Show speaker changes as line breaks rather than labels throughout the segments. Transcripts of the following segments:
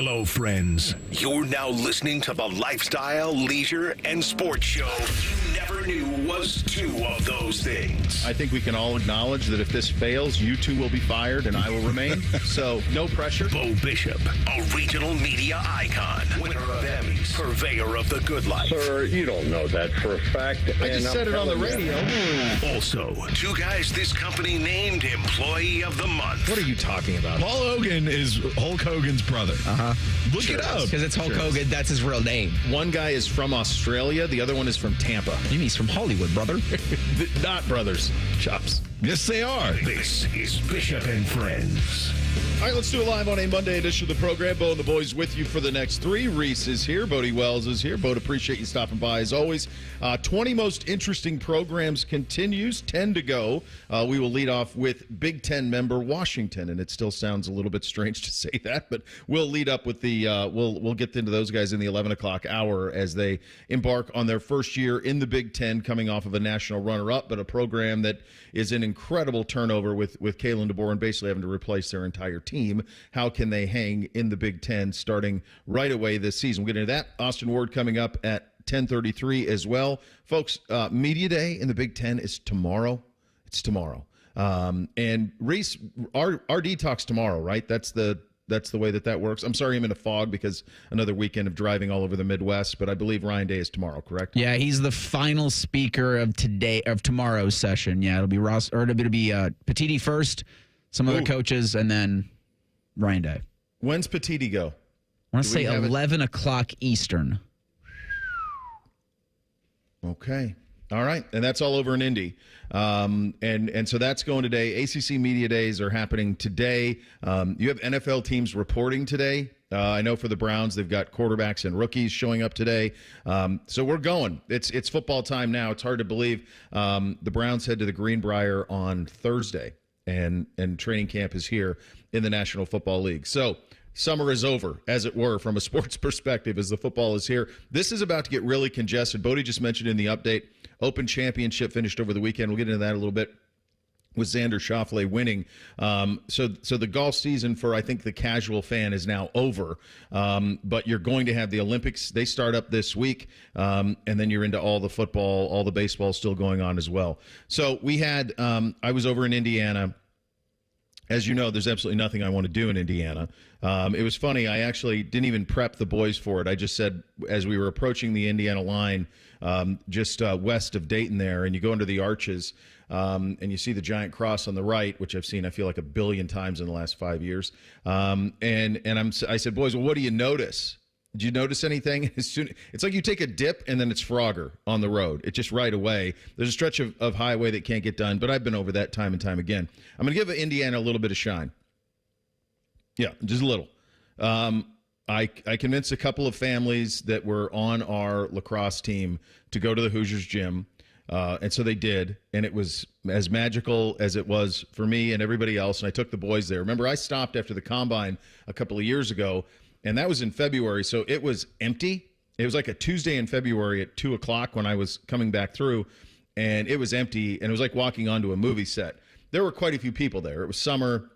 Hello, friends. You're now listening to the Lifestyle, Leisure, and Sports Show you never knew was two of those things.
I think we can all acknowledge that if this fails, you two will be fired and I will remain. So, no pressure.
Bo Bishop, a regional media icon, winner of Emmys, purveyor of the good life.
Sir, you don't know that for a fact.
I just said it on the radio.
Also, two guys this company named Employee of the Month.
What are you talking about?
Paul Hogan is Hulk Hogan's brother. Look it up.
Because it's Hulk Hogan. That's his real name.
One guy is from Australia. The other one is from Tampa.
You mean he's from Hollywood, brother?
Not brothers. Chops.
Yes, they are.
This is Bishop and Friends.
All right, let's do it live on a Monday edition of the program. Bo and the boys with you for the next three. Reese is here. Bodie Wells is here. Bode, appreciate you stopping by as always. 20 most interesting programs continues. 10 to go. We will lead off with Big Ten member Washington, and it still sounds a little bit strange to say that, but we'll lead up with the we'll get into those guys in the 11 o'clock hour as they embark on their first year in the Big Ten, coming off of a national runner-up, but a program that is an incredible turnover with Kalen DeBoer and basically having to replace their entire team. How can they hang in the Big Ten starting right away this season? We'll get into that. Austin Ward coming up at 10:33 as well. Folks, Media Day in the Big Ten is tomorrow. It's tomorrow. And Reese, our detox tomorrow, right? That's the way that works. I'm sorry I'm in a fog because another weekend of driving all over the Midwest, but I believe Ryan Day is tomorrow, correct?
Yeah, he's the final speaker of tomorrow's session. Yeah, it'll be Ross, or it'll be Petiti first, some other coaches, and then Ryan Day.
When's Petiti go?
I want to say 11 o'clock Eastern.
Okay. All right. And that's all over in Indy. And so that's going today. ACC Media Days are happening today. You have NFL teams reporting today. I know for the Browns, they've got quarterbacks and rookies showing up today. So we're going. It's football time now. It's hard to believe. The Browns head to the Greenbrier on Thursday, and training camp is here in the National Football League. So summer is over, as it were, from a sports perspective, as the football is here. This is about to get really congested. Bodie just mentioned in the update, Open Championship finished over the weekend. We'll get into that a little bit with Xander Schauffele winning. So the golf season for, I think, the casual fan is now over. But you're going to have the Olympics. They start up this week. And then you're into all the football, all the baseball still going on as well. So we had I was over in Indiana. As you know, there's absolutely nothing I want to do in Indiana. It was funny. I actually didn't even prep the boys for it. I just said, as we were approaching the Indiana line, just west of Dayton there, and you go into the arches, and you see the giant cross on the right, which I've seen, I feel like, 1 billion times in the last 5 years. I said, boys, well, what do you notice? Did you notice anything? It's like you take a dip and then it's Frogger on the road. It's just right away. There's a stretch of highway that can't get done, but I've been over that time and time again. I'm going to give Indiana a little bit of shine. Yeah, just a little. I convinced a couple of families that were on our lacrosse team to go to the Hoosiers gym, and so they did, and it was as magical as it was for me and everybody else, and I took the boys there. Remember, I stopped after the Combine a couple of years ago, and that was in February, so it was empty. It was like a Tuesday in February at 2 o'clock when I was coming back through, and it was empty, and it was like walking onto a movie set. There were quite a few people there. It was summer,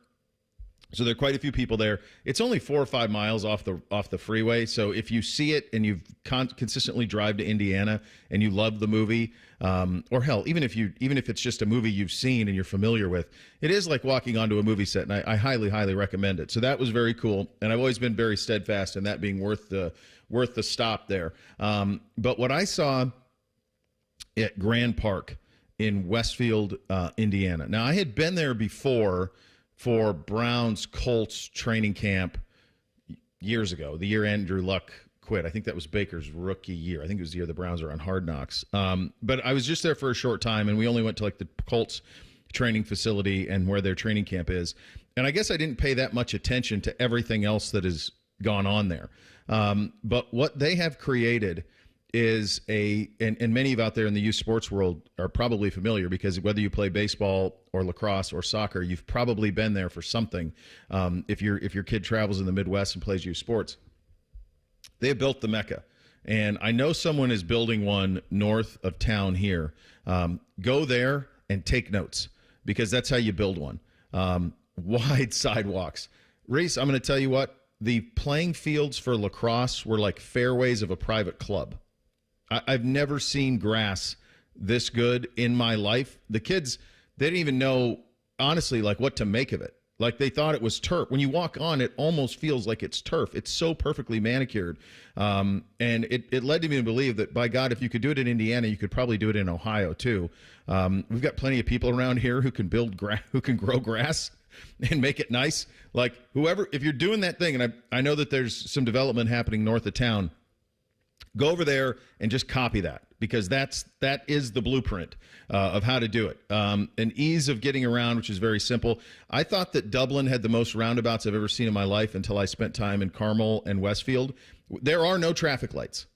so there are quite a few people there. It's only 4 or 5 miles off the freeway, so if you see it and you've consistently drive to Indiana and you love the movie, or hell, even if it's just a movie you've seen and you're familiar with, it is like walking onto a movie set, and I highly, highly recommend it. So that was very cool, and I've always been very steadfast in that being worth the stop there. But what I saw at Grand Park in Westfield, Indiana. Now, I had been there before for Browns Colts training camp years ago, the year Andrew Luck quit. I think that was Baker's rookie year. I think it was the year the Browns were on Hard Knocks. But I was just there for a short time, and we only went to like the Colts training facility and where their training camp is. And I guess I didn't pay that much attention to everything else that has gone on there. But what they have created is and many of out there in the youth sports world are probably familiar, because whether you play baseball or lacrosse or soccer, you've probably been there for something. If your kid travels in the Midwest and plays youth sports, they have built the Mecca. And I know someone is building one north of town here. Go there and take notes, because that's how you build one. Wide sidewalks. Reese, I'm going to tell you what, the playing fields for lacrosse were like fairways of a private club. I've never seen grass this good in my life. The kids, they didn't even know, honestly, like what to make of it. Like they thought it was turf. When you walk on, it almost feels like it's turf. It's so perfectly manicured. And it led me to believe that, by God, if you could do it in Indiana, you could probably do it in Ohio too. We've got plenty of people around here who can who can grow grass and make it nice. Like whoever, if you're doing that thing, and I know that there's some development happening north of town, go over there and just copy that, because that is the blueprint of how to do it. An ease of getting around, which is very simple. I thought that Dublin had the most roundabouts I've ever seen in my life until I spent time in Carmel and Westfield. There are no traffic lights.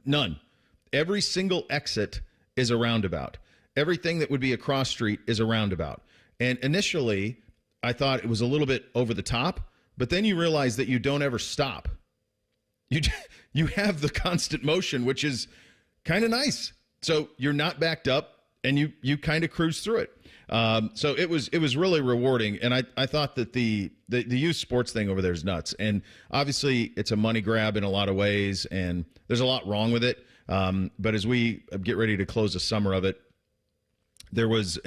None. Every single exit is a roundabout. Everything that would be a cross street is a roundabout. And initially, I thought it was a little bit over the top, but then you realize that you don't ever stop. You have the constant motion, which is kind of nice. So you're not backed up, and you kind of cruise through it. So it was really rewarding, and I thought that the youth sports thing over there is nuts. And obviously, it's a money grab in a lot of ways, and there's a lot wrong with it. But as we get ready to close the summer of it, there was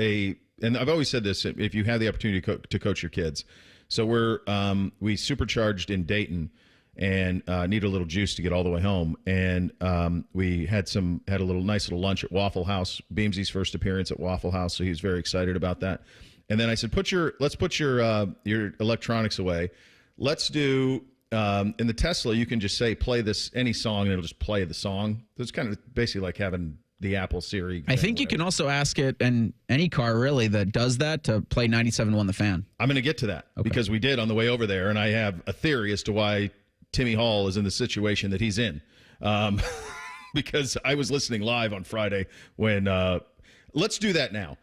and I've always said this: if you have the opportunity to coach your kids, so we supercharged in Dayton. And need a little juice to get all the way home. And we had a nice little lunch at Waffle House. Beamsy's first appearance at Waffle House, so he was very excited about that. And then I said, let's put your electronics away. Let's do in the Tesla. You can just say play this any song, and it'll just play the song. So it's kind of basically like having the Apple Siri.
I think you can also ask it, and any car really that does that, to play 97.1 The Fan.
I'm going to get to that because we did on the way over there, and I have a theory as to why Timmy Hall is in the situation that he's in, because I was listening live on Friday when let's do that now.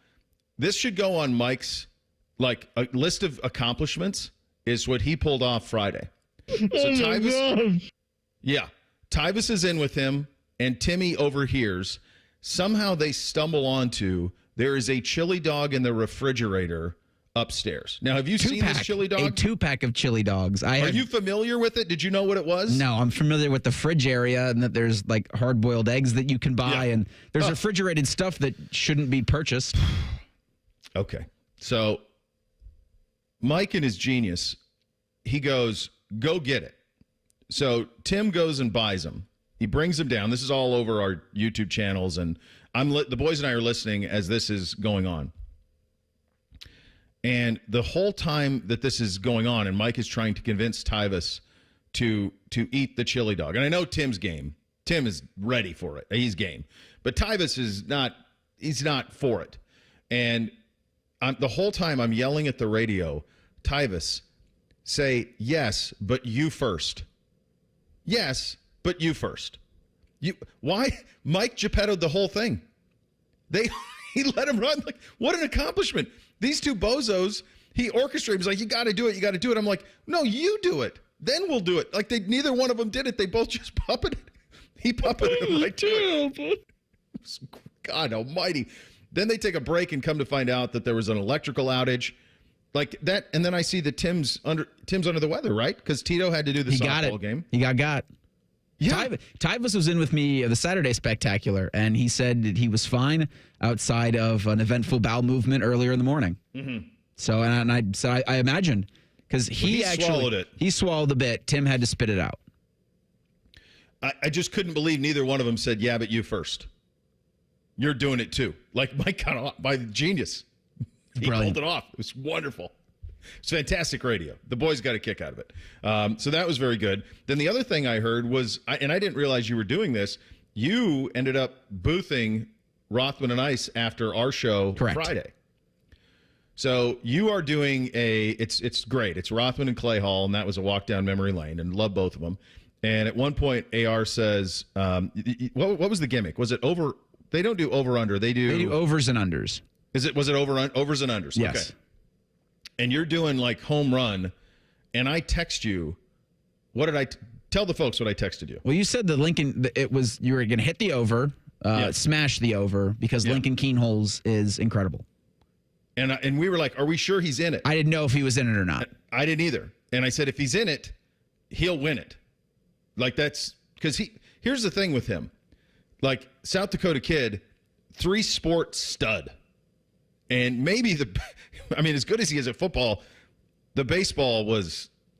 This should go on Mike's, like, a list of accomplishments is what he pulled off Friday. So Tyvus is in with him, and Timmy overhears. Somehow they stumble onto there is a chili dog in the refrigerator upstairs. Now, have you seen this chili dog?
A 2-pack of chili dogs.
Are you familiar with it? Did you know what it was?
No, I'm familiar with the fridge area, and that there's like hard-boiled eggs that you can buy, and there's refrigerated stuff that shouldn't be purchased.
Okay. So Mike, in his genius, he goes, go get it. So Tim goes and buys them. He brings them down. This is all over our YouTube channels, and the boys and I are listening as this is going on. And the whole time that this is going on, and Mike is trying to convince Tyvus to eat the chili dog. And I know Tim's game. Tim is ready for it. He's game. But Tyvus is not. He's not for it. And the whole time I'm yelling at the radio, Tyvus, say, yes, but you first. Yes, but you first. Why? Mike Geppetto'd the whole thing. He let him run. Like, what an accomplishment. These two bozos, he orchestrated. He's like, you got to do it. You got to do it. I'm like, no, you do it. Then we'll do it. Like, neither one of them did it. They both just puppeted. He puppeted him right to it. God almighty. Then they take a break and come to find out that there was an electrical outage. Like that. And then I see that Tim's under the weather, right? Because Tito had to do the softball game.
He got.
Yeah.
Tyvus was in with me at the Saturday Spectacular, and he said that he was fine outside of an eventful bowel movement earlier in the morning. Mm-hmm. So, and I imagine, because he
swallowed it.
He swallowed the bit. Tim had to spit it out.
I just couldn't believe neither one of them said, yeah, but you first. You're doing it too. Like Mike got off by the genius. He pulled it off. It was wonderful. It's fantastic radio. The boys got a kick out of it. So that was very good. Then the other thing I heard was, and I didn't realize you were doing this, you ended up boothing Rothman and Ice after our show Friday. So you are doing it's great. It's Rothman and Clay Hall, and that was a walk down memory lane, and love both of them. And at one point, AR says, what was the gimmick? Was it over? They don't do over-under. They do
overs and unders.
Was it overs and unders?
Yes.
Okay. And you're doing like home run, and I text you. What did I tell the folks what I texted you?
Well, you said you were going to hit the over, smash the over, because Lincoln Keenholz is incredible.
And we were like, are we sure he's in it?
I didn't know if he was in it or not.
I didn't either. And I said, if he's in it, he'll win it. Like, that's because here's the thing with him. Like, South Dakota kid, 3-sport stud. And maybe as good as he is at football, the baseball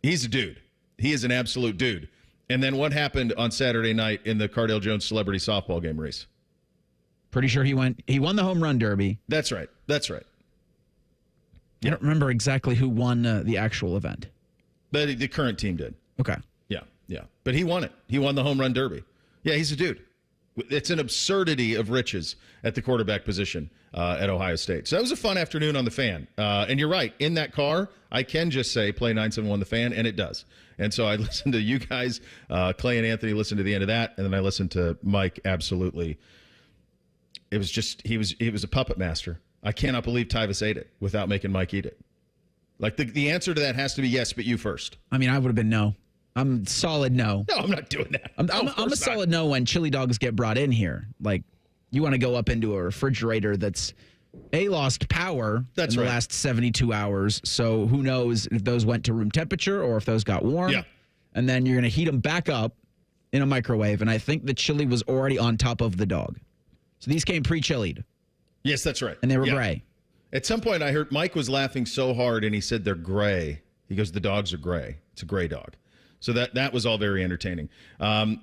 he's a dude. He is an absolute dude. And then what happened on Saturday night in the Cardale Jones celebrity softball game, Reese?
Pretty sure he won the home run derby.
That's right.
I don't remember exactly who won the actual event.
But the current team did.
Okay.
Yeah. But he won it. He won the home run derby. Yeah, he's a dude. It's an absurdity of riches at the quarterback position at Ohio State. So that was a fun afternoon on the Fan. And you're right. In that car, I can just say play 971 The Fan, and it does. And so I listened to you guys, Clay and Anthony listened to the end of that, and then I listened to Mike. Absolutely. It was just he was a puppet master. I cannot believe Tyvus ate it without making Mike eat it. Like, the answer to that has to be yes, but you first.
I mean, I would have been no. I'm solid no.
No, I'm not doing that.
I'm a solid no when chili dogs get brought in here. Like, you want to go up into a refrigerator that's lost power in the last 72 hours. So who knows if those went to room temperature or if those got warm.
Yeah.
And then you're going to heat them back up in a microwave. And I think the chili was already on top of the dog. So these came pre-chilied.
Yes, that's right.
And they were gray.
At some point I heard Mike was laughing so hard and he said they're gray. He goes, the dogs are gray. It's a gray dog. So that was all very entertaining.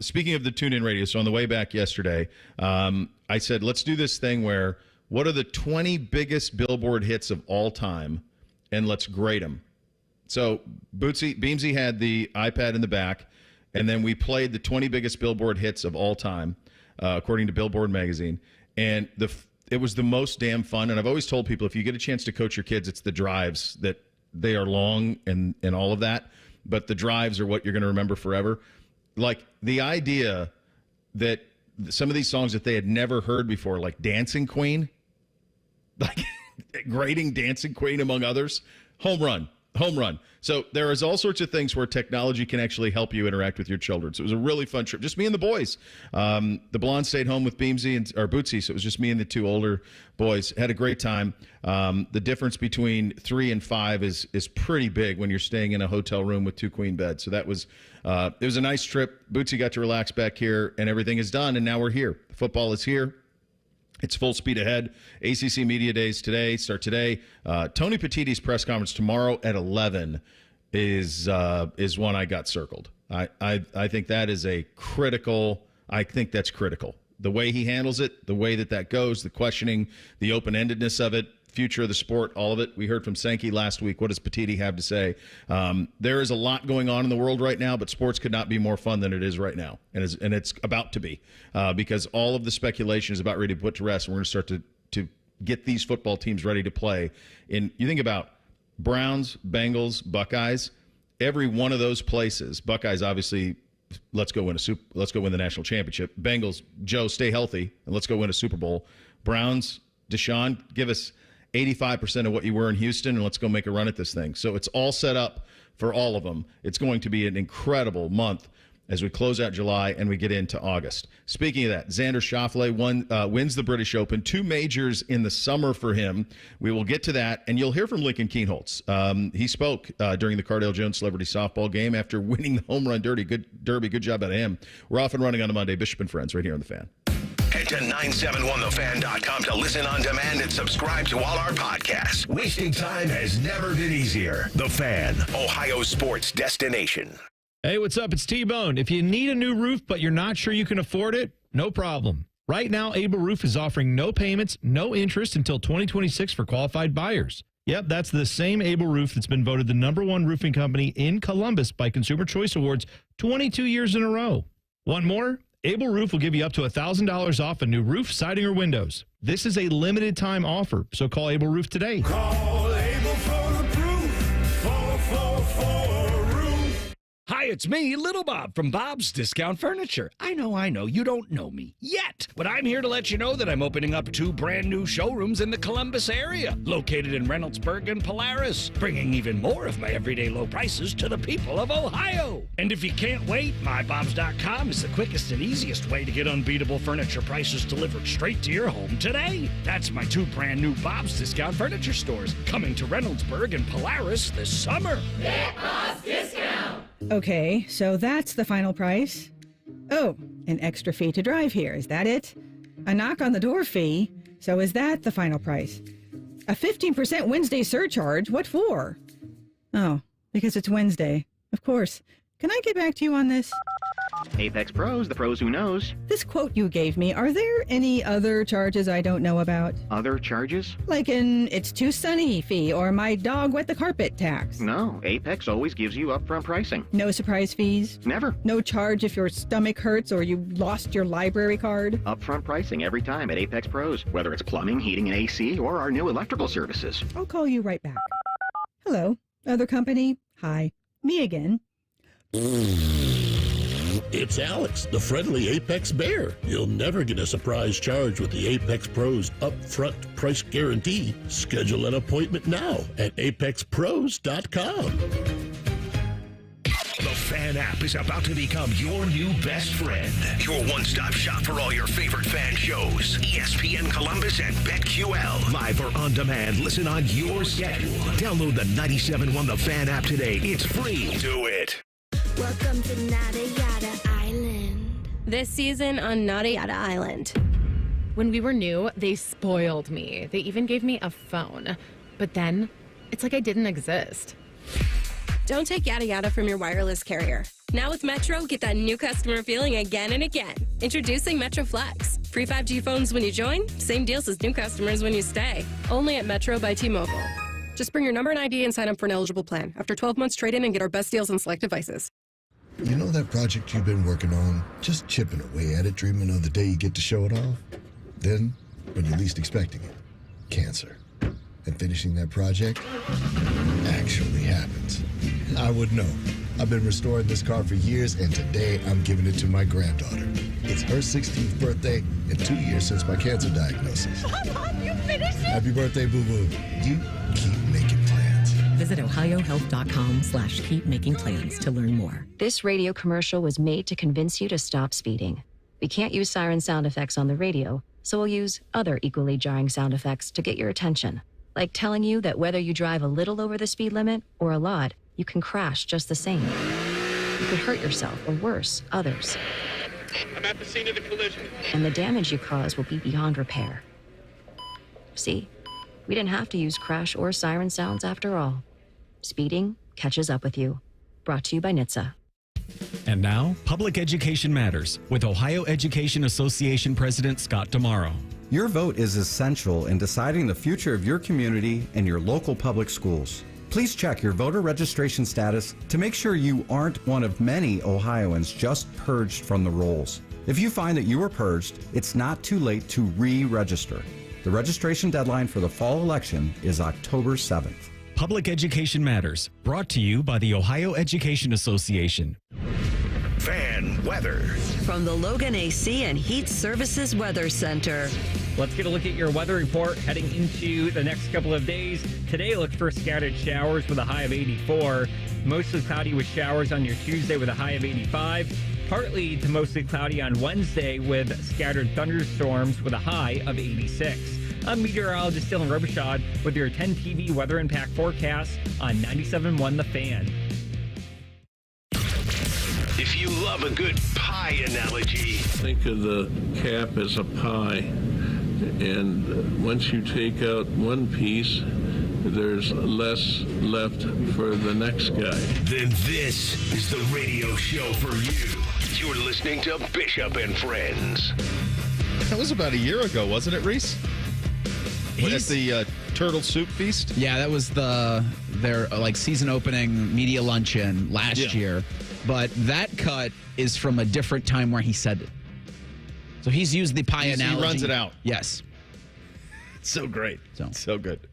Speaking of the tune-in radio, so on the way back yesterday, I said, let's do this thing where what are the 20 biggest Billboard hits of all time, and let's grade them. So Beamsy had the iPad in the back, and then we played the 20 biggest Billboard hits of all time, according to Billboard magazine. And it was the most damn fun. And I've always told people, if you get a chance to coach your kids, it's the drives that they are long and all of that. But the drives are what you're going to remember forever. Like, the idea that some of these songs that they had never heard before, like Dancing Queen, like grading Dancing Queen among others, home run. So there is all sorts of things where technology can actually help you interact with your children. So it was a really fun trip. Just me and the boys. The blonde stayed home with Beamsy or Bootsy, so it was just me and the two older boys. Had a great time. The difference between 3 and 5 is pretty big when you're staying in a hotel room with 2 queen beds. So that was it was a nice trip. Bootsy got to relax back here, and everything is done, and now we're here. Football is here. It's full speed ahead. ACC Media Days start today. Tony Petitti's press conference tomorrow at 11 is one I got circled. I think that is critical. I think that's critical. The way he handles it, the way that goes, the questioning, the open-endedness of it, future of the sport, all of it. We heard from Sankey last week. What does Petitti have to say? There is a lot going on in the world right now, but sports could not be more fun than it is right now, and it's about to be, because all of the speculation is about ready to put to rest, and we're going to start to get these football teams ready to play. You think about Browns, Bengals, Buckeyes, every one of those places. Buckeyes, obviously, let's go win the national championship. Bengals, Joe, stay healthy, and let's go win a Super Bowl. Browns, Deshaun, give us 85% of what you were in Houston, and let's go make a run at this thing. So it's all set up for all of them. It's going to be an incredible month as we close out July and we get into August. Speaking of that, Xander Schauffele wins the British Open, 2 majors in the summer for him. We will get to that, and you'll hear from Lincoln Kienholz. He spoke during the Cardale Jones Celebrity Softball game after winning the home run derby. Good job out of him. We're off and running on a Monday. Bishop and Friends right here on The Fan.
Head to 971thefan.com to listen on demand and subscribe to all our podcasts. Wasting time has never been easier. The Fan, Ohio sports destination.
Hey, what's up? It's T-Bone. If you need a new roof but you're not sure you can afford it, no problem. Right now, Able Roof is offering no payments, no interest until 2026 for qualified buyers. Yep, that's the same Able Roof that's been voted the #1 roofing company in Columbus by Consumer Choice Awards 22 years in a row. Want more? Able Roof will give you up to $1,000 off a new roof, siding, or windows. This is a limited time offer, so call Able Roof today.
Call Able for the proof. 444 Roof.
Hi.
Hi, it's me, Little Bob from Bob's Discount Furniture. I know, you don't know me yet, but I'm here to let you know that I'm opening up 2 brand new showrooms in the Columbus area, located in Reynoldsburg and Polaris, bringing even more of my everyday low prices to the people of Ohio. And if you can't wait, MyBobs.com is the quickest and easiest way to get unbeatable furniture prices delivered straight to your home today. That's my 2 brand new Bob's Discount Furniture stores coming to Reynoldsburg and Polaris this summer.
Get Bob's Discount!
Okay, so that's the final price. Oh, an extra fee to drive here, is that it? A knock on the door fee, so is that the final price? A 15% Wednesday surcharge, what for? Oh, because it's Wednesday, of course. Can I get back to you on this?
Apex Pros, the pros who knows.
This quote you gave me, are there any other charges I don't know about?
Other charges?
Like an it's too sunny fee or my dog wet the carpet tax.
No, Apex always gives you upfront pricing.
No surprise fees?
Never.
No charge if your stomach hurts or you lost your library card?
Upfront pricing every time at Apex Pros, whether it's plumbing, heating, and AC, or our new electrical services.
I'll call you right back. Hello, other company? Hi, me again.
It's Alex, the friendly Apex Bear. You'll never get a surprise charge with the Apex Pros upfront price guarantee. Schedule an appointment now at apexpros.com.
The Fan app is about to become your new best friend. Your one-stop shop for all your favorite fan shows. ESPN Columbus and BetQL. Live or on demand. Listen on your schedule. Download the 97.1 The Fan app today. It's free. Do it.
Welcome to Nada Yada Island.
This season on Nada Yada Island.
When we were new, they spoiled me. They even gave me a phone. But then, it's like I didn't exist.
Don't take yada yada from your wireless carrier. Now with Metro, get that new customer feeling again and again. Introducing Metro Flex. Free 5G phones when you join, same deals as new customers when you stay. Only at Metro by T-Mobile. Just bring your number and ID and sign up for an eligible plan. After 12 months, trade in and get our best deals on select devices.
You know that project you've been working on? Just chipping away at it, dreaming of the day you get to show it off? Then, when you're least expecting it, cancer. And finishing that project actually happens. I would know. I've been restoring this car for years, and today I'm giving it to my granddaughter. It's her 16th birthday and 2 years since my cancer diagnosis.
Mom, you finished it?
Happy birthday, boo-boo. You keep making plans.
Visit ohiohealth.com/keepmakingplans to learn more.
This radio commercial was made to convince you to stop speeding. We can't use siren sound effects on the radio, so we'll use other equally jarring sound effects to get your attention. Like telling you that whether you drive a little over the speed limit or a lot, you can crash just the same. You could hurt yourself or worse, others.
I'm at the scene of the collision.
And the damage you cause will be beyond repair. See? We didn't have to use crash or siren sounds after all. Speeding catches up with you. Brought to you by NHTSA.
And now, Public Education Matters with Ohio Education Association President Scott Damaro.
Your vote is essential in deciding the future of your community and your local public schools. Please check your voter registration status to make sure you aren't one of many Ohioans just purged from the rolls. If you find that you were purged, it's not too late to re-register. The registration deadline for the fall election is October 7th.
Public Education Matters, brought to you by the Ohio Education Association.
Fan weather.
From the Logan AC and Heat Services Weather Center.
Let's get a look at your weather report heading into the next couple of days. Today, look for scattered showers with a high of 84. Mostly cloudy with showers on your Tuesday with a high of 85. Partly to mostly cloudy on Wednesday with scattered thunderstorms with a high of 86. I'm meteorologist Dylan Robichaud with your 10 TV weather impact forecast on 97.1 The Fan.
If you love a good pie analogy,
think of the cap as a pie, and once you take out one piece, there's less left for the next guy.
Then this is the radio show for you. You're listening to Bishop and Friends.
That was about a year ago, wasn't it, Reese? At the Turtle Soup Feast?
Yeah, that was their season opening media luncheon last year. But that cut is from a different time where he said it. So he's used the pie analogy.
He runs it out.
Yes.
It's so great. So good.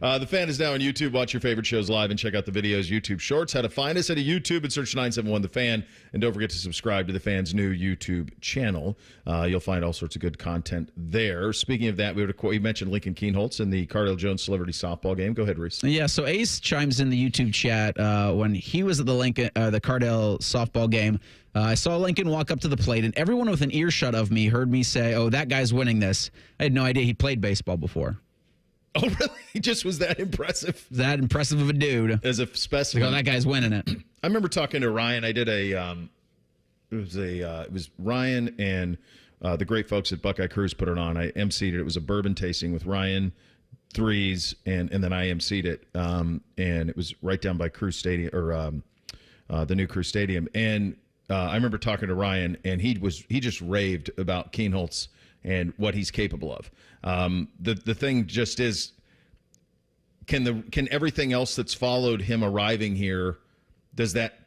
The Fan is now on YouTube. Watch your favorite shows live and check out the videos, YouTube Shorts. How to find us at YouTube and search 971 The Fan. And don't forget to subscribe to The Fan's new YouTube channel. You'll find all sorts of good content there. Speaking of that, we mentioned Lincoln Keenholz in the Cardale Jones Celebrity Softball game. Go ahead, Reese.
Yeah, so Ace chimes in the YouTube chat when he was at the Cardale softball game. I saw Lincoln walk up to the plate, and everyone with an earshot of me heard me say, "Oh, that guy's winning this." I had no idea he played baseball before.
Oh, really? He just was that impressive?
That impressive of a dude.
As a specimen.
Like, oh, that guy's winning it.
I remember talking to Ryan. I did it was Ryan and the great folks at Buckeye Cruise put it on. I emceed it. It was a bourbon tasting with Ryan, Threes, and then I emceed it. And it was right down by Cruise Stadium, or the new Cruise Stadium. And I remember talking to Ryan, and he just raved about Keenholz and what he's capable of. The thing just is, can everything else that's followed him arriving here, does that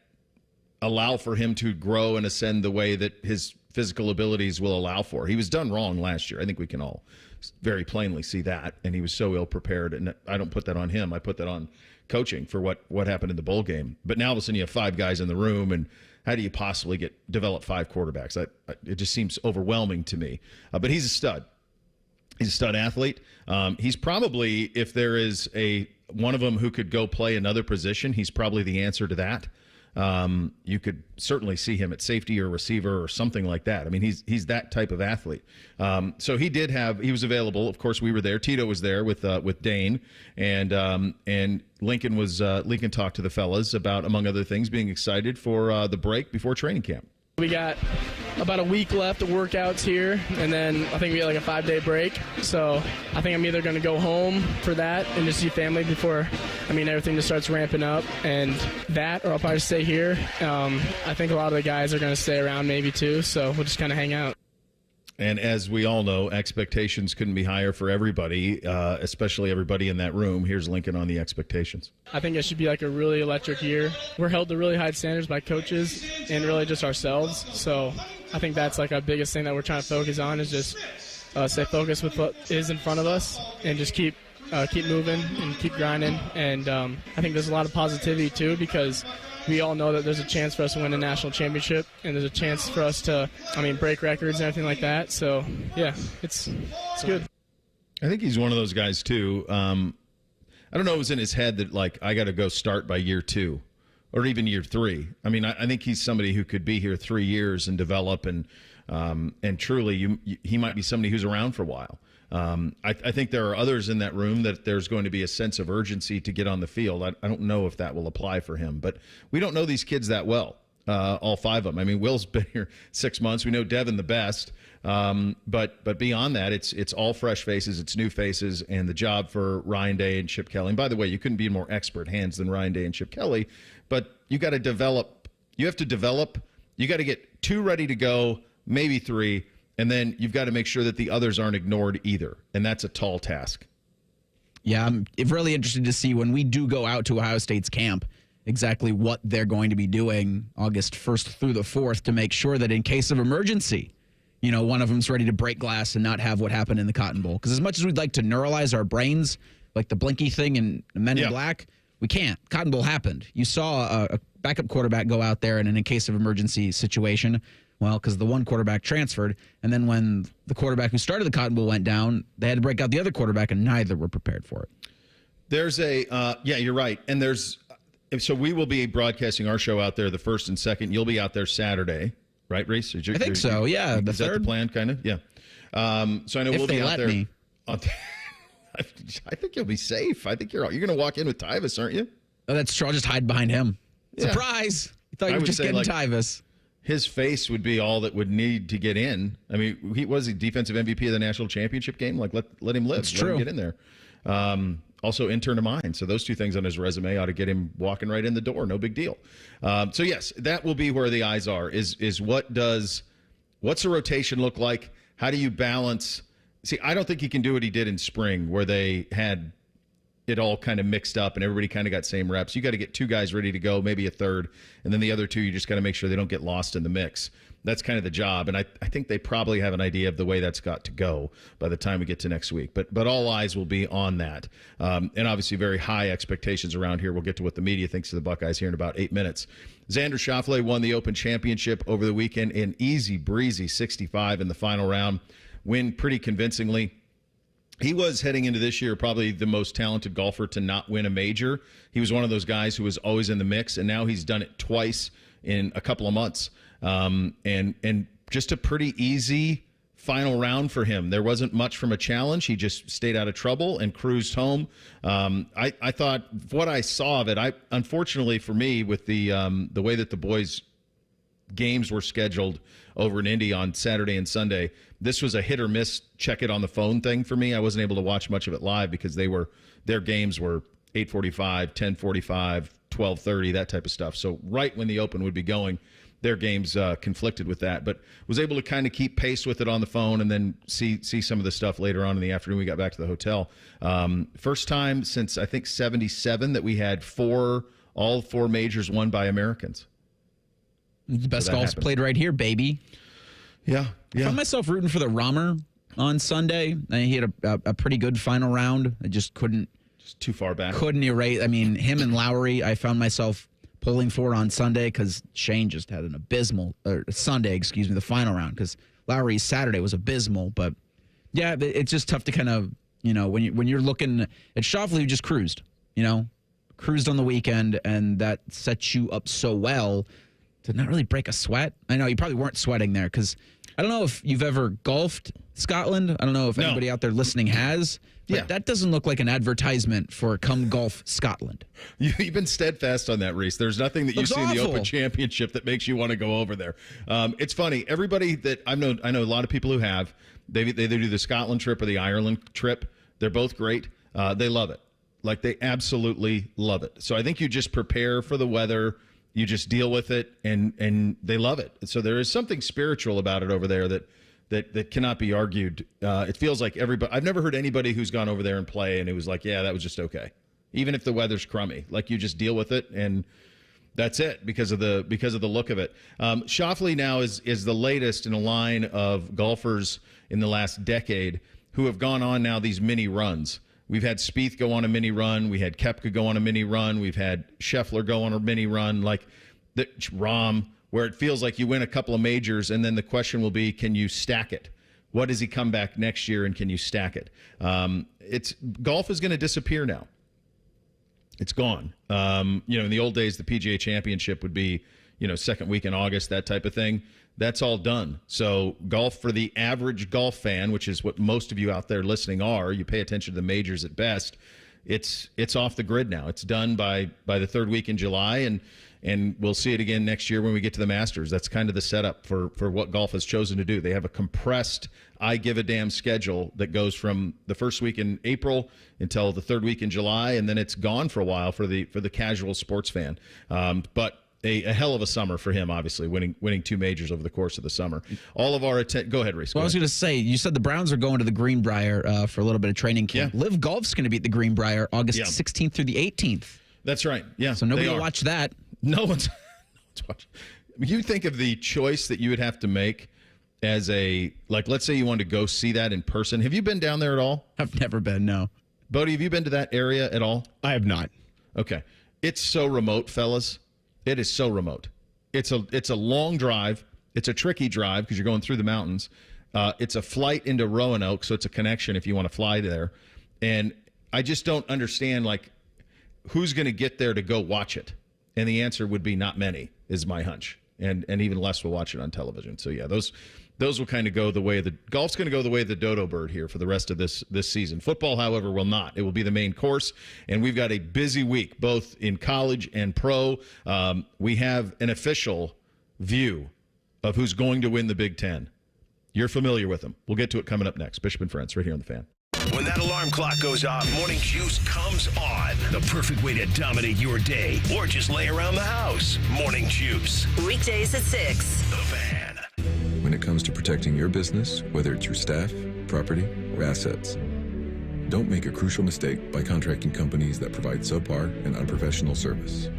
allow for him to grow and ascend the way that his physical abilities will allow for? He was done wrong last year. I think we can all very plainly see that, and he was so ill prepared. And I don't put that on him. I put that on coaching for what happened in the bowl game. But now all of a sudden you have 5 guys in the room, and how do you possibly develop 5 quarterbacks? It just seems overwhelming to me. But he's a stud. He's a stud athlete. He's probably, if there is one of them who could go play another position, he's probably the answer to that. You could certainly see him at safety or receiver or something like that. I mean, he's that type of athlete. So he was available. Of course, we were there. Tito was there with Dane, and Lincoln talked to the fellas about, among other things, being excited for the break before training camp.
We got about a week left of workouts here, and then I think we get like a 5-day break. So I think I'm either going to go home for that and just see family before, everything just starts ramping up, and that, or I'll probably stay here. I think a lot of the guys are going to stay around maybe too, so we'll just kind of hang out.
And as we all know, expectations couldn't be higher for everybody, especially everybody in that room. Here's Lincoln on the expectations.
I think it should be like a really electric year. We're held to really high standards by coaches and really just ourselves. So I think that's like our biggest thing that we're trying to focus on, is just stay focused with what is in front of us and just keep moving and keep grinding. And I think there's a lot of positivity too, because we all know that there's a chance for us to win a national championship, and there's a chance for us to, break records and everything like that. So, yeah, it's good.
I think he's one of those guys, too. I don't know if it was in his head that, like, I got to go start by year 2 or even year 3. I think he's somebody who could be here 3 years and develop, and truly he might be somebody who's around for a while. I think there are others in that room that there's going to be a sense of urgency to get on the field. I don't know if that will apply for him, but we don't know these kids that well, all 5 of them. Will's been here 6 months. We know Devin the best, but beyond that, it's all fresh faces, it's new faces, and the job for Ryan Day and Chip Kelly. And by the way, you couldn't be in more expert hands than Ryan Day and Chip Kelly, but you got to develop. You have to develop. You got to get 2 ready to go, maybe 3. And then you've got to make sure that the others aren't ignored either. And that's a tall task.
Yeah, I'm really interested to see when we do go out to Ohio State's camp exactly what they're going to be doing August 1st through the 4th to make sure that in case of emergency, one of them's ready to break glass and not have what happened in the Cotton Bowl. Because as much as we'd like to neuralize our brains, like the Blinky thing and Men in Black, we can't. Cotton Bowl happened. You saw a backup quarterback go out there and in a case of emergency situation. Well, because the one quarterback transferred, and then when the quarterback who started the Cotton Bowl went down, they had to break out the other quarterback, and neither were prepared for it.
There's you're right. And so we will be broadcasting our show out there the 1st and 2nd. You'll be out there Saturday, right, Reese?
I think so, yeah.
Is that the plan, kind of? Yeah. So I know we'll be out there.
Me.
I think you'll be safe. I think you're going to walk in with Tyvis, aren't you?
Oh, that's true. I'll just hide behind him. Yeah. Surprise! You thought you were just getting Tyvis.
His face would be all that would need to get in. He was the defensive MVP of the national championship game. Like, let him live.
That's true.
Let him get in there. Also, intern of mine. So those 2 things on his resume ought to get him walking right in the door. No big deal. So, yes, that will be where the eyes are, is what's a rotation look like? How do you balance? See, I don't think he can do what he did in spring, where they had it all kind of mixed up and everybody kind of got same reps. You got to get 2 guys ready to go, maybe a third, and then the other 2, you just got to make sure they don't get lost in the mix. That's kind of the job, and I think they probably have an idea of the way that's got to go by the time we get to next week. But all eyes will be on that, and obviously very high expectations around here. We'll get to what the media thinks of the Buckeyes here in about 8 minutes. Xander Schauffele won the Open Championship over the weekend in easy breezy 65 in the final round, win pretty convincingly. He was heading into this year probably the most talented golfer to not win a major. He was one of those guys who was always in the mix, and now he's done it twice in a couple of months. And just a pretty easy final round for him. There wasn't much from a challenge. He just stayed out of trouble and cruised home. I thought what I saw of it, unfortunately for me, with the way that the boys' games were scheduled over in Indy on Saturday and Sunday, this was a hit or miss check it on the phone thing for me. I wasn't able to watch much of it live because their games were 8:45, 10:45, 12:30, that type of stuff. So right when the Open would be going, their games conflicted with that, but was able to kind of keep pace with it on the phone and then see some of the stuff later on in the afternoon. We got back to the hotel. First time since, I think, 77 that we had all four majors won by Americans.
The best golf's played right here, baby.
Yeah.
I found myself rooting for the Rahmer on Sunday. He had a pretty good final round. I just couldn't.
Just too far back.
Couldn't erase. I mean, him and Lowry, I found myself pulling for on Sunday because Shane just had an abysmal, or Sunday, excuse me, the final round, because Lowry's Saturday was abysmal. But yeah, it's just tough to kind of, when you're looking at Schauffele, who just cruised on the weekend, and that sets you up so well to not really break a sweat. I know you probably weren't sweating there because I don't know if you've ever golfed Scotland. I don't know if anybody out there listening has. But that doesn't look like an advertisement for come golf Scotland.
You've been steadfast on that, Reese. There's nothing that you see in the Open Championship that makes you want to go over there. It's funny. Everybody that I know a lot of people who have, they either do the Scotland trip or the Ireland trip. They're both great. They love it. Like, they absolutely love it. So I think you just prepare for the weather. You just deal with it, and they love it. So there is something spiritual about it over there that cannot be argued. It feels like everybody. I've never heard anybody who's gone over there and play, and it was like, yeah, that was just okay. Even if the weather's crummy, like, you just deal with it, and that's it because of the look of it. Schauffele now is the latest in a line of golfers in the last decade who have gone on now these mini runs. We've had Spieth go on a mini run. We had Koepka go on a mini run. We've had Scheffler go on a mini run. Like the Rahm, where it feels like you win a couple of majors, and then the question will be, can you stack it? What does he come back next year, and can you stack it? Golf is going to disappear now. It's gone. In the old days, the PGA Championship would be, second week in August, that type of thing. That's all done. So golf, for the average golf fan, which is what most of you out there listening are, you pay attention to the majors at best, it's off the grid now. It's done by the third week in July, and we'll see it again next year when we get to the Masters. That's kind of the setup for what golf has chosen to do. They have a compressed, I give a damn schedule that goes from the first week in April until the third week in July, and then it's gone for a while for the casual sports fan. But a hell of a summer for him, obviously, winning two majors over the course of the summer. All of our go ahead, Reese.
Well, I was going to say, you said the Browns are going to the Greenbrier for a little bit of training camp. Yeah. Live Golf's going to be at the Greenbrier August 16th through the 18th.
That's right. Yeah.
So nobody will watch that.
No one's watching. You think of the choice that you would have to make as let's say you wanted to go see that in person. Have you been down there at all?
I've never been, no.
Bodie, have you been to that area at all?
I have not.
Okay. It's so remote, fellas. It is so remote. It's a long drive. It's a tricky drive because you're going through the mountains. It's a flight into Roanoke, so it's a connection if you want to fly there. And I just don't understand, who's going to get there to go watch it? And the answer would be not many, is my hunch. And even less will watch it on television. So, yeah, those will kind of go the way golf's going to go the way of the dodo bird here for the rest of this season. Football, however, will not. It will be the main course, and we've got a busy week, both in college and pro. We have an official view of who's going to win the Big Ten. You're familiar with them. We'll get to it coming up next. Bishop and Friends, right here on The Fan.
When that alarm clock goes off, Morning Juice comes on. The perfect way to dominate your day or just lay around the house. Morning Juice.
Weekdays at 6.
The Fan.
When it comes to protecting your business, whether it's your staff, property, or assets,
Don't make a crucial mistake by contracting companies that provide subpar and unprofessional service.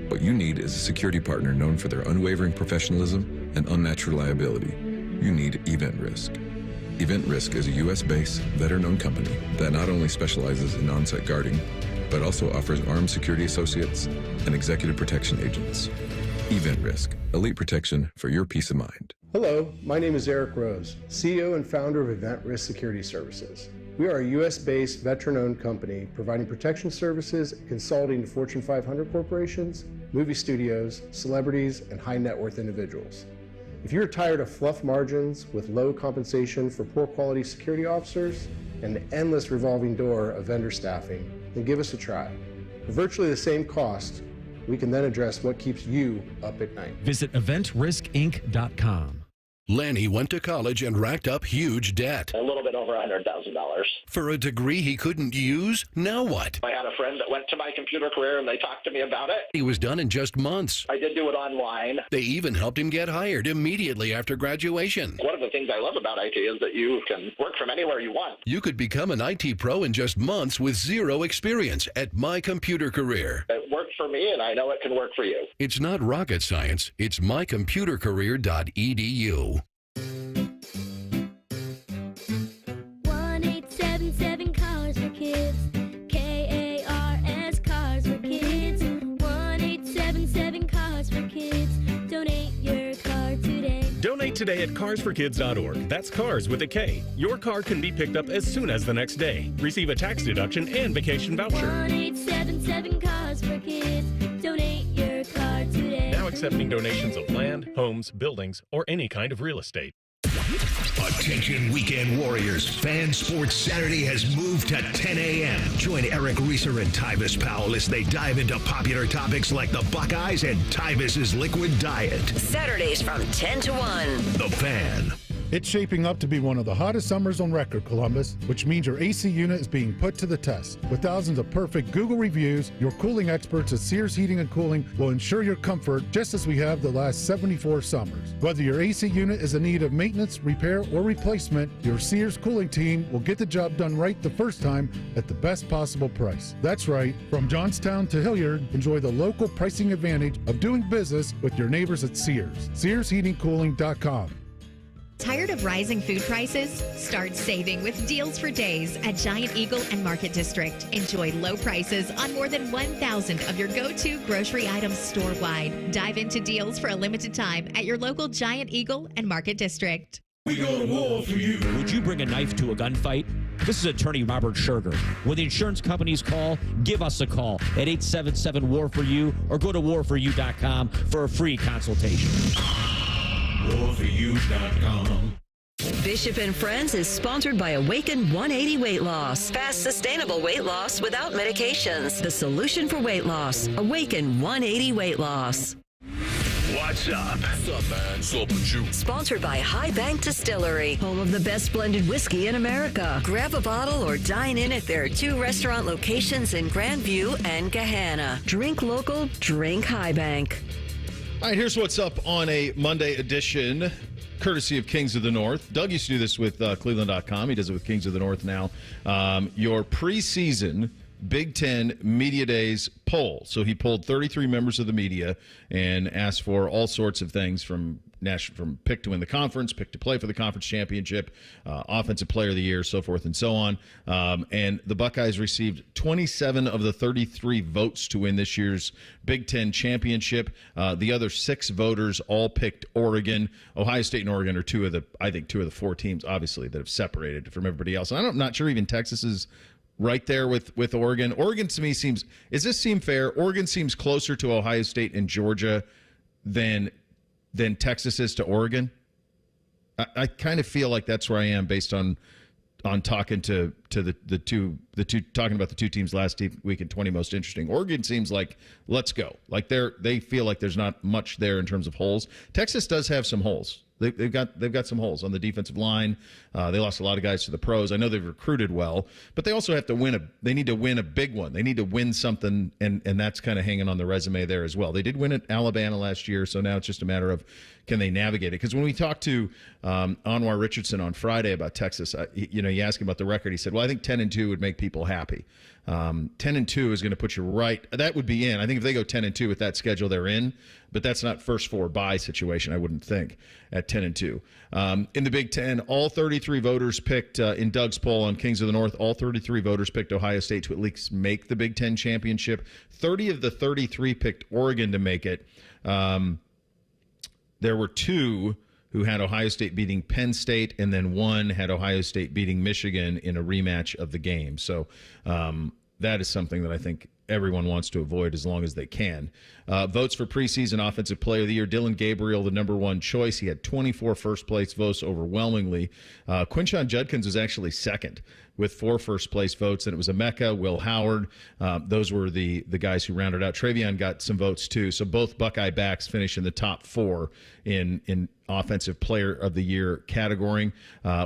What you need is a security partner known for their unwavering professionalism and unmatched reliability. You need Event Risk. Event Risk is a U.S.-based, veteran-owned company that not only specializes in on-site guarding, but also offers armed security associates and executive protection agents. Event Risk, elite protection for your peace of mind.
Hello, my name is Eric Rose, CEO and founder of Event Risk Security Services. We are a U.S.-based, veteran-owned company providing protection services and consulting to Fortune 500 corporations, movie studios, celebrities, and high-net-worth individuals. If you're tired of fluff margins with low compensation for poor quality security officers and the endless revolving door of vendor staffing, then give us a try. For virtually the same cost, we can then address what keeps you up at night.
Visit eventriskinc.com.
Lanny went to college and racked up huge debt.
A little bit over $100,000.
For a degree he couldn't use? Now what?
I had a friend that went to my computer career and they talked to me about it.
He was done in just months.
I did do it online.
They even helped him get hired immediately after graduation.
One of the things I love about IT is that you can work from anywhere you want.
You could become an IT pro in just months with zero experience at My Computer Career.
It worked for me and I know it can work for you.
It's not rocket science. It's mycomputercareer.edu.
1877 Cars for Kids. KARS Cars for Kids. 1877 Cars for Kids. Donate your car today.
Donate today at carsforkids.org. That's cars with a K. Your car can be picked up as soon as the next day. Receive a tax deduction and vacation voucher.
1877 Cars for Kids. Donate your car today.
Now accepting donations of land, homes, buildings, or any kind of real estate.
Attention weekend warriors. Fan Sports Saturday has moved to 10 a.m. Join Eric Reeser and Tyvis Powell as they dive into popular topics like the Buckeyes and Tyvis's liquid diet.
Saturdays from 10 to 1.
The Fan.
It's shaping up to be one of the hottest summers on record, Columbus, which means your AC unit is being put to the test. With thousands of perfect Google reviews, your cooling experts at Sears Heating and Cooling will ensure your comfort just as we have the last 74 summers. Whether your AC unit is in need of maintenance, repair, or replacement, your Sears cooling team will get the job done right the first time at the best possible price. That's right, from Johnstown to Hilliard, enjoy the local pricing advantage of doing business with your neighbors at Sears. SearsHeatingCooling.com.
Tired of rising food prices? Start saving with deals for days at Giant Eagle and Market District. Enjoy low prices on more than 1,000 of your go-to grocery items store-wide. Dive into deals for a limited time at your local Giant Eagle and Market District.
We go to war for you. Would you bring a knife to a gunfight? This is attorney Robert Scherger. When the insurance companies call, give us a call at 877-WAR-FOR-YOU or go to warforyou.com for a free consultation. warforyou.com.
Bishop and Friends is sponsored by Awaken 180 Weight Loss. Fast, sustainable weight loss without medications. The solution for weight loss. Awaken 180 Weight Loss.
What's up?
What's up, man? What's up with you?
Sponsored by High Bank Distillery, home of the best blended whiskey in America. Grab a bottle or dine in at their 2 restaurant locations in Grandview and Gahanna. Drink local, drink High Bank.
All right, here's what's up on a Monday edition, courtesy of Kings of the North. Doug used to do this with Cleveland.com. He does it with Kings of the North now. Your preseason Big Ten Media Days poll. So he polled 33 members of the media and asked for all sorts of things from pick to win the conference, pick to play for the conference championship, offensive player of the year, so forth and so on. And the Buckeyes received 27 of the 33 votes to win this year's Big Ten championship. The other 6 voters all picked Oregon. Ohio State and Oregon are two of the 4 teams, obviously, that have separated from everybody else. And I'm not sure even Texas is right there with Oregon. Oregon to me seems fair? Oregon seems closer to Ohio State and Georgia than Texas is to Oregon. I kind of feel like that's where I am based on talking to the two talking about the 2 teams last week in 20 most interesting. Oregon seems like let's go. Like they feel like there's not much there in terms of holes. Texas does have some holes. They've got some holes on the defensive line. They lost a lot of guys to the pros. I know they've recruited well, but they also have to they need to win a big one. They need to win something, and that's kind of hanging on the resume there as well. They did win at Alabama last year, so now it's just a matter of can they navigate it? Because when we talked to Anwar Richardson on Friday about Texas, you ask him about the record. He said, well, I think 10-2 would make people happy. 10-2 is going to put you right. That would be in. I think if they go 10-2 with that schedule, they're in. But that's not first four bye situation, I wouldn't think, at 10-2. In the Big Ten, all 33 voters picked, in Doug's poll on Kings of the North, all 33 voters picked Ohio State to at least make the Big Ten championship. 30 of the 33 picked Oregon to make it. There were 2 who had Ohio State beating Penn State, and then 1 had Ohio State beating Michigan in a rematch of the game. So that is something that I think everyone wants to avoid as long as they can. Votes for preseason Offensive Player of the Year, Dylan Gabriel, the number 1 choice. He had 24 first-place votes overwhelmingly. Quinshon Judkins was actually second with 4 first-place votes, and it was Emeka, Will Howard. Those were the guys who rounded out. Travion got some votes, too. So both Buckeye backs finished in the top 4 in Offensive Player of the Year category.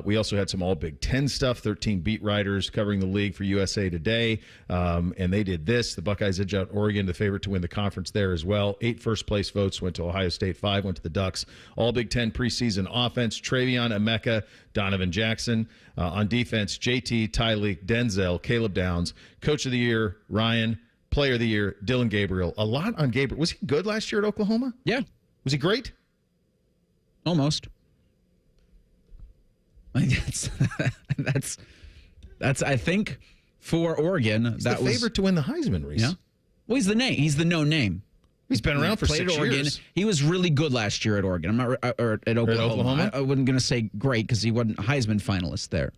We also had some all Big Ten stuff, 13 beat writers covering the league for USA Today, and they did this. The Buckeyes edge out Oregon, the favorite to win the conference there as well. 8 first-place votes went to Ohio State, 5 went to the Ducks. All Big Ten preseason offense, Travion, Emeka, Donovan Jackson. On defense, JT, Tyleek, Denzel, Caleb Downs. Coach of the Year, Ryan. Player of the Year, Dylan Gabriel. A lot on Gabriel. Was he good last year at Oklahoma?
Yeah.
Was he great?
Almost. That's I think for Oregon
He's
that
the favorite to win the Heisman, Reese.
Yeah. Well, he's the name. He's the known name.
He's been around for
played
6
at Oregon.
years.
He was really good last year at Oregon. I'm not or at Oklahoma. I wasn't going to say great because he wasn't a Heisman finalist there.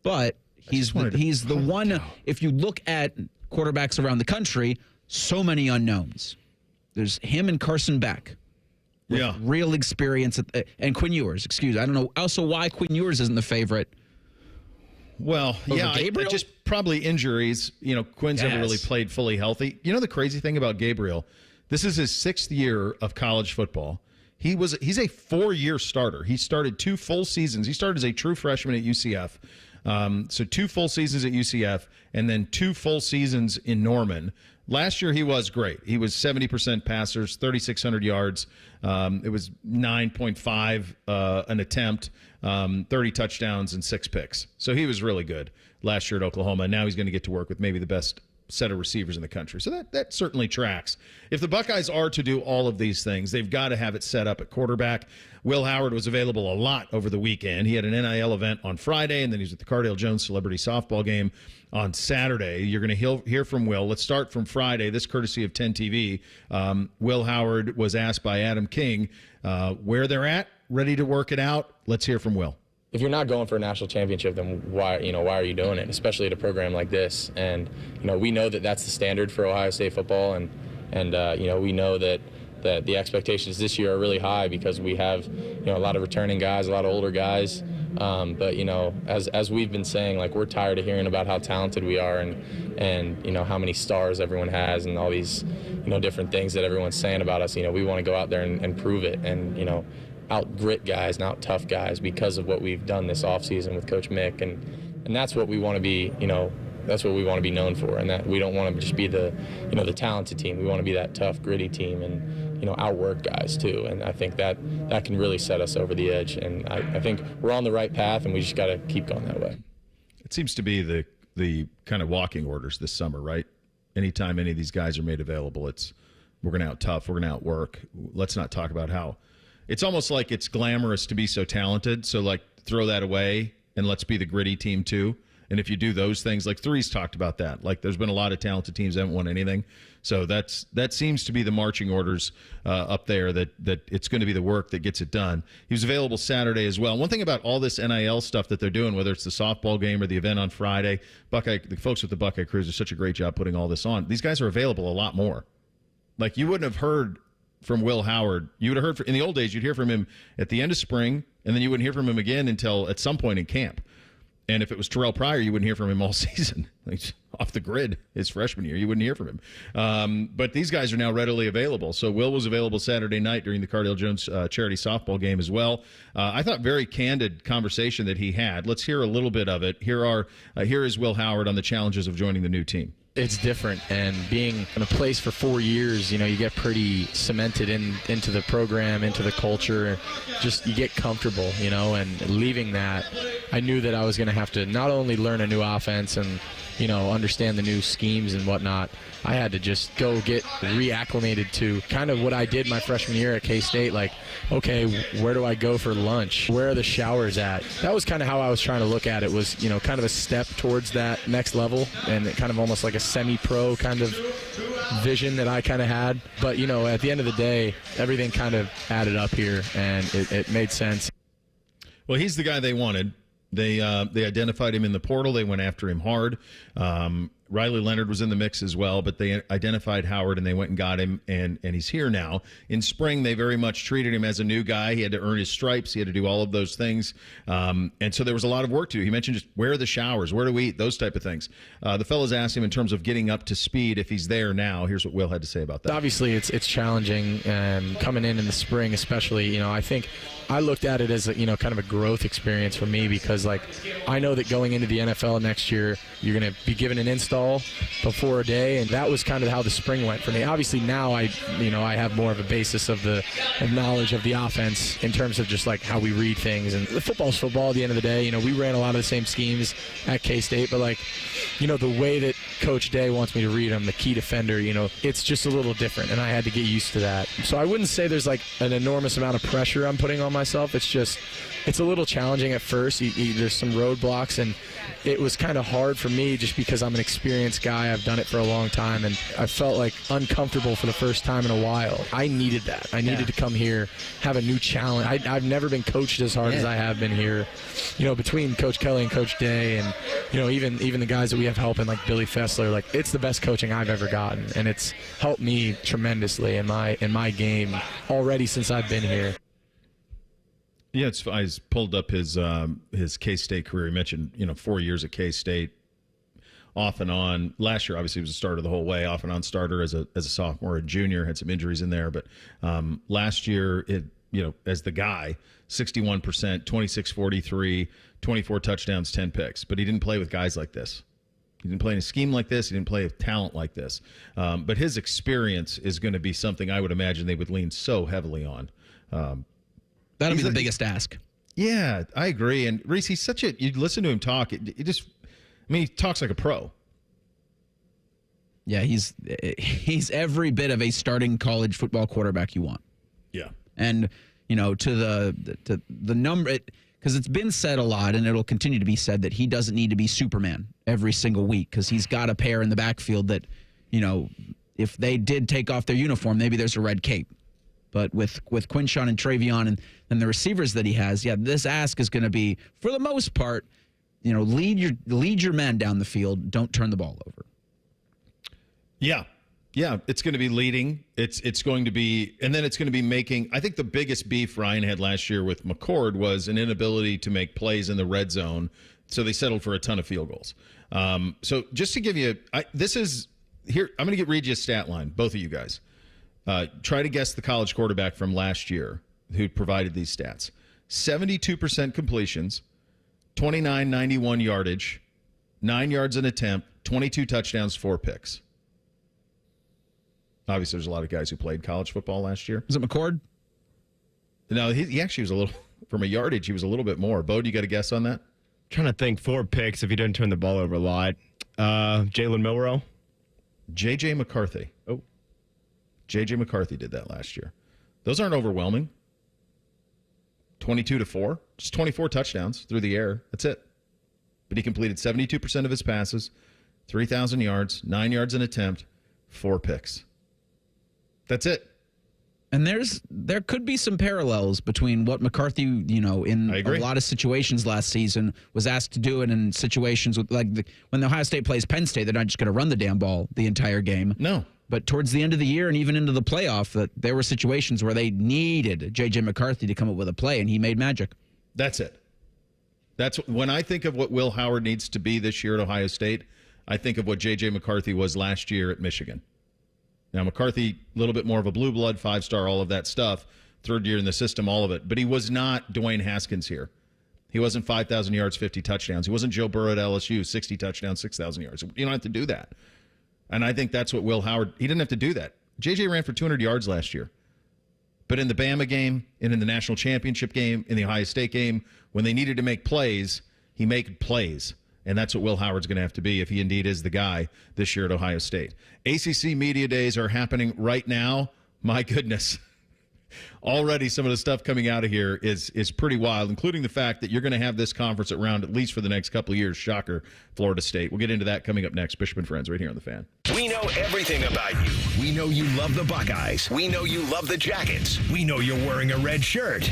But he's the one. If you look at quarterbacks around the country, so many unknowns. There's him and Carson Beck. With real experience and Quinn Ewers. I don't know also why Quinn Ewers isn't the favorite.
Well,
Gabriel?
Just probably injuries. Quinn's never really played fully healthy. The crazy thing about Gabriel, this is his 6th year of college football. He's a 4-year starter. He started 2 full seasons. He started as a true freshman at UCF. So 2 full seasons at UCF and then 2 full seasons in Norman. Last year, he was great. He was 70% passers, 3,600 yards. It was 9.5 an attempt, 30 touchdowns, and 6 picks. So he was really good last year at Oklahoma. Now he's going to get to work with maybe the best set of receivers in the country. So that certainly tracks. If the Buckeyes are to do all of these things, they've got to have it set up at quarterback. Will Howard was available a lot over the weekend. He had an NIL event on Friday, and then he's at the Cardale Jones Celebrity Softball game on Saturday. You're going to hear from Will. Let's start from Friday, this courtesy of 10 TV. Will Howard was asked by Adam King where they're at, ready to work it out. Let's hear from Will.
If you're not going for a national championship, then why are you doing it, especially at a program like this? And, we know that that's the standard for Ohio State football. And we know that the expectations this year are really high because we have, a lot of returning guys, a lot of older guys. But, as we've been saying, we're tired of hearing about how talented we are and how many stars everyone has and all these, different things that everyone's saying about us. We want to go out there and prove it and, out-grit guys and out-tough guys because of what we've done this offseason with Coach Mick. And that's what we want to be, that's what we want to be known for. And that we don't want to just be the, the talented team. We want to be that tough, gritty team and, outwork guys too. And I think that can really set us over the edge. And I think we're on the right path and we just got to keep going that way.
It seems to be the kind of walking orders this summer, right? Anytime any of these guys are made available, we're going to out-tough, we're going to outwork. Let's not talk about how it's almost like it's glamorous to be so talented. So throw that away and let's be the gritty team too. And if you do those things, Three's talked about that. There's been a lot of talented teams that haven't won anything. So that seems to be the marching orders up there, that it's going to be the work that gets it done. He was available Saturday as well. One thing about all this NIL stuff that they're doing, whether it's the softball game or the event on Friday, the folks with the Buckeye Cruise do such a great job putting all this on. These guys are available a lot more. You wouldn't have heard from Will Howard. You would have heard in the old days, you'd hear from him at the end of spring, and then you wouldn't hear from him again until at some point in camp. And if it was Terrell Pryor, you wouldn't hear from him all season. Off the grid his freshman year, you wouldn't hear from him. But these guys are now readily available. So Will was available Saturday night during the Cardale Jones charity softball game as well. I thought very candid conversation that he had. Let's hear a little bit of it. Here is Will Howard on the challenges of joining the new team.
it's different. And being in a place for 4 years, you get pretty cemented into the program, into the culture. Just you get comfortable, and leaving that, I knew that I was going to have to not only learn a new offense and understand the new schemes and whatnot. I had to just go get reacclimated to kind of what I did my freshman year at K-State. Like, okay, where do I go for lunch? Where are the showers at? That was kind of how I was trying to look at it, was, kind of a step towards that next level, and kind of almost like a semi-pro kind of vision that I kind of had. But, at the end of the day, everything kind of added up here, and it made sense.
Well, he's the guy they wanted. They identified him in the portal. They went after him hard. Riley Leonard was in the mix as well, but they identified Howard and they went and got him, and he's here now. In spring, they very much treated him as a new guy. He had to earn his stripes. He had to do all of those things. And so there was a lot of work to do. He mentioned just where are the showers, where do we eat, those type of things. The fellas asked him in terms of getting up to speed if he's there now. Here's what Will had to say about that.
Obviously, it's challenging, and coming in the spring especially, I think I looked at it as kind of a growth experience for me, because I know that going into the NFL next year, you're going to be given an install before a day, and that was kind of how the spring went for me. Obviously now I have more of a basis of knowledge of the offense in terms of just how we read things, and the football's football at the end of the day. We ran a lot of the same schemes at K-State, but the way that Coach Day wants me to read them, the key defender, it's just a little different, and I had to get used to that. So I wouldn't say there's an enormous amount of pressure I'm putting on myself. It's a little challenging at first. There's some roadblocks, and it was kind of hard for me just because I'm an experienced guy. I've done it for a long time, and I felt uncomfortable for the first time in a while. I needed that. I needed to come here, have a new challenge. I've never been coached as hard as I have been here. Between Coach Kelly and Coach Day, and even the guys that we have helping, like Billy Fessler, it's the best coaching I've ever gotten, and it's helped me tremendously in my game already since I've been here.
Yeah, I pulled up his K-State career. He mentioned 4 years at K-State, off and on. Last year, obviously, he was a starter the whole way, off and on starter as a sophomore, a junior, had some injuries in there. But last year, as the guy, 61%, 26-43, 24 touchdowns, 10 picks. But he didn't play with guys like this. He didn't play in a scheme like this. He didn't play with talent like this. But his experience is going to be something I would imagine they would lean so heavily on.
That'll be the biggest ask.
Yeah, I agree. And Reese, he's you listen to him talk, he talks like a pro.
Yeah, he's every bit of a starting college football quarterback you want.
Yeah.
And, to the number, because it's been said a lot, and it'll continue to be said, that he doesn't need to be Superman every single week, because he's got a pair in the backfield that, if they did take off their uniform, maybe there's a red cape. But with Quinshon and Travion and the receivers that he has, this ask is going to be, for the most part, lead your men down the field. Don't turn the ball over.
Yeah, it's going to be leading. It's going to be, and then it's going to be making. I think the biggest beef Ryan had last year with McCord was an inability to make plays in the red zone, so they settled for a ton of field goals. So just to give you, this is here. I'm going to read you a stat line, both of you guys. Try to guess the college quarterback from last year who provided these stats. 72% completions, 29.91 yardage, 9 yards an attempt, 22 touchdowns, 4 picks. Obviously, there's a lot of guys who played college football last year.
Was it McCord?
No, he actually was a little, from a yardage, he was a little bit more. Bo, do you got a guess on that?
I'm trying to think 4 picks if he didn't turn the ball over a lot. Jalen Milroe?
J.J. McCarthy.
Oh.
J.J. McCarthy did that last year. Those aren't overwhelming. 22-4. Just 24 touchdowns through the air. That's it. But he completed 72% of his passes, 3,000 yards, 9 yards an attempt, 4 picks. That's it.
And there could be some parallels between what McCarthy, in a lot of situations last season was asked to do, it in situations with when the Ohio State plays Penn State, they're not just going to run the damn ball the entire game.
No.
But towards the end of the year and even into the playoff, that there were situations where they needed J.J. McCarthy to come up with a play, and he made magic.
That's it. That's when I think of what Will Howard needs to be this year at Ohio State, I think of what J.J. McCarthy was last year at Michigan. Now, McCarthy, a little bit more of a blue blood, 5-star, all of that stuff, third year in the system, all of it. But he was not Dwayne Haskins here. He wasn't 5,000 yards, 50 touchdowns. He wasn't Joe Burrow at LSU, 60 touchdowns, 6,000 yards. You don't have to do that. And I think that's what Will Howard, he didn't have to do that. JJ ran for 200 yards last year. But in the Bama game and in the national championship game, in the Ohio State game, when they needed to make plays, he made plays. And that's what Will Howard's going to have to be if he indeed is the guy this year at Ohio State. ACC Media Days are happening right now. My goodness. Already some of the stuff coming out of here is pretty wild, including the fact that you're going to have this conference around at least for the next couple of years. Shocker, Florida State. We'll get into that coming up next. Bishop and Friends right here on The Fan.
We know everything about you. We know you love the Buckeyes. We know you love the Jackets. We know you're wearing a red shirt.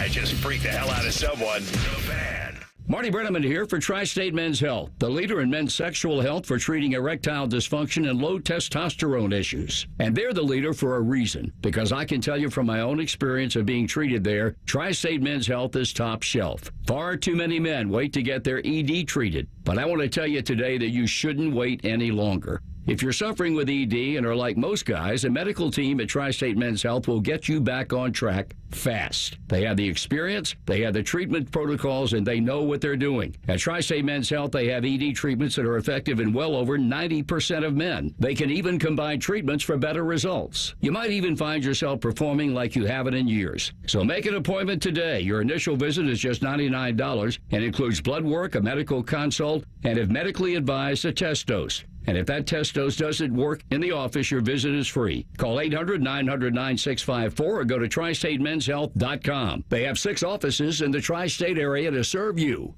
Just freak the hell out of someone. The Fan.
Marty Brenneman here for Tri-State Men's Health, the leader in men's sexual health for treating erectile dysfunction and low testosterone issues. And they're the leader for a reason, because I can tell you from my own experience of being treated there, Tri-State Men's Health is top shelf. Far too many men wait to get their ED treated, but I want to tell you today that you shouldn't wait any longer. If you're suffering with ED and are like most guys, a medical team at Tri-State Men's Health will get you back on track fast. They have the experience, they have the treatment protocols, and they know what they're doing. At Tri-State Men's Health, they have ED treatments that are effective in well over 90% of men. They can even combine treatments for better results. You might even find yourself performing like you haven't in years. So make an appointment today. Your initial visit is just $99 and includes blood work, a medical consult, and if medically advised, a test dose. And if that test dose doesn't work in the office, your visit is free. Call 800-900-9654 or go to tristatemenshealth.com. They have 6 offices in the tri-state area to serve you.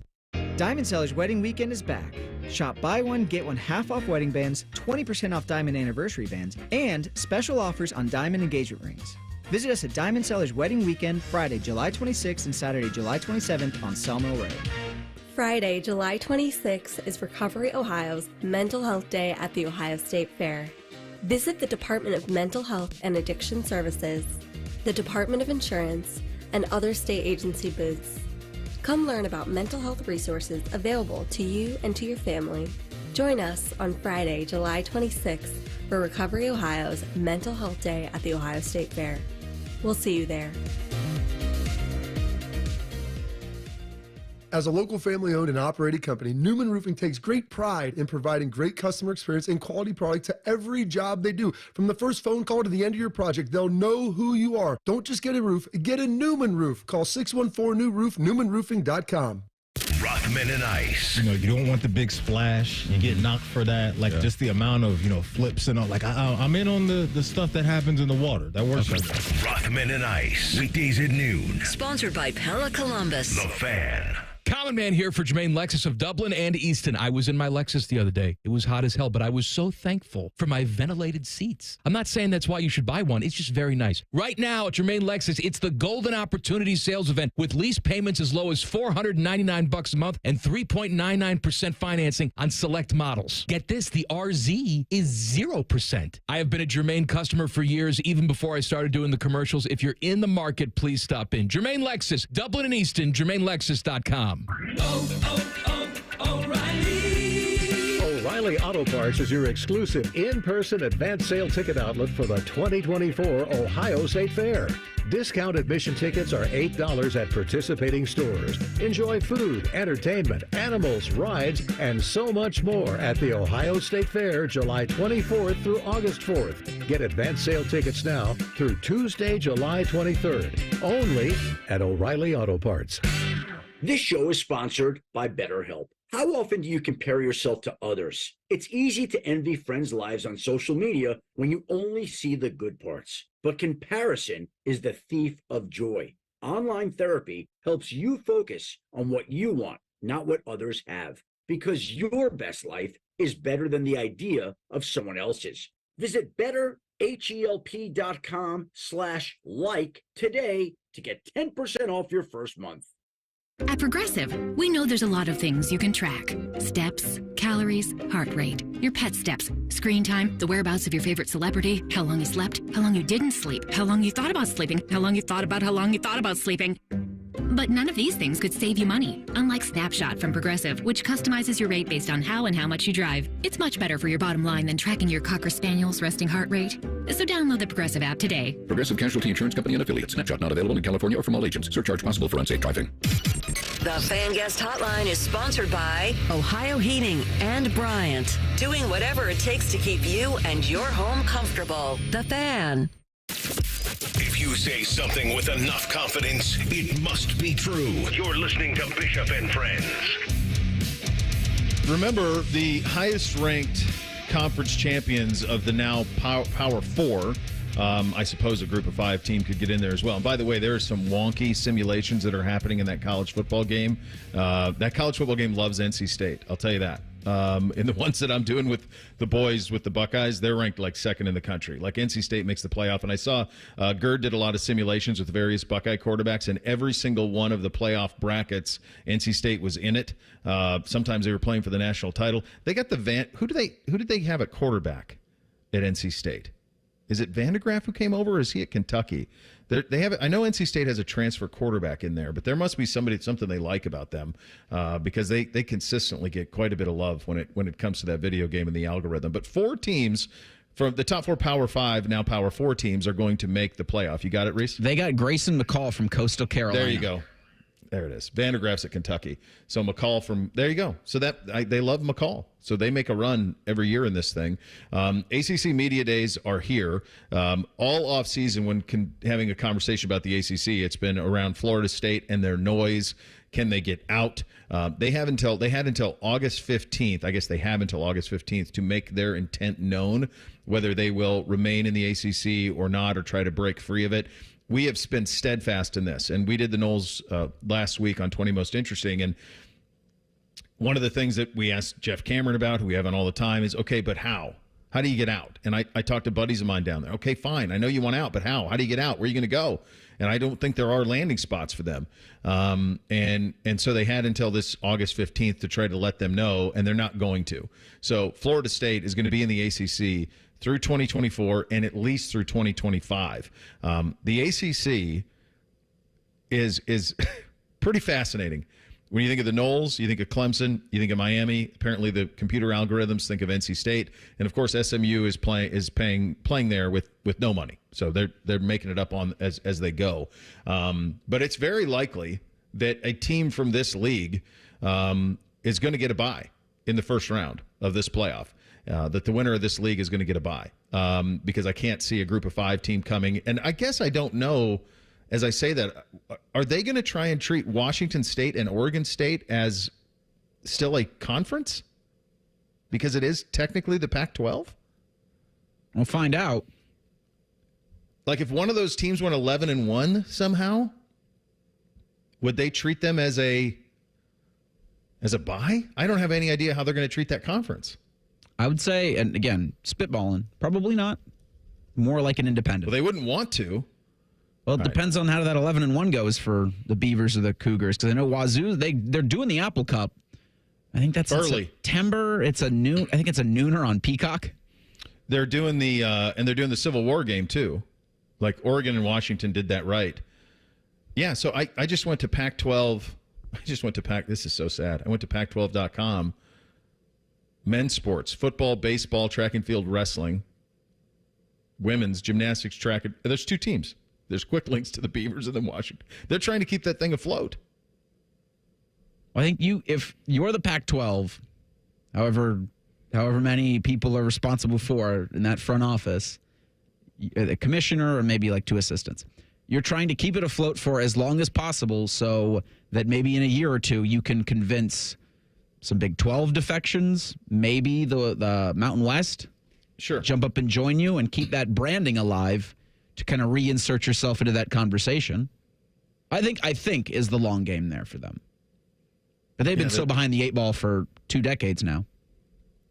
Diamond Seller's Wedding Weekend is back. Shop buy one, get one half off wedding bands, 20% off diamond anniversary bands, and special offers on diamond engagement rings. Visit us at Diamond Seller's Wedding Weekend, Friday, July 26th and Saturday, July 27th on Sawmill Road.
Friday, July 26th is Recovery Ohio's Mental Health Day at the Ohio State Fair. Visit the Department of Mental Health and Addiction Services, the Department of Insurance, and other state agency booths. Come learn about mental health resources available to you and to your family. Join us on Friday, July 26th for Recovery Ohio's Mental Health Day at the Ohio State Fair. We'll see you there.
As a local family-owned and operated company, Newman Roofing takes great pride in providing great customer experience and quality product to every job they do. From the first phone call to the end of your project, they'll know who you are. Don't just get a roof, get a Newman roof. Call 614-NEW-ROOF, newmanroofing.com.
Rothman and Ice.
You know, you don't want the big splash. You get knocked for that. Like, just the amount of, flips and all. Like, I'm in on the stuff that happens in the water. That works for me.
Rothman and Ice. Weekdays at noon.
Sponsored by Pella Columbus.
The Fan.
Common Man here for Jermaine Lexus of Dublin and Easton. I was in my Lexus the other day. It was hot as hell, but I was so thankful for my ventilated seats. I'm not saying that's why you should buy one. It's just very nice. Right now at Jermaine Lexus, it's the Golden Opportunity Sales Event with lease payments as low as $499 a month and 3.99% financing on select models. Get this, the RZ is 0%. I have been a Jermaine customer for years, even before I started doing the commercials. If you're in the market, please stop in. Jermaine Lexus, Dublin and Easton, JermaineLexus.com.
O'Reilly Auto Parts is your exclusive in-person advance sale ticket outlet for the 2024 Ohio State Fair. Discount admission tickets are $8 at participating stores. Enjoy food, entertainment, animals, rides, and so much more at the Ohio State Fair, July 24th through August 4th. Get advance sale tickets now through Tuesday, July 23rd. Only at O'Reilly Auto Parts.
This show is sponsored by BetterHelp. How often do you compare yourself to others? It's easy to envy friends' lives on social media when you only see the good parts. But comparison is the thief of joy. Online therapy helps you focus on what you want, not what others have, because your best life is better than the idea of someone else's. Visit betterhelp.com/like today to get 10% off your first month.
At Progressive, we know there's a lot of things you can track. Steps, calories, heart rate, your pet steps, screen time, the whereabouts of your favorite celebrity, how long you slept, how long you didn't sleep, how long you thought about sleeping, how long you thought about sleeping. But none of these things could save you money, unlike Snapshot from Progressive, which customizes your rate based on how and how much you drive. It's much better for your bottom line than tracking your Cocker Spaniel's resting heart rate. So download the Progressive app today.
Progressive Casualty Insurance Company and Affiliates. Snapshot not available in California or from all agents. Surcharge possible for unsafe driving.
The Fan Guest Hotline is sponsored by Ohio Heating and Bryant. Doing whatever it takes to keep you and your home comfortable. The Fan.
If you say something with enough confidence, it must be true. You're listening to Bishop and Friends.
Remember, the highest-ranked conference champions of the now Power Four, I suppose a group of 5 team could get in there as well. And by the way, there are some wonky simulations that are happening in that college football game. That college football game loves NC State, I'll tell you that. In the ones that I'm doing with the boys with the Buckeyes, they're ranked like second in the country. Like NC State makes the playoff. And I saw Gerd did a lot of simulations with various Buckeye quarterbacks, and every single one of the playoff brackets, NC State was in it. Sometimes they were playing for the national title. They got the who did they have at quarterback at NC State? Is it Vandegraff who came over, or is he at Kentucky? They have. I know NC State has a transfer quarterback in there, but there must be something they like about them because they consistently get quite a bit of love when it comes to that video game and the algorithm. But 4 teams from the top 4 Power 5, now Power 4 teams are going to make the playoff. You got it, Reese?
They got Grayson McCall from Coastal Carolina.
There you go. There it is. Vandergraff's at Kentucky. So McCall there you go. So they love McCall. So they make a run every year in this thing. ACC Media Days are here. All off season when having a conversation about the ACC, it's been around Florida State and their noise. Can they get out? They had until August 15th. I guess they have until August 15th to make their intent known, whether they will remain in the ACC or not, or try to break free of it. We have been steadfast in this, and we did the Knowles last week on 20 Most Interesting, and one of the things that we asked Jeff Cameron about, who we have on all the time, is, okay, but how? How do you get out? And I talked to buddies of mine down there. Okay, fine, I know you want out, but how? How do you get out? Where are you going to go? And I don't think there are landing spots for them. And so they had until this August 15th to try to let them know, and they're not going to. So Florida State is going to be in the ACC through 2024 and at least through 2025. The ACC is pretty fascinating. When you think of the Knowles, you think of Clemson, you think of Miami. Apparently, the computer algorithms think of NC State, and of course, SMU is playing there with no money, so they're making it up on as they go. But it's very likely that a team from this league is going to get a bye in the first round of this playoff. That the winner of this league is going to get a bye because I can't see a group of 5 team coming. And I guess I don't know, as I say that, are they going to try and treat Washington State and Oregon State as still a conference? Because it is technically the Pac-12?
We'll find out.
Like if one of those teams went 11-1 somehow, would they treat them as a bye? I don't have any idea how they're going to treat that conference.
I would say, and again, spitballing, probably not. More like an independent.
Well, they wouldn't want to.
Well, it depends on how that 11-1 goes for the Beavers or the Cougars, because I know Wazoo, they're doing the Apple Cup. I think that's
early
in September. It's a noon. I think it's a nooner on Peacock.
They're doing the Civil War game too. Like Oregon and Washington did that right. Yeah. So I just went to Pac-12. This is so sad. I went to Pac12.com. Men's sports, football, baseball, track and field, wrestling, women's gymnastics, track. There's 2 teams. There's quick links to the Beavers and then Washington. They're trying to keep that thing afloat.
I think if you're the Pac-12, however many people are responsible for in that front office, the commissioner or maybe like 2 assistants, you're trying to keep it afloat for as long as possible so that maybe in a year or 2 you can convince some Big 12 defections, maybe the Mountain West, jump up and join you and keep that branding alive to kind of reinsert yourself into that conversation. I think is the long game there for them. But they've been so behind the 8 ball for 2 decades now.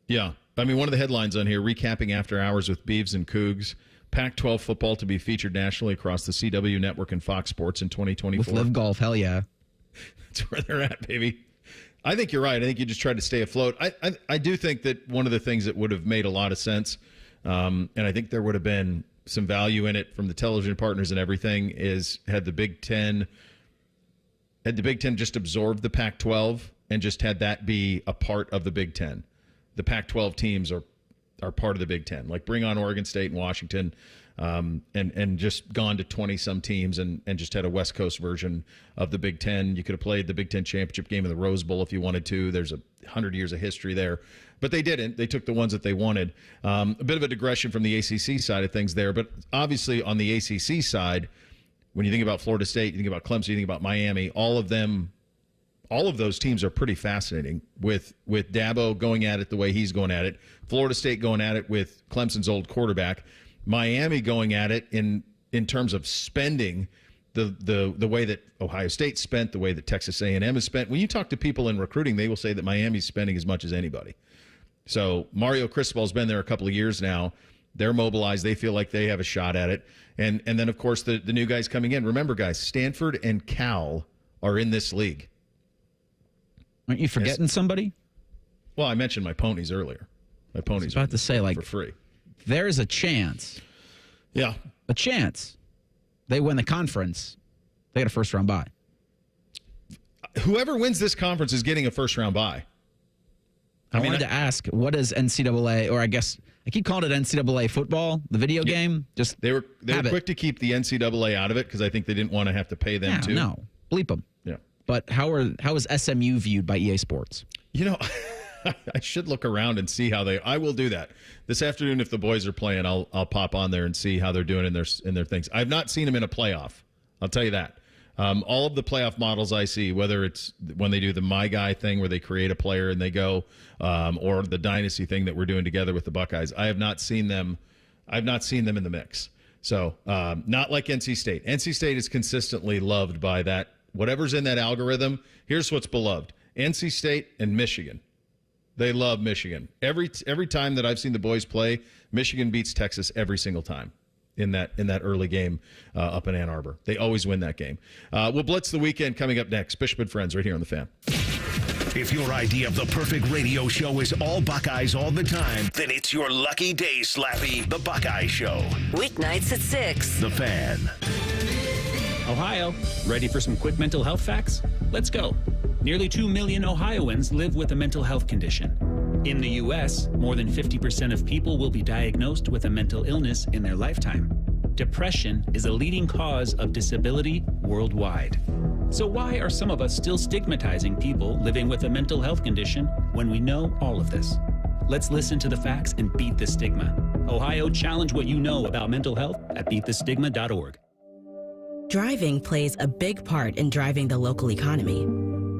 Yeah. I mean, one of the headlines on here, recapping After Hours with Beavs and Cougs, Pac-12 football to be featured nationally across the CW network and Fox Sports in 2024.
With Live Golf, hell yeah.
That's where they're at, baby. I think you're right. I think you just try to stay afloat. I do think that one of the things that would have made a lot of sense, and I think there would have been some value in it from the television partners and everything, is had the Big Ten just absorbed the Pac-12 and just had that be a part of the Big Ten. The Pac-12 teams are part of the Big Ten. Like bring on Oregon State and Washington. and just gone to 20-some teams and just had a West Coast version of the Big Ten. You could have played the Big Ten championship game in the Rose Bowl if you wanted to. There's 100 years of history there. But they didn't. They took the ones that they wanted. A bit of a digression from the ACC side of things there. But obviously on the ACC side, when you think about Florida State, you think about Clemson, you think about Miami, all of those teams are pretty fascinating with Dabo going at it the way he's going at it, Florida State going at it with Clemson's old quarterback, Miami going at it in terms of spending the way that Ohio State spent, the way that Texas A&M has spent. When you talk to people in recruiting, they will say that Miami's spending as much as anybody. So Mario Cristobal's been there a couple of years now. They're mobilized. They feel like they have a shot at it. And then, of course, the new guys coming in. Remember, guys, Stanford and Cal are in this league.
Aren't you forgetting somebody?
Well, I mentioned my ponies earlier. My ponies.
I was about to say, like,
for free.
There's a chance.
Yeah.
A chance. They win the conference. They get a first-round bye.
Whoever wins this conference is getting a first-round bye.
I wanted to ask, what is NCAA, or I guess I keep calling it NCAA football, the video game? Just
They were quick to keep the NCAA out of it because I think they didn't want to have to pay them too.
No, bleep them.
Yeah.
But how is SMU viewed by EA Sports?
You know, I should look around and see how I will do that this afternoon. If the boys are playing, I'll pop on there and see how they're doing in their things. I've not seen them in a playoff. I'll tell you that. All of the playoff models I see, whether it's when they do the My Guy thing where they create a player and they go, or the dynasty thing that we're doing together with the Buckeyes, I have not seen them. I've not seen them in the mix. So not like NC State. NC State is consistently loved by that. Whatever's in that algorithm, here's what's beloved: NC State and Michigan. They love Michigan. Every time that I've seen the boys play, Michigan beats Texas every single time. In that early game up in Ann Arbor. They always win that game. We'll blitz the weekend coming up next. Bishop and Friends right here on The Fan.
If your idea of the perfect radio show is all Buckeyes all the time, then it's your lucky day, Slappy, The Buckeye Show.
Weeknights at 6.
The Fan.
Ohio, ready for some quick mental health facts? Let's go. Nearly 2 million Ohioans live with a mental health condition. In the U.S., more than 50% of people will be diagnosed with a mental illness in their lifetime. Depression is a leading cause of disability worldwide. So why are some of us still stigmatizing people living with a mental health condition when we know all of this? Let's listen to the facts and beat the stigma. Ohio, challenge what you know about mental health at beatthestigma.org.
Driving plays a big part in driving the local economy.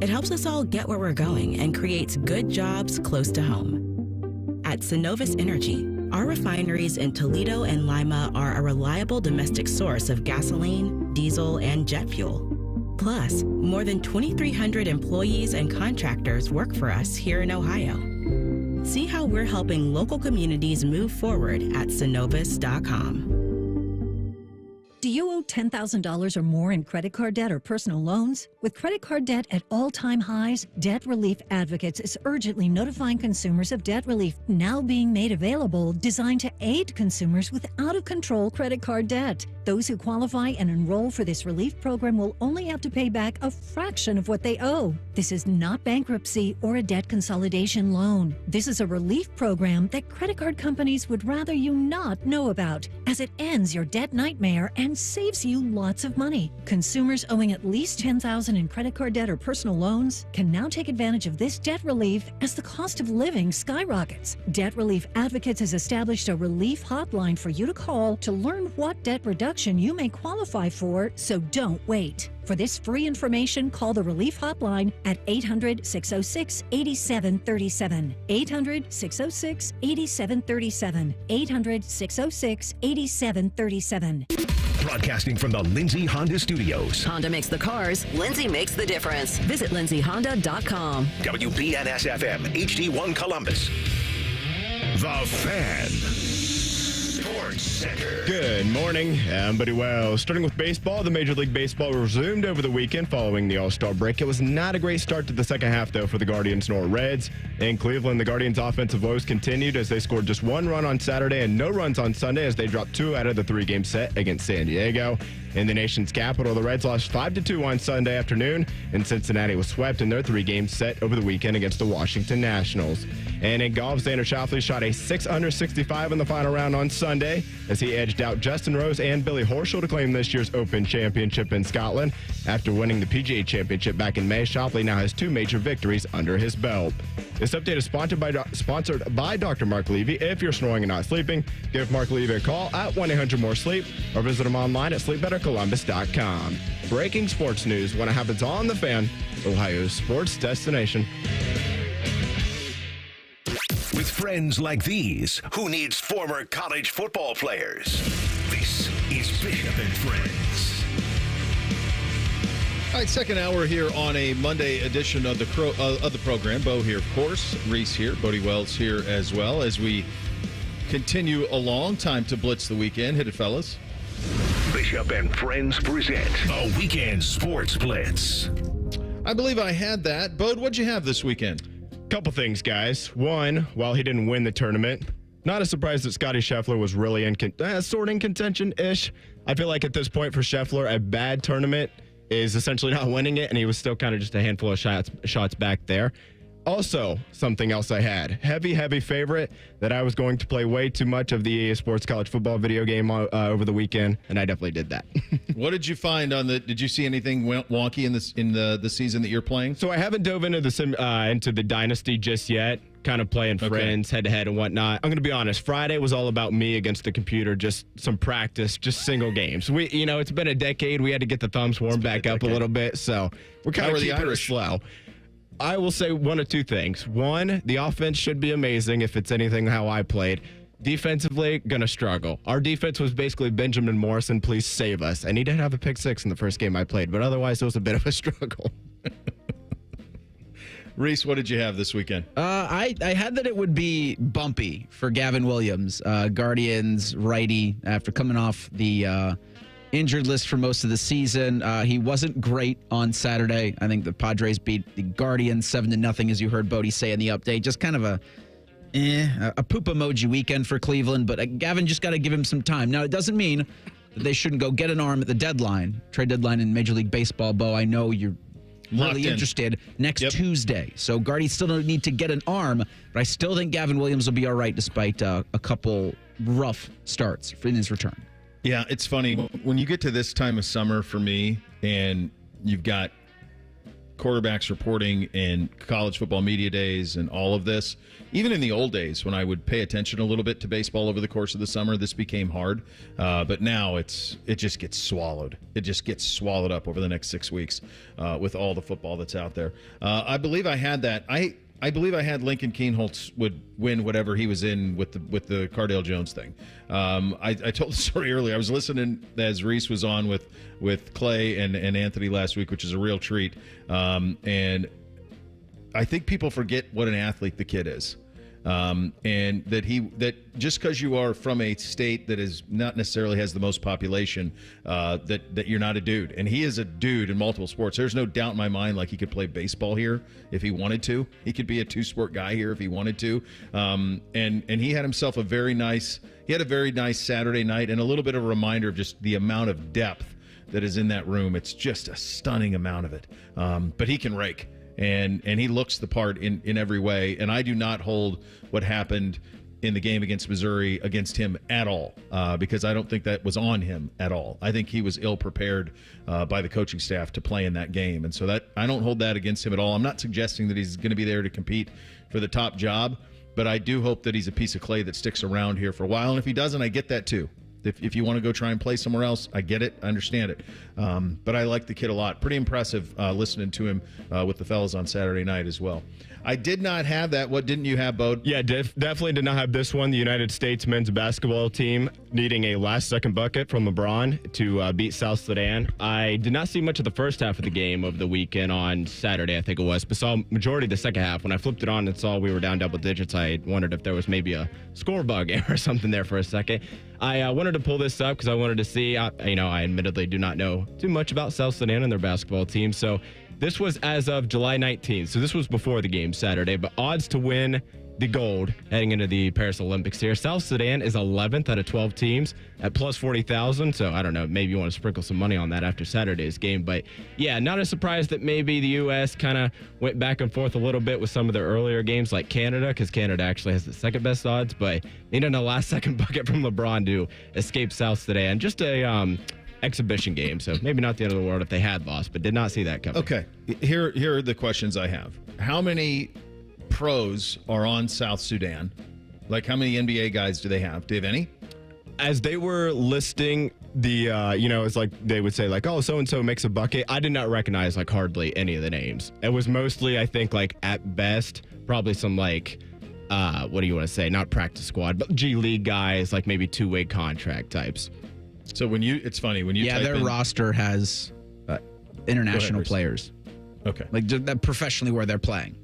It helps us all get where we're going and creates good jobs close to home. At Synovus Energy, our refineries in Toledo and Lima are a reliable domestic source of gasoline, diesel, and jet fuel. Plus, more than 2,300 employees and contractors work for us here in Ohio. See how we're helping local communities move forward at Synovus.com.
Do you owe $10,000 or more in credit card debt or personal loans? With credit card debt at all-time highs, Debt Relief Advocates is urgently notifying consumers of debt relief now being made available, designed to aid consumers with out-of-control credit card debt. Those who qualify and enroll for this relief program will only have to pay back a fraction of what they owe. This is not bankruptcy or a debt consolidation loan. This is a relief program that credit card companies would rather you not know about, as it ends your debt nightmare and saves you lots of money. Consumers owing at least $10,000 in credit card debt or personal loans can now take advantage of this debt relief as the cost of living skyrockets. Debt Relief Advocates has established a relief hotline for you to call to learn what debt reduction you may qualify for, so don't wait. For this free information, call the Relief Hotline at 800-606-8737. 800-606-8737. 800-606-8737.
Broadcasting from the Lindsay Honda Studios.
Honda makes the cars. Lindsay makes the difference. Visit lindsayhonda.com.
WBNS-FM, HD1 Columbus. The Fan. Sports Center.
Good morning. I'm Buddy Wells. Starting with baseball, the Major League Baseball resumed over the weekend following the All-Star break. It was not a great start to the second half, though, for the Guardians nor Reds. In Cleveland, the Guardians' offensive woes continued as they scored just one run on Saturday and no runs on Sunday as they dropped 2 out of the 3-game set against San Diego. In the nation's capital, the Reds lost 5-2 on Sunday afternoon, and Cincinnati was swept in their 3-game set over the weekend against the Washington Nationals. And in golf, Xander Schauffele shot a 665 in the final round on Sunday. today as he edged out Justin Rose and Billy Horschel to claim this year's Open Championship in Scotland. After winning the PGA Championship back in May, Schauffele now has 2 major victories under his belt. This update is sponsored by Dr. Mark Levy. If you're snoring and not sleeping, give Mark Levy a call at 1-800-MORE-SLEEP or visit him online at sleepbettercolumbus.com. Breaking sports news when it happens on The Fan, Ohio's sports destination.
With friends like these, who needs former college football players? This is Bishop and Friends.
All right, second hour here on a Monday edition of the program. Bo here, of course. Reese here. Bodie Wells here as well as we continue along. Time to blitz the weekend. Hit it, fellas.
Bishop and Friends present a Weekend Sports Blitz.
I believe I had that. Bode, what'd you have this weekend?
Couple things, guys. One, while he didn't win the tournament, not a surprise that Scotty Scheffler was really in contention-ish. I feel like at this point for Scheffler, a bad tournament is essentially not winning it, and he was still kind of just a handful of shots back there. Also, something else I had. Heavy favorite that I was going to play way too much of the EA Sports College Football video game over the weekend, and I definitely did that.
What did you find on the? Did you see anything wonky in the season that you're playing?
So I haven't dove into the Dynasty just yet. Kind of playing friends head to head and whatnot. I'm going to be honest. Friday was all about me against the computer, just some practice, just single games. It's been a decade. We had to get the thumbs warmed back up a little bit, so we're kind of keeping it slow. I will say one of two things. One, the offense should be amazing if it's anything how I played. Defensively, gonna struggle. Our defense was basically Benjamin Morrison, please save us. And he did have a pick 6 in the first game I played, but otherwise it was a bit of a struggle.
Reese, what did you have this weekend?
I had that it would be bumpy for Gavin Williams, Guardians righty, after coming off the injured list for most of the season. He wasn't great on Saturday. I think the Padres beat the Guardians 7-0, as you heard Bodie say in the update. Just kind of a poop emoji weekend for Cleveland, but Gavin just got to give him some time. Now, it doesn't mean that they shouldn't go get an arm at the deadline, trade deadline in Major League Baseball. Bo, I know you're really interested next Tuesday. So Guardians still don't need to get an arm, but I still think Gavin Williams will be all right despite a couple rough starts in his return.
Yeah, it's funny. When you get to this time of summer for me, and you've got quarterbacks reporting and college football media days and all of this, even in the old days when I would pay attention a little bit to baseball over the course of the summer, this became hard. But now it just gets swallowed. It just gets swallowed up over the next 6 weeks with all the football that's out there. I believe I had that. I believe I had Lincoln Kienholz would win whatever he was in with the Cardale Jones thing. I told the story earlier. I was listening as Reese was on with Clay and Anthony last week, which is a real treat. And I think people forget what an athlete the kid is. And that just because you are from a state that is not necessarily has the most population, that you're not a dude. And he is a dude in multiple sports. There's no doubt in my mind, like he could play baseball here if he wanted to. He could be a 2-sport guy here if he wanted to. And he had himself a very nice Saturday night, and a little bit of a reminder of just the amount of depth that is in that room. It's just a stunning amount of it. But he can rake. And he looks the part in every way. And I do not hold what happened in the game against Missouri against him at all, because I don't think that was on him at all. I think he was ill prepared by the coaching staff to play in that game. And so that I don't hold that against him at all. I'm not suggesting that he's going to be there to compete for the top job, but I do hope that he's a piece of clay that sticks around here for a while. And if he doesn't, I get that too. If you want to go try and play somewhere else, I get it. I understand it. But I like the kid a lot. Pretty impressive listening to him with the fellas on Saturday night as well. I did not have that. What didn't you have, Bode?
Yeah, definitely did not have this one. The United States men's basketball team needing a last-second bucket from LeBron to beat South Sudan. I did not see much of the first half of the game of the weekend on Saturday, I think it was, but saw majority of the second half. When I flipped it on and saw we were down double digits, I wondered if there was maybe a score bug or something there for a second. I wanted to pull this up because I wanted to see, I admittedly do not know too much about South Sudan and their basketball team, so this was as of July 19th, so this was before the game Saturday, but odds to win the gold heading into the Paris Olympics here. South Sudan is 11th out of 12 teams at plus 40,000. So I don't know, maybe you want to sprinkle some money on that after Saturday's game. But yeah, not a surprise that maybe the U.S. kind of went back and forth a little bit with some of their earlier games like Canada, because Canada actually has the second best odds. But needed a last second bucket from LeBron to escape South Sudan. Just a exhibition game, so maybe not the end of the world if they had lost, but did not see that coming.
Okay, here are the questions I have. How many pros are on South Sudan? Like, how many NBA guys do they have? Do they have any?
As they were listing the, it's like they would say like, oh, so-and-so makes a bucket. I did not recognize like hardly any of the names. It was mostly, I think, like at best, probably some like, what do you want to say? Not practice squad, but G League guys, like maybe two-way contract types.
So it's funny when you type
their roster has international players.
Okay.
Like that professionally where they're playing.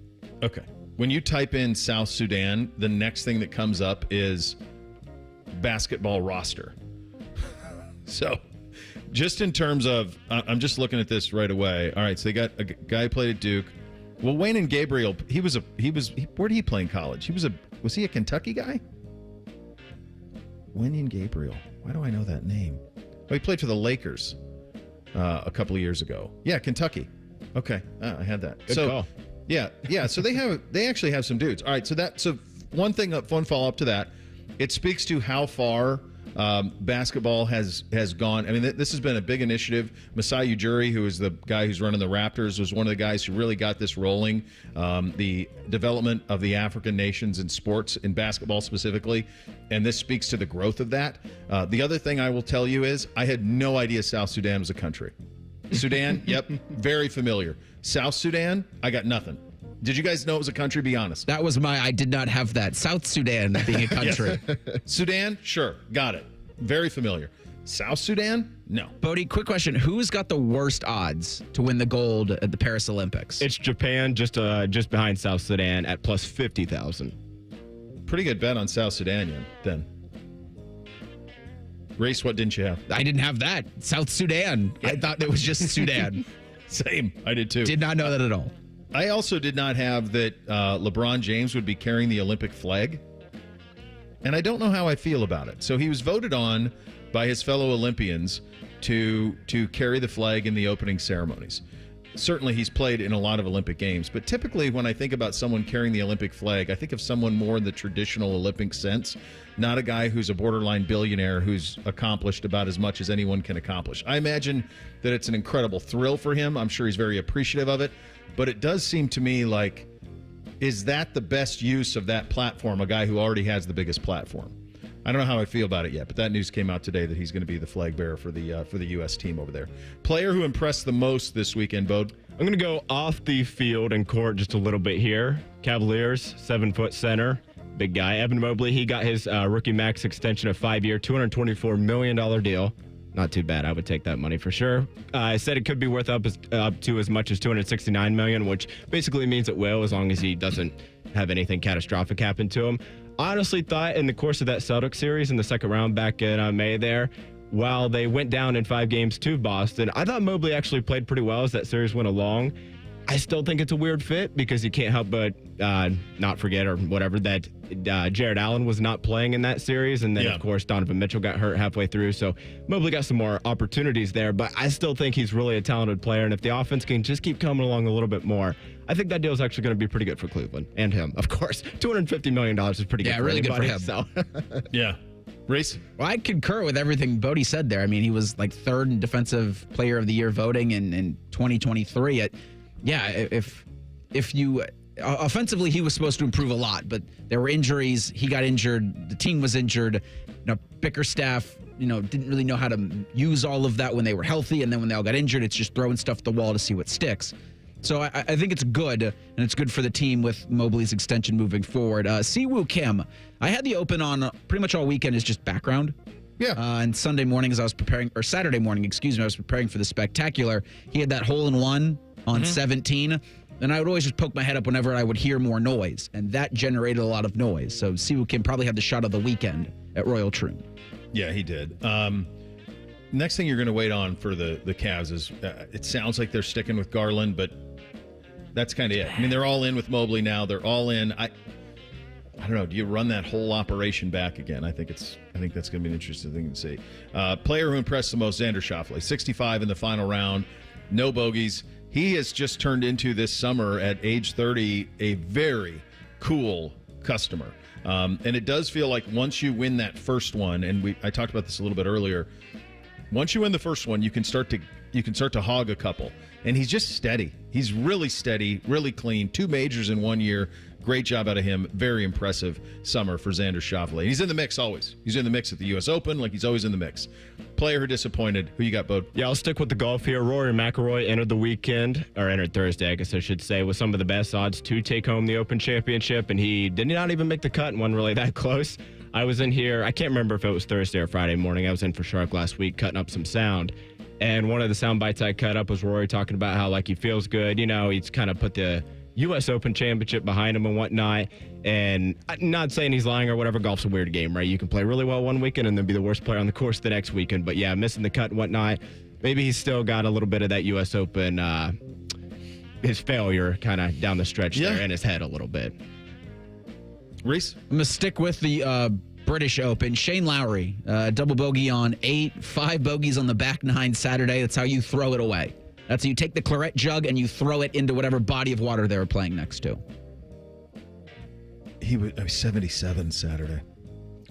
Okay. When you type in South Sudan, the next thing that comes up is basketball roster. So just in terms of, I'm just looking at this right away. All right. So they got a guy who played at Duke. Well, Wayne and Gabriel, where did he play in college? Was he a Kentucky guy? Wayne and Gabriel. Why do I know that name? Oh, he played for the Lakers a couple of years ago. Yeah, Kentucky. Okay, I had that.
Good call.
Yeah. So they actually have some dudes. All right, so one follow up to that. It speaks to how far basketball has gone. I mean, this has been a big initiative. Masai Ujiri, who is the guy who's running the Raptors, was one of the guys who really got this rolling. The development of the African nations in sports, in basketball specifically, and this speaks to the growth of that. The other thing I will tell you is I had no idea South Sudan was a country. Sudan, yep, very familiar. South Sudan, I got nothing. Did you guys know it was a country? Be honest.
That was I did not have that. South Sudan being a country.
Sudan, sure, got it. Very familiar. South Sudan, no.
Bodie, quick question. Who's got the worst odds to win the gold at the Paris Olympics?
It's Japan, just behind South Sudan at plus 50,000.
Pretty good bet on South Sudan then. Race, what didn't you have?
I didn't have that. South Sudan. I thought it was just Sudan.
Same. I did too.
Did not know that at all.
I also did not have that LeBron James would be carrying the Olympic flag. And I don't know how I feel about it. So he was voted on by his fellow Olympians to carry the flag in the opening ceremonies. Certainly he's played in a lot of Olympic games, but typically when I think about someone carrying the Olympic flag, I think of someone more in the traditional Olympic sense, not a guy who's a borderline billionaire who's accomplished about as much as anyone can accomplish. I imagine that it's an incredible thrill for him. I'm sure he's very appreciative of it, but it does seem to me like, is that the best use of that platform, a guy who already has the biggest platform? I don't know how I feel about it yet, but that news came out today that he's going to be the flag bearer for the U.S. team over there. Player who impressed the most this weekend, Bode?
I'm going to go off the field and court just a little bit here. Cavaliers, 7-foot center, big guy. Evan Mobley, he got his rookie max extension of 5-year, $224 million deal. Not too bad. I would take that money for sure. I said it could be worth up to as much as $269 million, which basically means it will, as long as he doesn't have anything catastrophic happen to him. Honestly thought in the course of that Celtics series in the second round back in May there, while they went down in 5 games to Boston, I thought Mobley actually played pretty well as that series went along. I still think it's a weird fit because you can't help but not forget or whatever that Jared Allen was not playing in that series. And then, of course, Donovan Mitchell got hurt halfway through. So Mobley got some more opportunities there. But I still think he's really a talented player. And if the offense can just keep coming along a little bit more, I think that deal is actually going to be pretty good for Cleveland and him, of course. $250 million is pretty good for
really
anybody,
good for him.
So.
Yeah. Race?
Well, I concur with everything Bodie said there. I mean, he was like 3rd in Defensive Player of the Year voting in 2023. If you offensively, he was supposed to improve a lot, but there were injuries. He got injured. The team was injured. Bickerstaff, didn't really know how to use all of that when they were healthy, and then when they all got injured, it's just throwing stuff at the wall to see what sticks. So I think it's good, and it's good for the team with Mobley's extension moving forward. Siwoo Kim, I had the open on pretty much all weekend as just background.
Yeah.
And Saturday morning, I was preparing for the Spectacular. He had that hole-in-one on 17, and I would always just poke my head up whenever I would hear more noise, and that generated a lot of noise. So Siwoo Kim probably had the shot of the weekend at Royal Troon.
Yeah, he did. Next thing you're going to wait on for the Cavs is it sounds like they're sticking with Garland, but that's kind of it. I mean, they're all in with Mobley now. They're all in. I don't know. Do you run that whole operation back again? I think that's going to be an interesting thing to see. Player who impressed the most, Xander Schauffele, 65 in the final round, no bogeys. He has just turned into this summer at age 30 a very cool customer. And it does feel like once you win that first one, and I talked about this a little bit earlier. Once you win the first one, you can start to hog a couple. And he's just steady. He's really steady, really clean. 2 majors in 1 year. Great job out of him. Very impressive summer for Xander Schauffele. He's in the mix always. He's in the mix at the U.S. Open, like he's always in the mix. Player who disappointed. Who you got, Bode?
Yeah, I'll stick with the golf here. Rory McIlroy entered Thursday, I guess I should say, with some of the best odds to take home the Open Championship, and he did not even make the cut and wasn't really that close. I was in here, I can't remember if it was Thursday or Friday morning. I was in for Shark last week cutting up some sound. And one of the sound bites I cut up was Rory talking about how, like, he feels good. You know, he's kind of put the U.S. Open Championship behind him and whatnot. And I'm not saying he's lying or whatever. Golf's a weird game, right? You can play really well one weekend and then be the worst player on the course the next weekend. But, yeah, missing the cut and whatnot. Maybe he's still got a little bit of that U.S. Open, his failure kind of down the stretch there in his head a little bit.
Reese?
I'm going to stick with the British Open. Shane Lowry, double bogey on 8, 5 bogeys on the back 9 Saturday. That's how you throw it away. That's how you take the claret jug and you throw it into whatever body of water they were playing next to.
He was 77 Saturday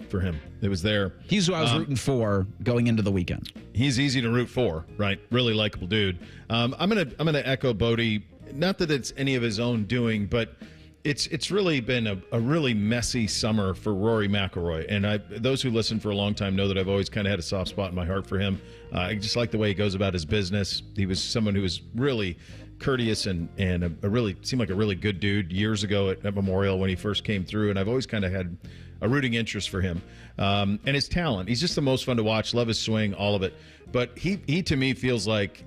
for him. It was there.
He's who I was rooting for going into the weekend.
He's easy to root for, right? Really likable dude. I'm gonna echo Bodie. Not that it's any of his own doing, but it's really been a really messy summer for Rory McIlroy. And those who listen for a long time know that I've always kind of had a soft spot in my heart for him. I just like the way he goes about his business. He was someone who was really courteous and seemed like a really good dude years ago at Memorial when he first came through. And I've always kind of had a rooting interest for him. And his talent. He's just the most fun to watch. Love his swing, all of it. But he to me feels like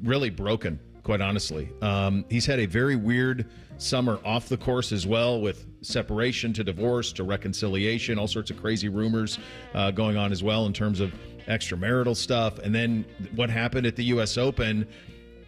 really broken, quite honestly. He's had a very weird summer off the course as well, with separation to divorce to reconciliation, all sorts of crazy rumors going on as well in terms of extramarital stuff. And then what happened at the U.S. Open,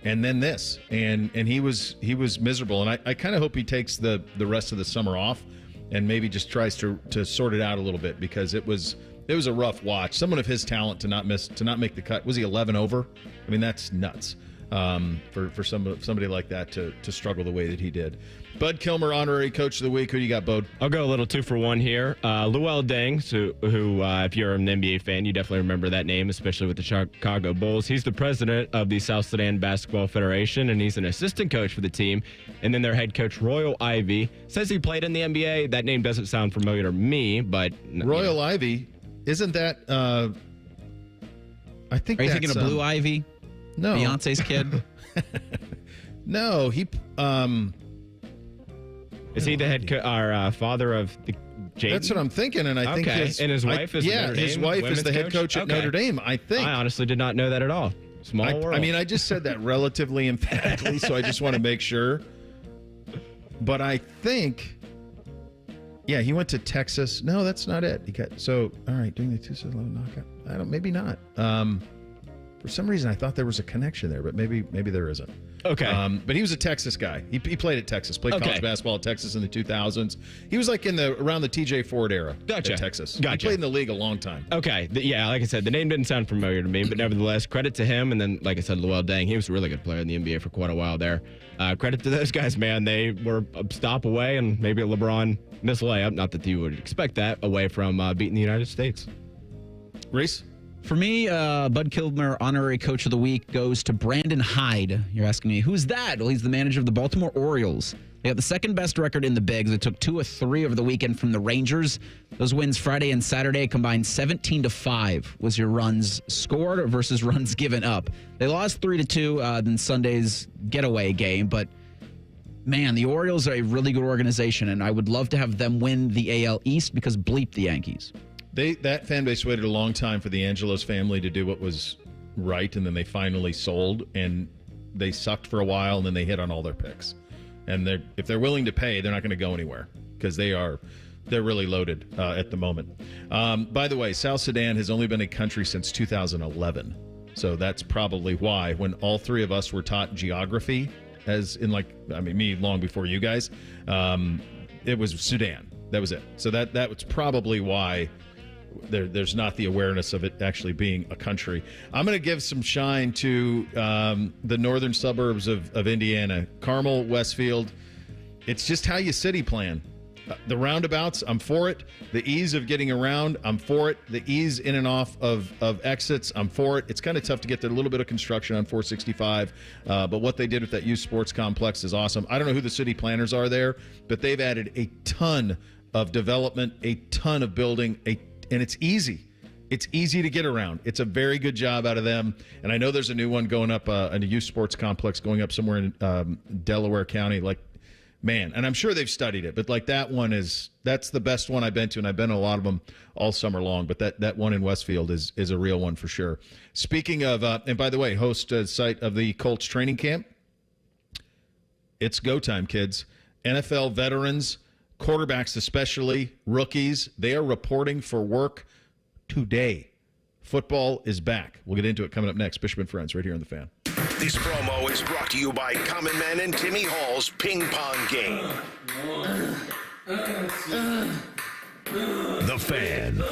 and then this, and he was miserable. And I kind of hope he takes the rest of the summer off and maybe just tries to sort it out a little bit, because it was a rough watch. Someone of his talent to not make the cut. Was he 11 over? I mean, that's nuts. For somebody like that to struggle the way that he did. Bud Kilmer, honorary coach of the week. Who you got, Bud?
I'll go a little 2-for-1 here. Luol Deng, who if you're an NBA fan, you definitely remember that name, especially with the Chicago Bulls. He's the president of the South Sudan Basketball Federation, and he's an assistant coach for the team. And then their head coach, Royal Ivey, says he played in the NBA. That name doesn't sound familiar to me, but...
Royal Ivey, isn't that... I think.
Are you thinking of Blue Ivy?
No.
Beyonce's kid?
No, he...
Is he the head father of the Jaden?
That's what I'm thinking, and I think
his wife is Notre Dame
his wife is the head coach at Notre Dame, I think.
I honestly did not know that at all. Small world.
I mean, I just said that relatively emphatically, so I just want to make sure. But I think... Yeah, he went to Texas. No, that's not it. All right, doing the 2-11 knockout. Maybe not. For some reason, I thought there was a connection there, but maybe there isn't.
Okay.
But he was a Texas guy. He played at Texas. Played college basketball at Texas in the 2000s. He was like around the TJ Ford era at Texas. He played in the league a long time.
Okay. Yeah, like I said, the name didn't sound familiar to me, but nevertheless, credit to him. And then, like I said, Luol Deng, he was a really good player in the NBA for quite a while there. Credit to those guys, man. They were a stop away, and maybe a LeBron missed layup. Not that you would expect that, away from beating the United States.
Reese?
For me, Bud Kilmer, honorary coach of the week, goes to Brandon Hyde. You're asking me, who's that? Well, he's the manager of the Baltimore Orioles. They got the second best record in the Bigs. They took 2 of 3 over the weekend from the Rangers. Those wins Friday and Saturday combined 17-5 was your runs scored versus runs given up. They lost 3-2 in Sunday's getaway game, but man, the Orioles are a really good organization, and I would love to have them win the AL East because bleep the Yankees.
That fan base waited a long time for the Angelos family to do what was right, and then they finally sold, and they sucked for a while, and then they hit on all their picks. And if they're willing to pay, they're not going to go anywhere, because they're really loaded at the moment. By the way, South Sudan has only been a country since 2011, so that's probably why when all 3 of us were taught geography, me long before you guys, it was Sudan. That was it. So that was probably why there's not the awareness of it actually being a country. I'm going to give some shine to the northern suburbs of Indiana. Carmel, Westfield. It's just how you city plan. The roundabouts, I'm for it. The ease of getting around, I'm for it. The ease in and off of exits, I'm for it. It's kind of tough to get there. A little bit of construction on 465, but what they did with that youth sports complex is awesome. I don't know who the city planners are there, but they've added a ton of development, a ton of building, and it's easy. It's easy to get around. It's a very good job out of them. And I know there's a new one going up, a youth sports complex going up somewhere in Delaware County, man, and I'm sure they've studied it, but that's the best one I've been to, and I've been to a lot of them all summer long, but that one in Westfield is a real one for sure. Speaking of, and by the way, host site of the Colts training camp, it's go time, kids. NFL veterans, quarterbacks especially, rookies, they are reporting for work today. Football is back. We'll get into it coming up next. Bishop and Friends right here on The Fan.
This promo is brought to you by Common Man and Timmy Hall's Ping Pong Game. The Fan.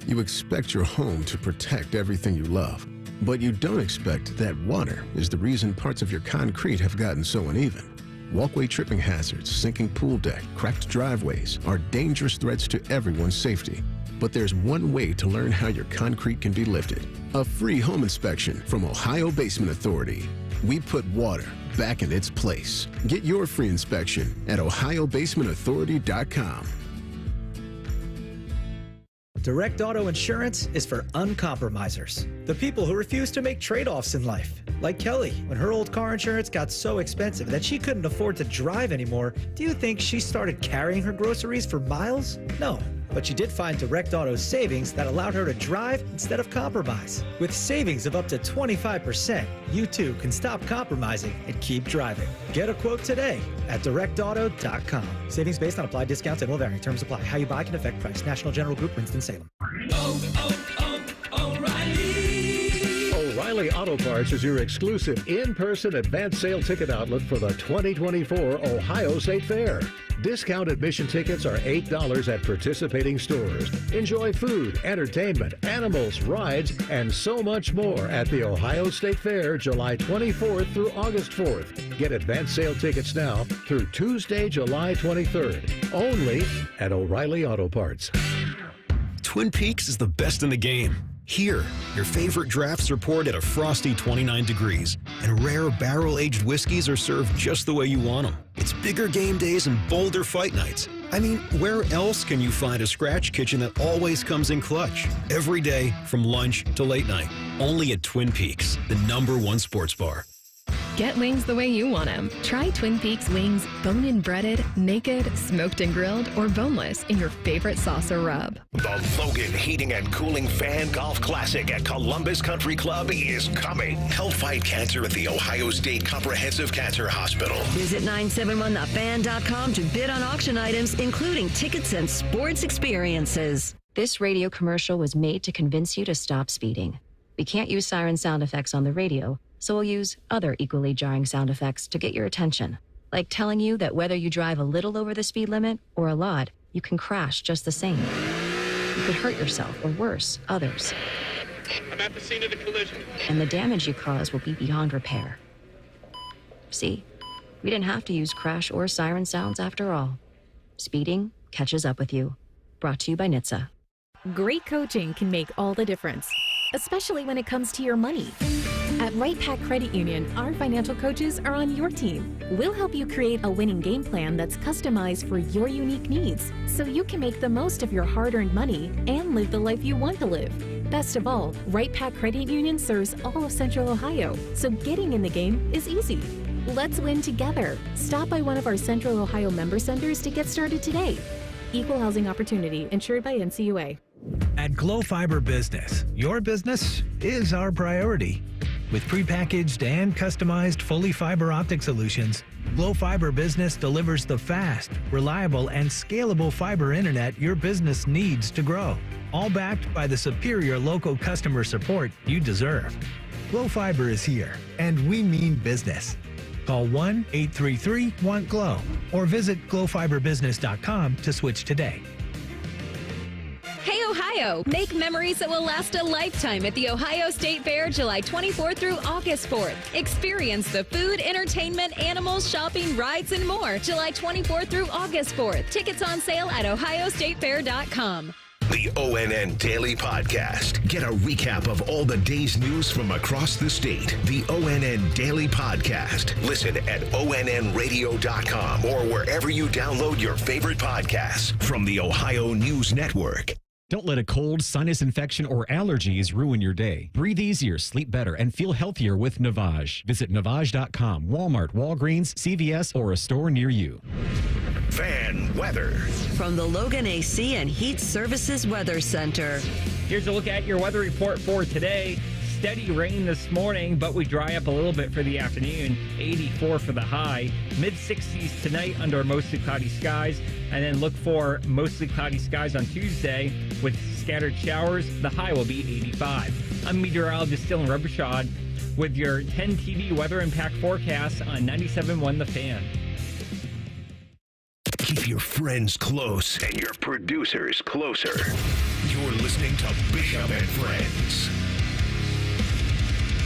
You expect your home to protect everything you love, but you don't expect that water is the reason parts of your concrete have gotten so uneven. Walkway tripping hazards, sinking pool deck, cracked driveways are dangerous threats to everyone's safety. But there's one way to learn how your concrete can be lifted. A free home inspection from Ohio Basement Authority. We put water back in its place. Get your free inspection at ohiobasementauthority.com.
Direct Auto Insurance is for uncompromisers. The people who refuse to make trade-offs in life. Like Kelly, when her old car insurance got so expensive that she couldn't afford to drive anymore, do you think she started carrying her groceries for miles? No. But she did find Direct Auto's savings that allowed her to drive instead of compromise. With savings of up to 25%, you too can stop compromising and keep driving. Get a quote today at directauto.com. Savings based on applied discounts and will vary. Terms apply. How you buy can affect price. National General Group, Winston-Salem.
O'Reilly Auto Parts is your exclusive in-person advance sale ticket outlet for the 2024 Ohio State Fair. Discount admission tickets are $8 at participating stores. Enjoy food, entertainment, animals, rides, and so much more at the Ohio State Fair, July 24th through August 4th. Get advance sale tickets now through Tuesday, July 23rd. Only at O'Reilly Auto Parts.
Twin Peaks is the best in the game. Here, your favorite drafts are poured at a frosty 29 degrees, and rare barrel-aged whiskeys are served just the way you want them. It's bigger game days and bolder fight nights. I mean, where else can you find a scratch kitchen that always comes in clutch? Every day, from lunch to late night. Only at Twin Peaks, the #1 sports bar.
Get wings the way you want them. Try Twin Peaks wings bone-in breaded, naked, smoked and grilled, or boneless in your favorite sauce or rub.
The Logan Heating and Cooling Fan Golf Classic at Columbus Country Club is coming. Help fight cancer at the Ohio State Comprehensive Cancer Hospital.
Visit 971thefan.com to bid on auction items, including tickets and sports experiences.
This radio commercial was made to convince you to stop speeding. We can't use siren sound effects on the radio, so we'll use other equally jarring sound effects to get your attention, like telling you that whether you drive a little over the speed limit or a lot, you can crash just the same. You could hurt yourself or worse, others.
I'm at the scene of the collision.
And the damage you cause will be beyond repair. See, we didn't have to use crash or siren sounds after all. Speeding catches up with you. Brought to you by NHTSA.
Great coaching can make all the difference, especially when it comes to your money. At Right Pac Credit Union, our financial coaches are on your team. We'll help you create a winning game plan that's customized for your unique needs, so you can make the most of your hard-earned money and live the life you want to live. Best of all, Right Pac Credit Union serves all of Central Ohio, so getting in the game is easy. Let's win together. Stop by one of our Central Ohio member centers to get started today. Equal housing opportunity, insured by NCUA.
At Glow Fiber Business, your business is our priority. With prepackaged and customized fully fiber optic solutions, Glow Fiber Business delivers the fast, reliable, and scalable fiber internet your business needs to grow, all backed by the superior local customer support you deserve. Glow Fiber is here, and we mean business. Call 1-833-WANT-GLOW or visit glowfiberbusiness.com to switch today.
Hey, Ohio! Make memories that will last a lifetime at the Ohio State Fair, July 24th through August 4th. Experience the food, entertainment, animals, shopping, rides, and more. July 24th through August 4th. Tickets on sale at ohiostatefair.com.
The ONN Daily Podcast. Get a recap of all the day's news from across the state. The ONN Daily Podcast. Listen at onnradio.com or wherever you download your favorite podcasts from the Ohio News Network.
Don't let a cold, sinus infection, or allergies ruin your day. Breathe easier, sleep better, and feel healthier with Navage. Visit Navage.com, Walmart, Walgreens, CVS, or a store near you.
Fan weather.
From the Logan AC and Heat Services Weather Center.
Here's a look at your weather report for today. Steady rain this morning, but we dry up a little bit for the afternoon. 84 for the high. Mid-60s tonight under mostly cloudy skies. And then look for mostly cloudy skies on Tuesday with scattered showers. The high will be 85. I'm meteorologist Dylan Robichaud with your 10 TV weather impact forecast on 97.1 The Fan.
Keep your friends close and your producers closer. You're listening to Bishop and Friends.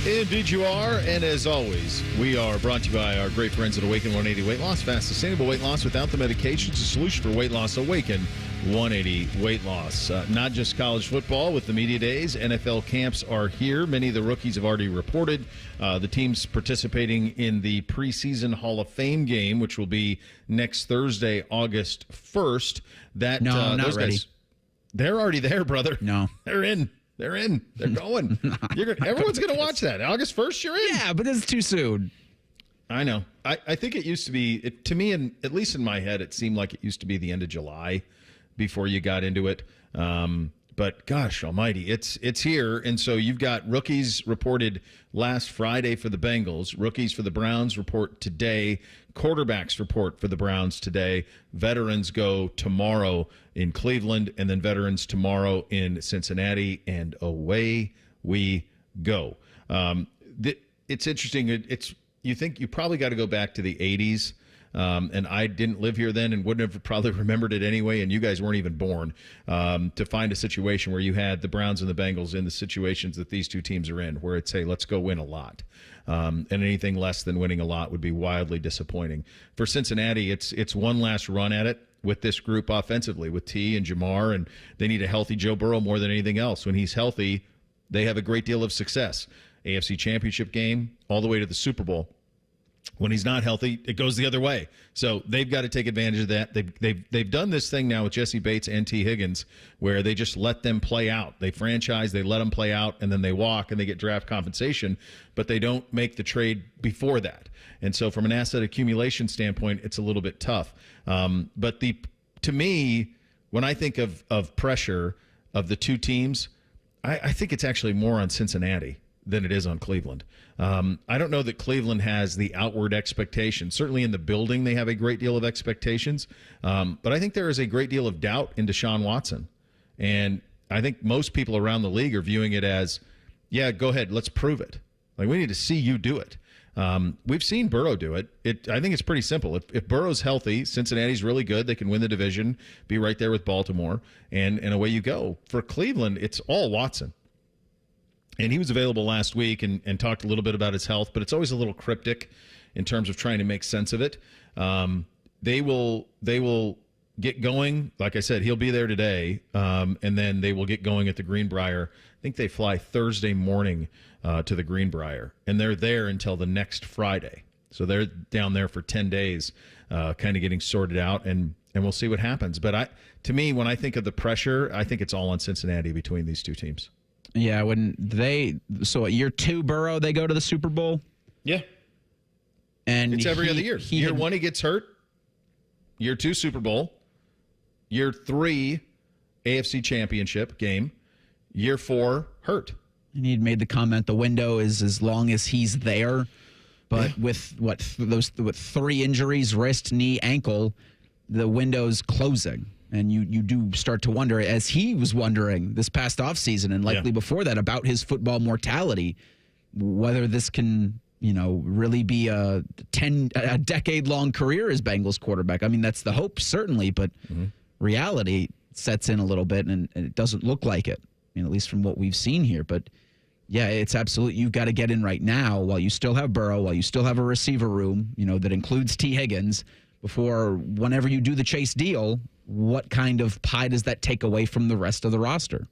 Indeed you are, and as always, we are brought to you by our great friends at Awaken 180 Weight Loss. Fast, sustainable weight loss without the medications. A solution for weight loss. Awaken 180 Weight Loss. Not just college football with the media days. NFL camps are here. Many of the rookies have already reported. The teams participating in the preseason Hall of Fame game, which will be next Thursday, August 1st.
Not
those
ready.
Guys, they're already there, brother.
No.
They're in. They're going. Everyone's going to watch that. August 1st, you're in.
Yeah, but it's too soon.
I know. I think it used to be, to me, and at least in my head, it seemed like it used to be the end of July before you got into it. But gosh almighty, it's here. And so you've got rookies reported last Friday for the Bengals. Rookies for the Browns report today. Quarterbacks report for the Browns today. Veterans go tomorrow in Cleveland, and then veterans tomorrow in Cincinnati, and away we go. It's interesting. You think you probably got to go back to the 80s. And I didn't live here then and wouldn't have probably remembered it anyway, and you guys weren't even born, to find a situation where you had the Browns and the Bengals in the situations that these two teams are in, where it's, hey, let's go win a lot. And anything less than winning a lot would be wildly disappointing. For Cincinnati, it's one last run at it with this group offensively, with T and Jamar, and they need a healthy Joe Burrow more than anything else. When he's healthy, they have a great deal of success. AFC Championship game, all the way to the Super Bowl. When he's not healthy, it goes the other way. So they've got to take advantage of that. They've done this thing now with Jesse Bates and T. Higgins, where they just let them play out. They franchise, they let them play out, and then they walk and they get draft compensation, but they don't make the trade before that. And so from an asset accumulation standpoint, it's a little bit tough. But to me, when I think of pressure of the two teams, I think it's actually more on Cincinnati than it is on Cleveland. I don't know that Cleveland has the outward expectations. Certainly in the building, they have a great deal of expectations. But I think there is a great deal of doubt in Deshaun Watson. And I think most people around the league are viewing it as, yeah, go ahead, let's prove it. Like, we need to see you do it. We've seen Burrow do it. I think it's pretty simple. If Burrow's healthy, Cincinnati's really good. They can win the division, be right there with Baltimore, and away you go. For Cleveland, it's all Watson. And he was available last week and talked a little bit about his health, but it's always a little cryptic in terms of trying to make sense of it. They will get going. Like I said, he'll be there today, and then they will get going at the Greenbrier. I think they fly Thursday morning to the Greenbrier, and they're there until the next Friday. So they're down there for 10 days, kind of getting sorted out, and we'll see what happens. But to me, when I think of the pressure, I think it's all on Cincinnati between these two teams.
Yeah, so at year 2, Burrow, they go to the Super Bowl?
Yeah.
And
it's every other year. Year 1, he gets hurt. Year 2, Super Bowl. Year 3, AFC Championship game. Year 4, hurt.
And he'd made the comment the window is as long as he's there. But with those 3 injuries, wrist, knee, ankle, the window's closing. And you do start to wonder, as he was wondering this past offseason and likely before that, about his football mortality, whether this can really be a decade-long career as Bengals quarterback. I mean, that's the hope, certainly, but reality sets in a little bit, and it doesn't look like it, at least from what we've seen here. But, yeah, it's absolute. You've got to get in right now while you still have Burrow, while you still have a receiver room, that includes T. Higgins, before whenever you do the Chase deal, what kind of pie does that take away from the rest of the roster?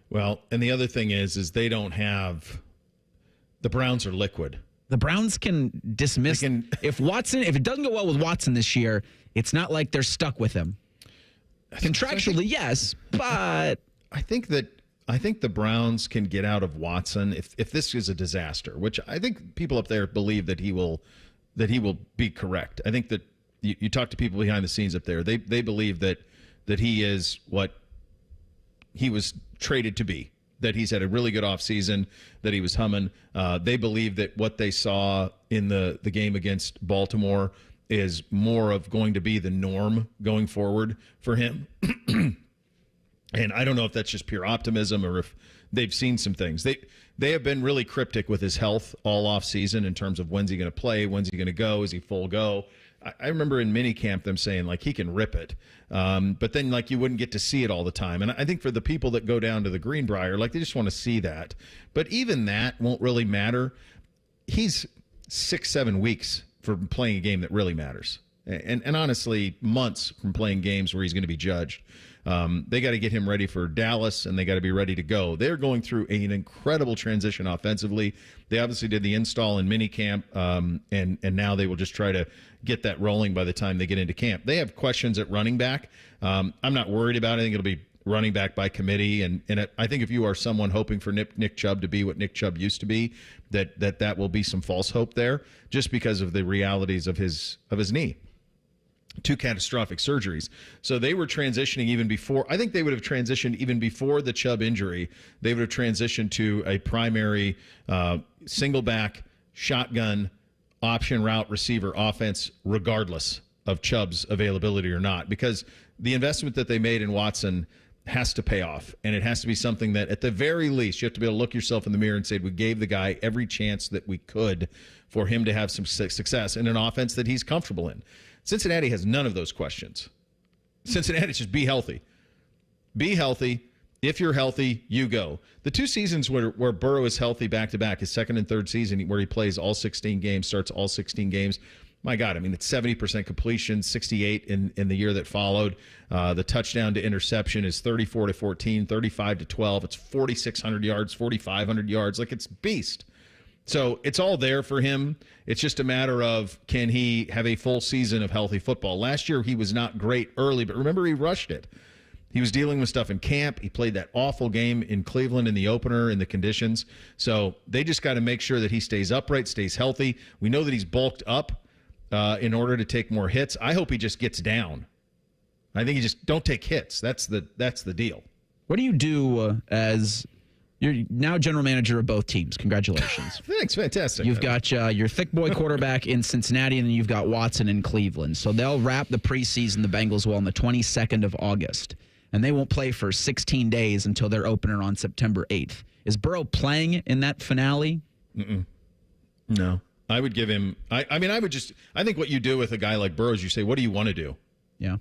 Well, and the other thing is they don't have – the Browns are liquid.
The Browns can dismiss if it doesn't go well with Watson this year, it's not like they're stuck with him. Contractually, yes, but
I think the Browns can get out of Watson if this is a disaster, which I think people up there believe that he will be correct. I think that you talk to people behind the scenes up there, they believe that he is what he was traded to be. That he's had a really good offseason, that he was humming. They believe that what they saw in the game against Baltimore is more of going to be the norm going forward for him. And I don't know if that's just pure optimism or if they've seen some things. They have been really cryptic with his health all offseason in terms of when's he going to play, when's he going to go, is he full go. I remember in minicamp them saying, he can rip it. But then, you wouldn't get to see it all the time. And I think for the people that go down to the Greenbrier, they just want to see that. But even that won't really matter. He's 6-7 weeks from playing a game that really matters. And honestly, months from playing games where he's going to be judged. They got to get him ready for Dallas, and they got to be ready to go. They're going through an incredible transition offensively. They obviously did the install in minicamp, and now they will just try to get that rolling by the time they get into camp. They have questions at running back. I'm not worried about it. I think it'll be running back by committee, and I think if you are someone hoping for Nick Chubb to be what Nick Chubb used to be, that will be some false hope there, just because of the realities of his knee. 2 catastrophic surgeries. So they were transitioning even before. I think they would have transitioned even before the Chubb injury. They would have transitioned to a primary single back, shotgun, option route receiver offense, regardless of Chubb's availability or not, because the investment that they made in Watson has to pay off. And it has to be something that, at the very least, you have to be able to look yourself in the mirror and say, we gave the guy every chance that we could for him to have some success in an offense that he's comfortable in. Cincinnati has none of those questions. Cincinnati, just be healthy. Be healthy. If you're healthy, you go. The 2 seasons where Burrow is healthy back-to-back, his second and third season where he plays all 16 games, starts all 16 games, my God, it's 70% completion, 68 in the year that followed. The touchdown to interception is 34-14, 35-12. It's 4,600 yards, 4,500 yards. It's beast. So it's all there for him. It's just a matter of, can he have a full season of healthy football? Last year, he was not great early, but remember, he rushed it. He was dealing with stuff in camp. He played that awful game in Cleveland in the opener in the conditions. So they just got to make sure that he stays upright, stays healthy. We know that he's bulked up in order to take more hits. I hope he just gets down. I think he just don't take hits. That's the deal.
What do you do as... You're now general manager of both teams. Congratulations.
Thanks. Fantastic.
You've got your thick boy quarterback in Cincinnati, and then you've got Watson in Cleveland. So they'll wrap the preseason, the Bengals will, on the 22nd of August. And they won't play for 16 days until their opener on September 8th. Is Burrow playing in that finale?
No. I would give him I think what you do with a guy like Burrow is you say, what do you want to do?
Yeah.
Do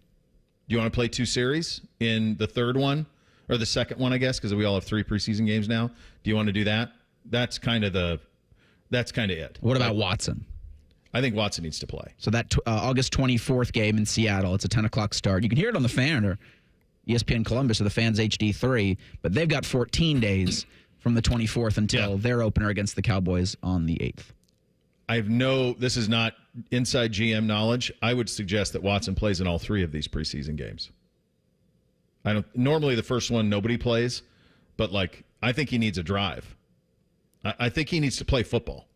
you want to play 2 series in the third one? Or the second one, I guess, because we all have 3 preseason games now. Do you want to do that? That's kind of it.
What about Watson?
I think Watson needs to play.
So that August 24th game in Seattle, it's a 10 o'clock start. You can hear it on The Fan or ESPN Columbus or The Fan's HD3, but they've got 14 days from the 24th until their opener against the Cowboys on the 8th.
This is not inside GM knowledge. I would suggest that Watson plays in all 3 of these preseason games. Normally the first one nobody plays, but I think he needs a drive. I think he needs to play football.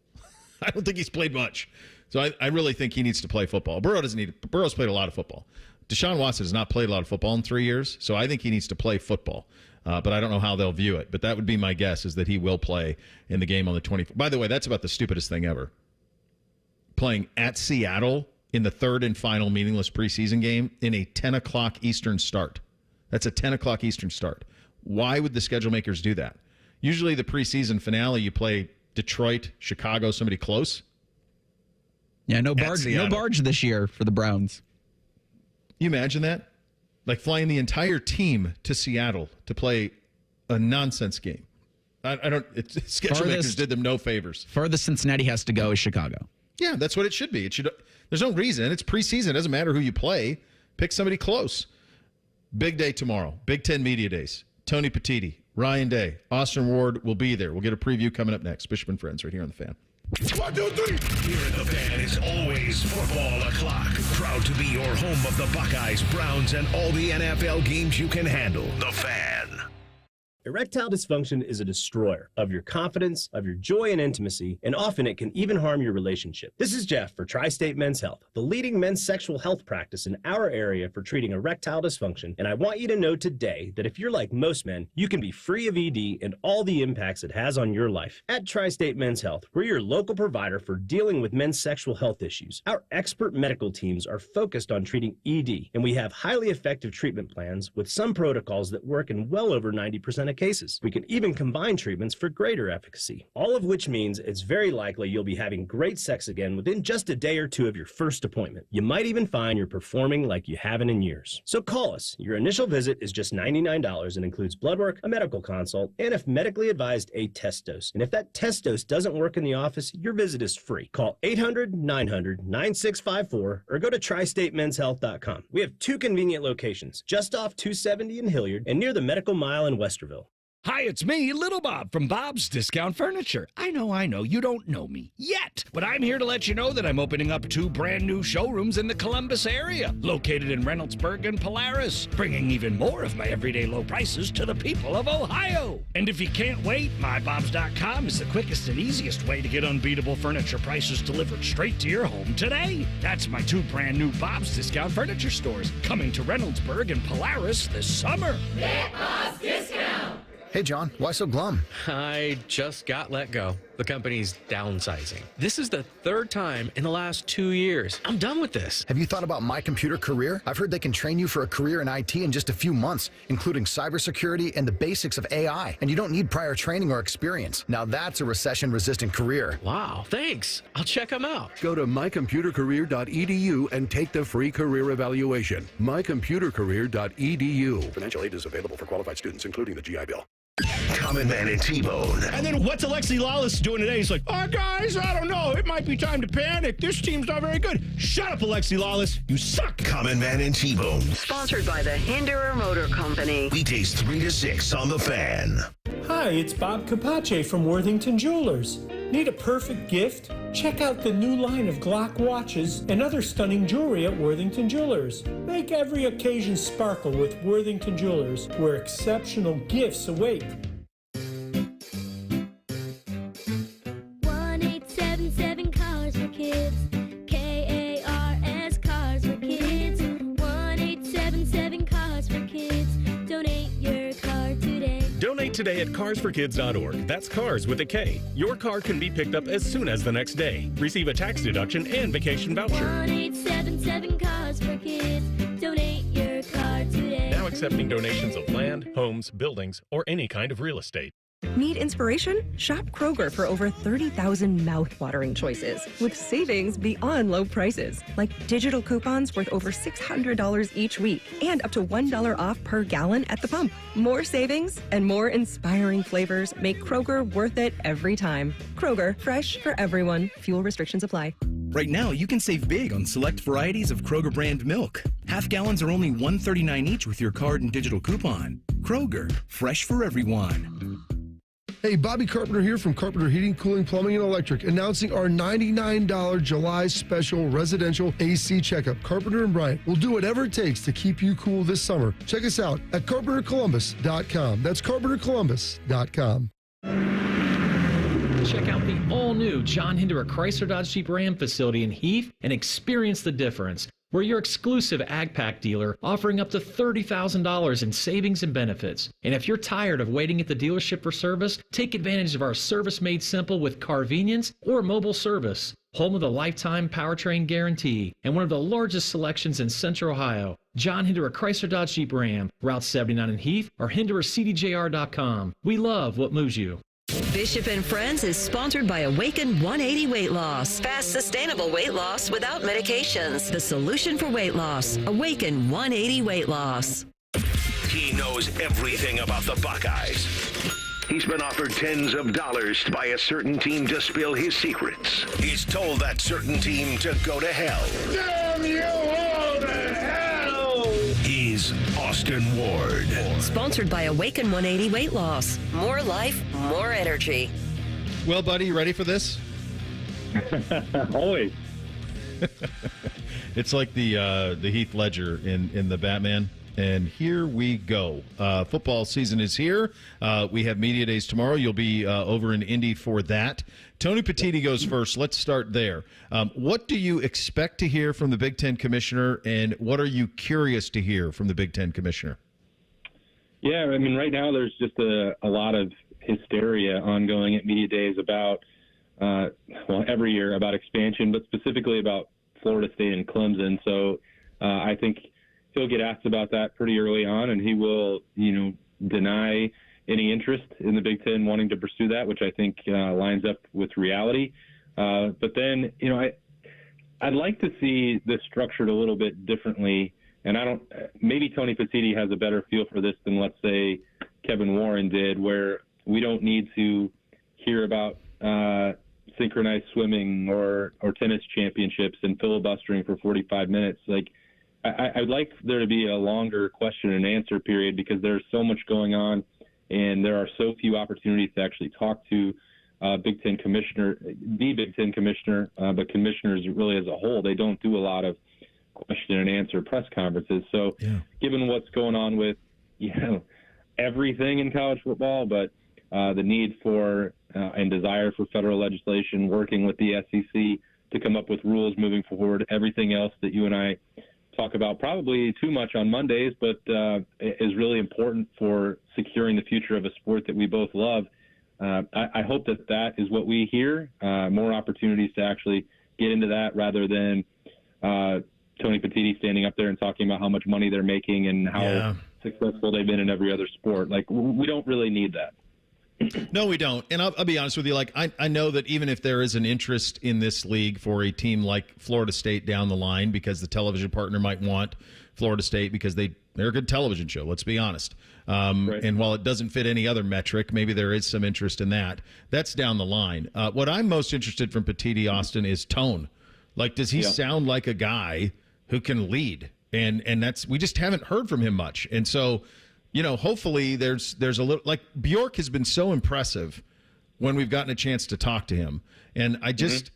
I don't think he's played much. So I really think he needs to play football. Burrow's played a lot of football. Deshaun Watson has not played a lot of football in 3 years, so I think he needs to play football. But I don't know how they'll view it. But that would be my guess, is that he will play in the game on the 24th. By the way, that's about the stupidest thing ever. Playing at Seattle in the third and final meaningless preseason game in a 10 o'clock Eastern start. That's a 10 o'clock Eastern start. Why would the schedule makers do that? Usually the preseason finale, you play Detroit, Chicago, somebody close.
Yeah, no barge this year for the Browns.
You imagine that? Like flying the entire team to Seattle to play a nonsense game. Schedule makers did them no favors.
Furthest Cincinnati has to go is Chicago.
Yeah, that's what it should be. There's no reason. It's preseason. It doesn't matter who you play. Pick somebody close. Big day tomorrow. Big Ten Media Days. Tony Petitti, Ryan Day, Austin Ward will be there. We'll get a preview coming up next. Bishop and Friends right here on The Fan.
1, 2, 3. Here in The Fan is always football o'clock. Proud to be your home of the Buckeyes, Browns, and all the NFL games you can handle. The Fan.
Erectile dysfunction is a destroyer of your confidence, of your joy and intimacy, and often it can even harm your relationship. This is Jeff for Tri-State Men's Health, the leading men's sexual health practice in our area for treating erectile dysfunction, and I want you to know today that if you're like most men, you can be free of ED and all the impacts it has on your life. At Tri-State Men's Health, we're your local provider for dealing with men's sexual health issues. Our expert medical teams are focused on treating ED, and we have highly effective treatment plans with some protocols that work in well over 90% of cases. We can even combine treatments for greater efficacy, all of which means it's very likely you'll be having great sex again within just a day or two of your first appointment. You might even find you're performing like you haven't in years. So call us. Your initial visit is just $99 and includes blood work, a medical consult, and if medically advised, a test dose. And if that test dose doesn't work in the office, your visit is free. Call 800-900-9654 or go to tristatemenshealth.com. We have 2 convenient locations, just off 270 in Hilliard and near the Medical Mile in Westerville.
Hi, it's me, Little Bob from Bob's Discount Furniture. I know, you don't know me yet, but I'm here to let you know that I'm opening up 2 brand new showrooms in the Columbus area, located in Reynoldsburg and Polaris, bringing even more of my everyday low prices to the people of Ohio. And if you can't wait, mybobs.com is the quickest and easiest way to get unbeatable furniture prices delivered straight to your home today. That's my 2 brand new Bob's Discount Furniture stores coming to Reynoldsburg and Polaris this summer.
Get Bob's Discount!
Hey, John, why so glum?
I just got let go. The company's downsizing. This is the 3rd time in the last 2 years. I'm done with this.
Have you thought about My Computer Career? I've heard they can train you for a career in IT in just a few months, including cybersecurity and the basics of AI. And you don't need prior training or experience. Now that's a recession-resistant career.
Wow, thanks. I'll check them out.
Go to mycomputercareer.edu and take the free career evaluation. mycomputercareer.edu. Financial aid is available for qualified students, including the GI Bill.
Common Man and T-Bone.
And then what's Alexi Lawless doing today? He's like, guys, I don't know. It might be time to panic. This team's not very good. Shut up, Alexi Lawless. You suck.
Common Man and T-Bone.
Sponsored by the Hinderer Motor Company.
Weekdays 3 to 6 on The Fan.
Hi, it's Bob Capace from Worthington Jewelers. Need a perfect gift? Check out the new line of Glock watches and other stunning jewelry at Worthington Jewelers. Make every occasion sparkle with Worthington Jewelers, where exceptional gifts await.
1877 Cars for Kids. K-A-R-S Cars for Kids. 1877 Cars for Kids. Donate your car today.
Donate today at carsforkids.org. That's cars with a K. Your car can be picked up as soon as the next day. Receive a tax deduction and vacation voucher.
1877 Cars for Kids. Donate your car today.
Now accepting donations of land, homes, buildings, or any kind of real estate.
Need inspiration? Shop Kroger for over 30,000 mouth-watering choices with savings beyond low prices, like digital coupons worth over $600 each week and up to $1 off per gallon at the pump. More savings and more inspiring flavors make Kroger worth it every time. Kroger, fresh for everyone. Fuel restrictions apply.
Right now, you can save big on select varieties of Kroger brand milk. Half gallons are only $1.39 each with your card and digital coupon. Kroger, fresh for everyone.
Hey, Bobby Carpenter here from Carpenter Heating, Cooling, Plumbing, and Electric, announcing our $99 July special residential AC checkup. Carpenter and Bryant will do whatever it takes to keep you cool this summer. Check us out at carpentercolumbus.com. That's carpentercolumbus.com.
Check out the all-new John Hinderer Chrysler Dodge Jeep Ram facility in Heath and experience the difference. We're your exclusive AgPack dealer, offering up to $30,000 in savings and benefits. And if you're tired of waiting at the dealership for service, take advantage of our service made simple with Carvenience or mobile service. Home of the lifetime powertrain guarantee and one of the largest selections in Central Ohio. John Hinderer Chrysler Dodge Jeep Ram, Route 79 in Heath or HindererCDJR.com. We love what moves you.
Bishop and Friends is sponsored by Awaken 180 Weight Loss. Fast, sustainable weight loss without medications. The solution for weight loss. Awaken 180 Weight Loss.
He knows everything about the Buckeyes. He's been offered tens of dollars by a certain team to spill his secrets. He's told that certain team to go to hell.
Damn you all to hell!
He's Austin Ward.
Sponsored by Awaken 180 Weight Loss. More life, more energy.
Well, buddy, you ready for this?
Always.
It's like the Heath Ledger in the Batman. And here we go. Football season is here. We have media days tomorrow. You'll be over in Indy for that. Tony Petitti goes first. Let's start there. What do you expect to hear from the Big Ten commissioner, and what are you curious to hear from the Big Ten commissioner?
Yeah, I mean, right now there's just a lot of hysteria ongoing at media days about, every year about expansion, but specifically about Florida State and Clemson. So I think he'll get asked about that pretty early on, and he will, deny any interest in the Big Ten wanting to pursue that, which I think lines up with reality. But then, I'd like to see this structured a little bit differently. And maybe Tony Petitti has a better feel for this than, let's say, Kevin Warren did, where we don't need to hear about synchronized swimming or tennis championships and filibustering for 45 minutes. Like, I'd like there to be a longer question and answer period because there's so much going on and there are so few opportunities to actually talk to the Big Ten commissioner, but commissioners really as a whole. They don't do a lot of question and answer press conferences. So given what's going on with, everything in college football, but the need for and desire for federal legislation, working with the SEC to come up with rules moving forward, everything else that you and I talk about probably too much on Mondays, but is really important for securing the future of a sport that we both love. I hope that is what we hear, more opportunities to actually get into that rather than Tony Petitti standing up there and talking about how much money they're making and how successful they've been in every other sport. Like, we don't really need that.
No, we don't. And I'll be honest with you. Like, I know that even if there is an interest in this league for a team like Florida State down the line, because the television partner might want Florida State because they're a good television show, let's be honest. Right. And while it doesn't fit any other metric, maybe there is some interest in that. That's down the line. What I'm most interested from Petitti, Austin, is tone. Like, does he sound like a guy who can lead? And we just haven't heard from him much. And so, hopefully there's a little, like, Bjork has been so impressive when we've gotten a chance to talk to him. And I just,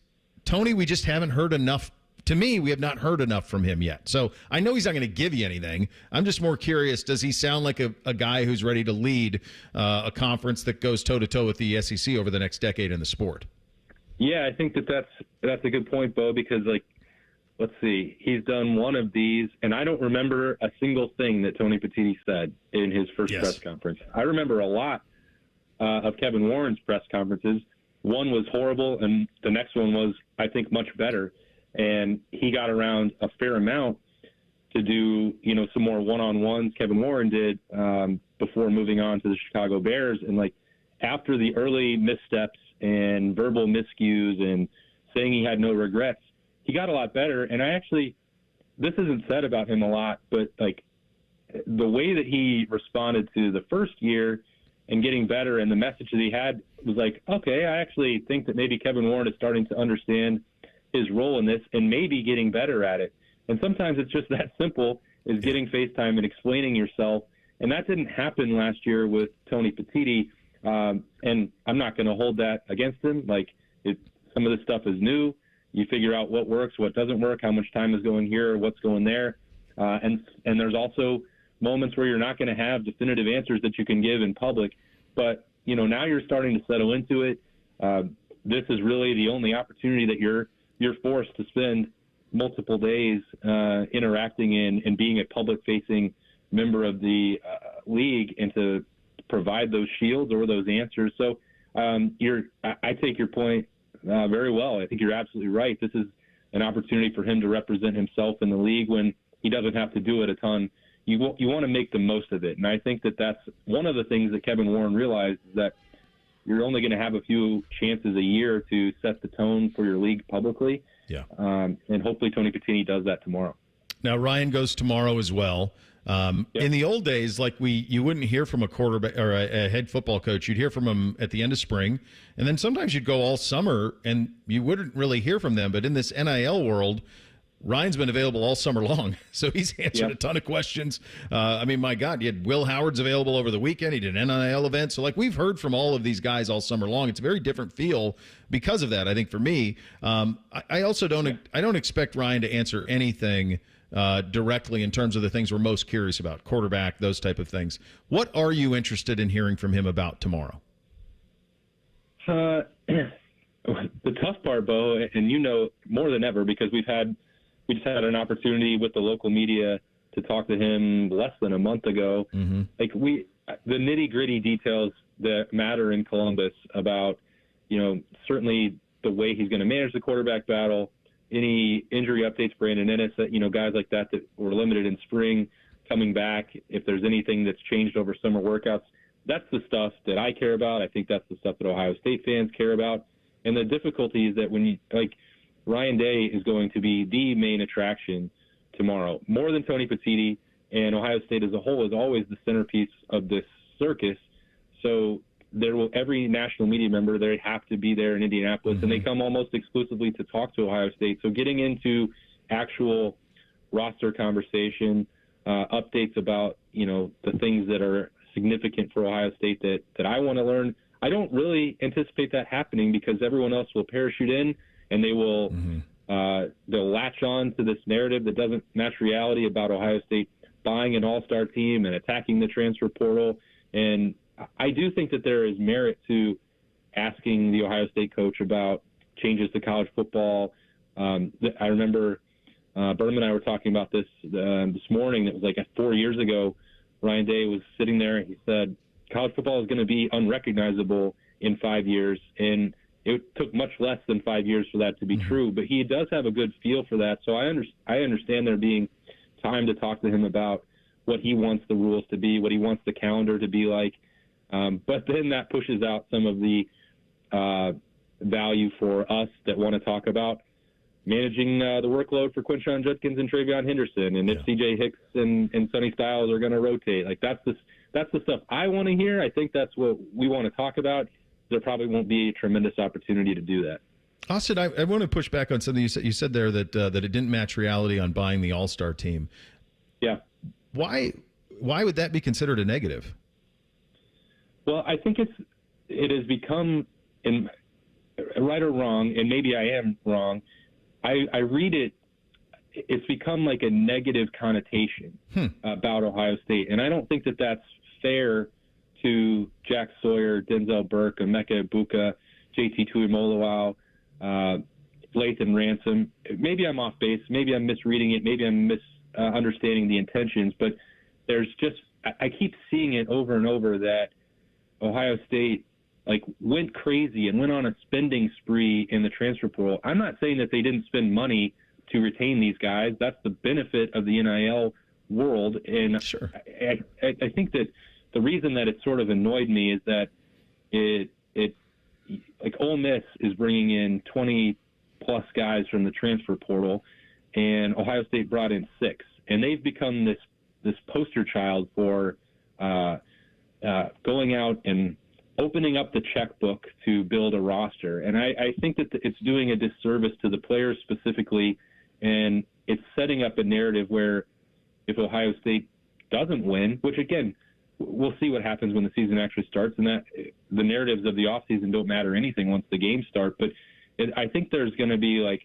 Tony, we just haven't heard enough. To me, we have not heard enough from him yet. So I know he's not going to give you anything. I'm just more curious, does he sound like a guy who's ready to lead a conference that goes toe-to-toe with the SEC over the next decade in the sport?
Yeah, I think that's a good point, Bo, because, like, let's see, he's done one of these, and I don't remember a single thing that Tony Petitti said in his first press conference. I remember a lot of Kevin Warren's press conferences. One was horrible, and the next one was, I think, much better. And he got around a fair amount to do, some more one-on-ones Kevin Warren did before moving on to the Chicago Bears. And, like, after the early missteps and verbal miscues and saying he had no regrets, he got a lot better. And this isn't said about him a lot, but, like, the way that he responded to the first year and getting better and the message that he had was like, okay, I actually think that maybe Kevin Warren is starting to understand his role in this and maybe getting better at it. And sometimes it's just that simple, is getting FaceTime and explaining yourself. And that didn't happen last year with Tony Petitti. And I'm not going to hold that against him. Like, some of this stuff is new. You figure out what works, what doesn't work, how much time is going here, what's going there. And there's also moments where you're not going to have definitive answers that you can give in public. But, now you're starting to settle into it. This is really the only opportunity that you're forced to spend multiple days interacting in and being a public-facing member of the league and to provide those shields or those answers. So I take your point very well. I think you're absolutely right. This is an opportunity for him to represent himself in the league when he doesn't have to do it a ton. You want to make the most of it. And I think that that's one of the things that Kevin Warren realized, is that you're only going to have a few chances a year to set the tone for your league publicly.
Yeah.
And hopefully Tony Petitti does that tomorrow.
Now, Ryan goes tomorrow as well. In the old days, like you wouldn't hear from a quarterback or a head football coach. You'd hear from them at the end of spring, and then sometimes you'd go all summer and you wouldn't really hear from them. But in this NIL world, Ryan's been available all summer long, so he's answered a ton of questions. I mean, my God, you had Will Howard's available over the weekend. He did an NIL event. So, like, we've heard from all of these guys all summer long. It's a very different feel because of that, I think, for me. I also don't expect Ryan to answer anything directly in terms of the things we're most curious about, quarterback, those type of things. What are you interested in hearing from him about tomorrow?
The tough part, Bo, and you know more than ever because we just had an opportunity with the local media to talk to him less than a month ago.
Mm-hmm.
Like the nitty-gritty details that matter in Columbus about, certainly the way he's going to manage the quarterback battle, any injury updates, Brandon Ennis, guys like that were limited in spring coming back, if there's anything that's changed over summer workouts, that's the stuff that I care about. I think that's the stuff that Ohio State fans care about. And the difficulty is that when Ryan Day is going to be the main attraction tomorrow, more than Tony Petitti, and Ohio State as a whole is always the centerpiece of this circus. So every national media member, they have to be there in Indianapolis, and they come almost exclusively to talk to Ohio State. So getting into actual roster conversation, updates about, the things that are significant for Ohio State that I want to learn, I don't really anticipate that happening because everyone else will parachute in and they will they'll latch on to this narrative that doesn't match reality about Ohio State buying an all-star team and attacking the transfer portal. And I do think that there is merit to asking the Ohio State coach about changes to college football. I remember Berman and I were talking about this this morning. It was like 4 years ago. Ryan Day was sitting there and he said, college football is going to be unrecognizable in 5 years. And it took much less than 5 years for that to be true, but he does have a good feel for that. So I understand there being time to talk to him about what he wants the rules to be, what he wants the calendar to be like. But then that pushes out some of the value for us that want to talk about managing the workload for Quinshon Judkins and Travion Henderson, and if C.J. Hicks and Sonny Styles are going to rotate. Like that's the stuff I want to hear. I think that's what we want to talk about. There probably won't be a tremendous opportunity to do that.
Austin, I want to push back on something you said. You said there that it didn't match reality on buying the All-Star team.
Yeah.
Why would that be considered a negative?
Well, I think it has become, right or wrong, and maybe I am wrong, I read it, it's become like a negative connotation about Ohio State. And I don't think that that's fair to Jack Sawyer, Denzel Burke, Emeka Ibuka, JT Tuimoloau, Lathan Ransom. Maybe I'm off base. Maybe I'm misreading it. Maybe I'm misunderstanding the intentions. But there's just – I keep seeing it over and over that Ohio State went crazy and went on a spending spree in the transfer portal. I'm not saying that they didn't spend money to retain these guys. That's the benefit of the NIL world. And
sure.
I think that the reason that it sort of annoyed me is that it Ole Miss is bringing in 20 plus guys from the transfer portal, and Ohio State brought in 6, and they've become this poster child for going out and opening up the checkbook to build a roster. And I think that it's doing a disservice to the players specifically, and it's setting up a narrative where if Ohio State doesn't win, which again, we'll see what happens when the season actually starts, and that the narratives of the offseason don't matter anything once the games start. But I think there's going to be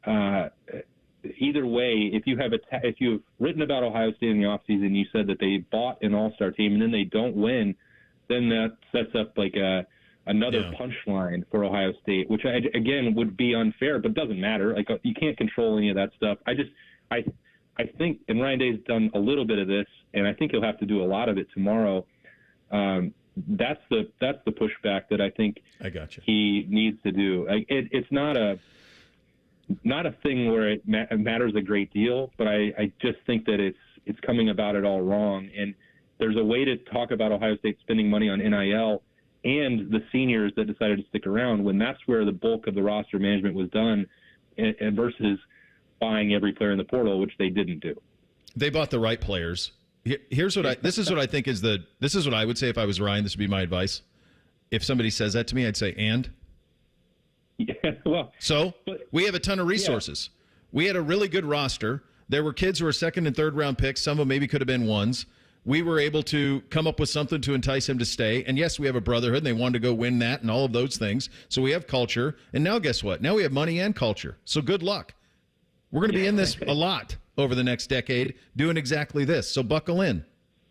either way, if you've written about Ohio State in the offseason, you said that they bought an all-star team and then they don't win, then that sets up another punchline for Ohio State, which again would be unfair, but doesn't matter. You can't control any of that stuff. I think, and Ryan Day's done a little bit of this, and I think he'll have to do a lot of it tomorrow. That's the pushback that I think he needs to do. It's not a thing where it matters a great deal, but I just think that it's coming about it all wrong. And there's a way to talk about Ohio State spending money on NIL and the seniors that decided to stick around, when that's where the bulk of the roster management was done, and versus buying every player in the portal, which they didn't do.
They bought the right players. Here's what this is what I think is this is what I would say if I was Ryan. This would be my advice. If somebody says that to me, I'd say,
Yeah, well,
we have a ton of resources. Yeah. We had a really good roster. There were kids who were second and third round picks. Some of them maybe could have been ones. We were able to come up with something to entice him to stay. And yes, we have a brotherhood, and they wanted to go win that and all of those things. So we have culture. And now guess what? Now we have money and culture. So good luck. We're going to be in this a lot over the next decade doing exactly this. So buckle in.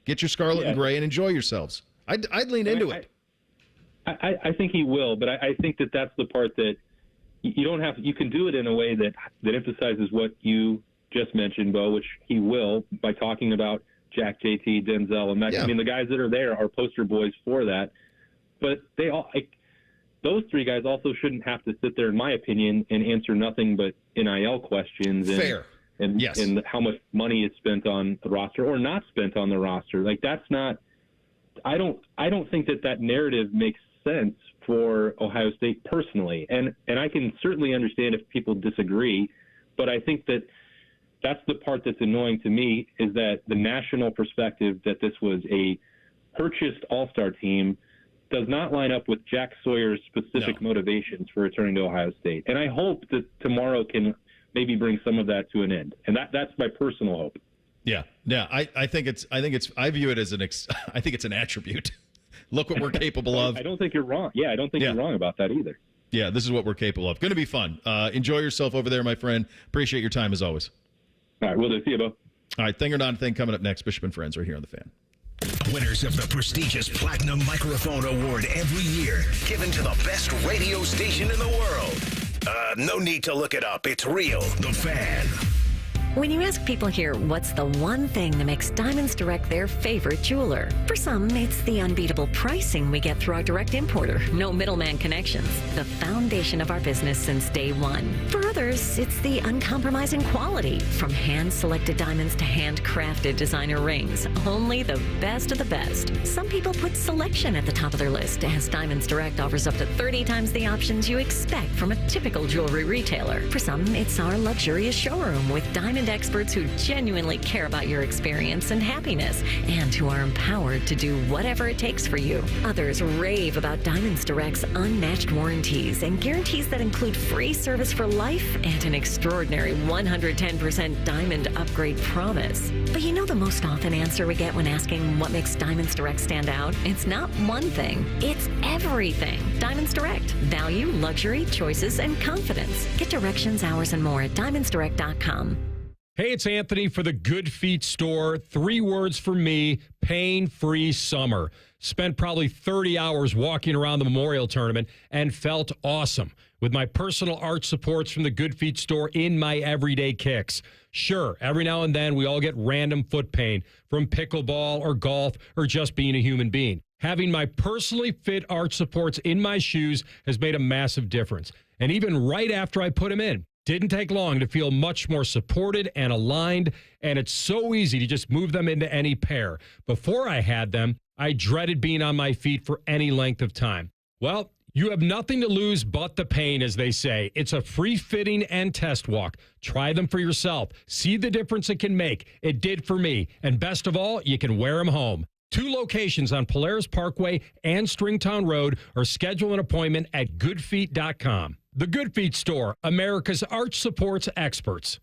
Get your scarlet and gray and enjoy yourselves. I'd lean into it.
I think he will, but I think that that's the part that you don't have. You can do it in a way that emphasizes what you just mentioned, Bo, which he will by talking about Jack, JT, Denzel, and Max. Yeah. I mean, the guys that are there are poster boys for that. But they all, those three guys also shouldn't have to sit there, in my opinion, and answer nothing but NIL questions.
Fair.
And how much money is spent on the roster or not spent on the roster. Like, that's not. I don't think that narrative makes sense for Ohio State personally, and I can certainly understand if people disagree, but I think that's the part that's annoying to me, is that the national perspective that this was a purchased all-star team does not line up with Jack Sawyer's specific motivations for returning to Ohio State, and I hope that tomorrow can maybe bring some of that to an end, and that's my personal hope.
Yeah. I view it as I think it's an attribute. Look what we're capable of.
I don't think you're wrong. Yeah, I don't think you're wrong about that either.
Yeah, this is what we're capable of. Going to be fun. Enjoy yourself over there, my friend. Appreciate your time as always.
All right, we'll do. See you, Bo.
All right, thing or not thing coming up next. Bishop and Friends right here on The Fan.
Winners of the prestigious Platinum Microphone Award every year, given to the best radio station in the world. No need to look it up. It's real. The Fan.
When you ask people here what's the one thing that makes Diamonds Direct their favorite jeweler, for some, it's the unbeatable pricing we get through our direct importer. No middleman connections. The foundation of our business since day one. For others, it's the uncompromising quality. From hand-selected diamonds to handcrafted designer rings. Only the best of the best. Some people put selection at the top of their list, as Diamonds Direct offers up to 30 times the options you expect from a typical jewelry retailer. For some, it's our luxurious showroom with diamond experts who genuinely care about your experience and happiness, and who are empowered to do whatever it takes for you. Others rave about Diamonds Direct's unmatched warranties and guarantees that include free service for life and an extraordinary 110% diamond upgrade promise. But you know the most often answer we get when asking what makes Diamonds Direct stand out? It's not one thing, it's everything. Diamonds Direct. Value, luxury, choices, and confidence. Get directions, hours, and more at diamondsdirect.com.
Hey, it's Anthony for the Good Feet store. 3 words for me: pain-free summer. Spent probably 30 hours walking around the Memorial Tournament and felt awesome with my personal arch supports from the Good Feet store in my everyday kicks. Sure, every now and then we all get random foot pain from pickleball or golf or just being a human being. Having my personally fit arch supports in my shoes has made a massive difference. And even right after I put them in, didn't take long to feel much more supported and aligned, and it's so easy to just move them into any pair. Before I had them, I dreaded being on my feet for any length of time. Well, you have nothing to lose but the pain, as they say. It's a free fitting and test walk. Try them for yourself. See the difference it can make. It did for me. And best of all, you can wear them home. 2 locations on Polaris Parkway and Stringtown Road, or schedule an appointment at goodfeet.com. The Good Feet store, America's arch supports experts.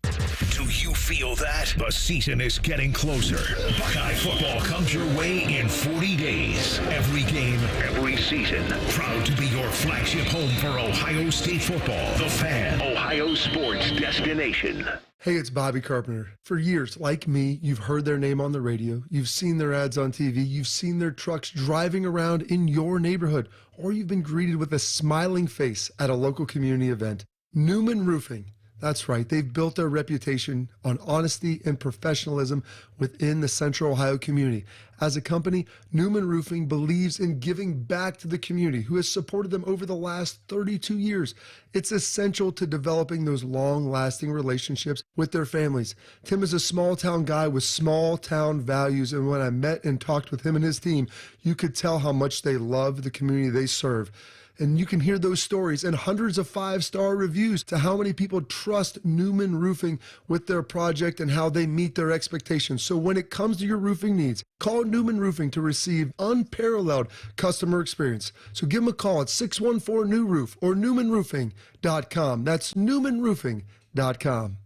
Do you feel that? The season is getting closer. Buckeye football comes your way in 40 days. Every game, every season. Proud to be your flagship home for Ohio State football. The Fan, Ohio sports destination.
Hey, it's Bobby Carpenter. For years, like me, you've heard their name on the radio, you've seen their ads on TV, you've seen their trucks driving around in your neighborhood, or you've been greeted with a smiling face at a local community event. Newman Roofing, That's right. They've built their reputation on honesty and professionalism within the Central Ohio community. As a company, Newman Roofing believes in giving back to the community who has supported them over the last 32 years. It's essential to developing those long-lasting relationships with their families. Tim is a small-town guy with small-town values, and when I met and talked with him and his team, you could tell how much they love the community they serve. And you can hear those stories and hundreds of 5-star reviews to how many people trust Newman Roofing with their project and how they meet their expectations. So when it comes to your roofing needs, call Newman Roofing to receive unparalleled customer experience. So give them a call at 614-NEW-ROOF or newmanroofing.com. That's newmanroofing.com.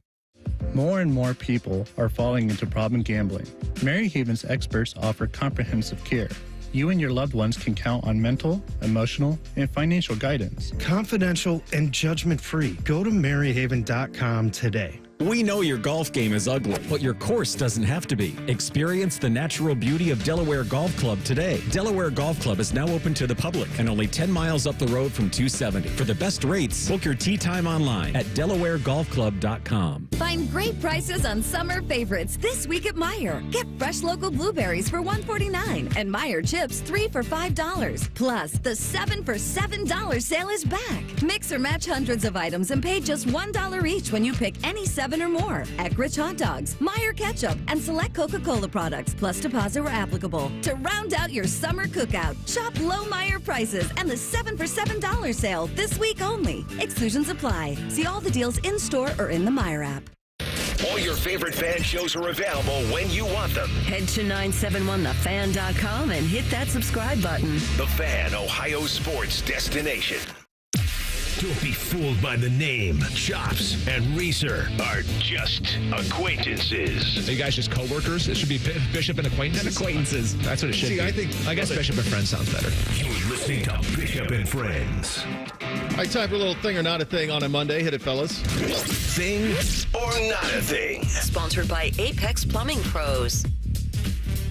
More and more people are falling into problem gambling. Mary Haven's experts offer comprehensive care. You and your loved ones can count on mental, emotional, and financial guidance.
Confidential and judgment-free. Go to maryhaven.com today.
We know your golf game is ugly, but your course doesn't have to be. Experience the natural beauty of Delaware Golf Club today. Delaware Golf Club is now open to the public and only 10 miles up the road from 270. For the best rates, book your tee time online at DelawareGolfClub.com.
Find great prices on summer favorites this week at Meijer. Get fresh local blueberries for $1.49 and Meijer chips 3 for $5. Plus, the 7 for $7 sale is back. Mix or match hundreds of items and pay just $1 each when you pick any 7 or more. Eckrich hot dogs, Meijer ketchup, and select Coca-Cola products, plus deposit where applicable. To round out your summer cookout, shop low Meijer prices and the 7 for $7 sale this week only. Exclusions apply. See all the deals in store or in the Meijer app.
All your favorite fan shows are available when you want them.
Head to 971thefan.com and hit that subscribe button.
The Fan, Ohio sports destination. Don't be fooled by the name. Chops and Reeser are just acquaintances.
Are you guys just co-workers? It should be Bishop and acquaintances.
And acquaintances.
That's what it should be. I guess Bishop and Friends sounds better.
You're listening to Bishop and Friends.
All right, time for a little thing or not a thing on a Monday. Hit it, fellas.
Thing or not a thing.
Sponsored by Apex Plumbing Pros.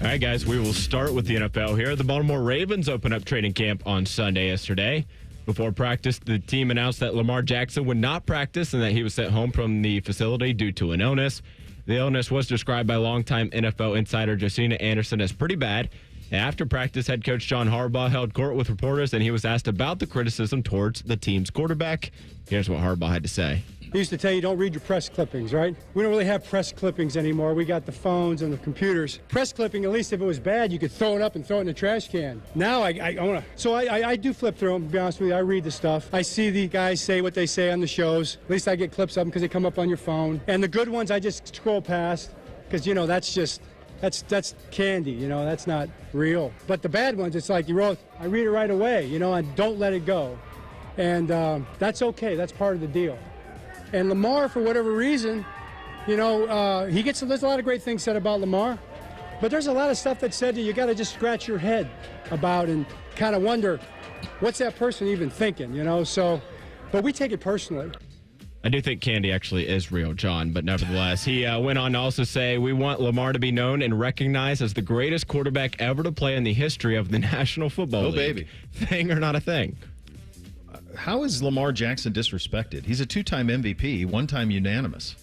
All right, guys, we will start with the NFL here. The Baltimore Ravens opened up training camp on Sunday yesterday. Before practice, the team announced that Lamar Jackson would not practice and that he was sent home from the facility due to an illness. The illness was described by longtime NFL insider Josina Anderson as pretty bad. After practice, head coach John Harbaugh held court with reporters, and he was asked about the criticism towards the team's quarterback. Here's what Harbaugh had to say.
He used to tell you don't read your press clippings, right? We don't really have press clippings anymore. We got the phones and the computers. Press clipping, at least if it was bad, you could throw it up and throw it in the trash can. Now I want to. So I do flip through them, to be honest with you. I read the stuff. I see the guys say what they say on the shows. At least I get clips of them because they come up on your phone. And the good ones I just scroll past because, you know, that's candy, you know, that's not real. But the bad ones, it's like I read it right away, you know, and don't let it go. And that's okay. That's part of the deal. And Lamar, for whatever reason, you know, there's a lot of great things said about Lamar, but there's a lot of stuff that's said that you got to just scratch your head about and kind of wonder, what's that person even thinking, you know? So, but we take it personally.
I do think candy actually is real, John, but nevertheless, he went on to also say, we want Lamar to be known and recognized as the greatest quarterback ever to play in the history of the National Football League.
Baby.
Thing or not a thing?
How is Lamar Jackson disrespected? He's a 2-time MVP, 1-time unanimous.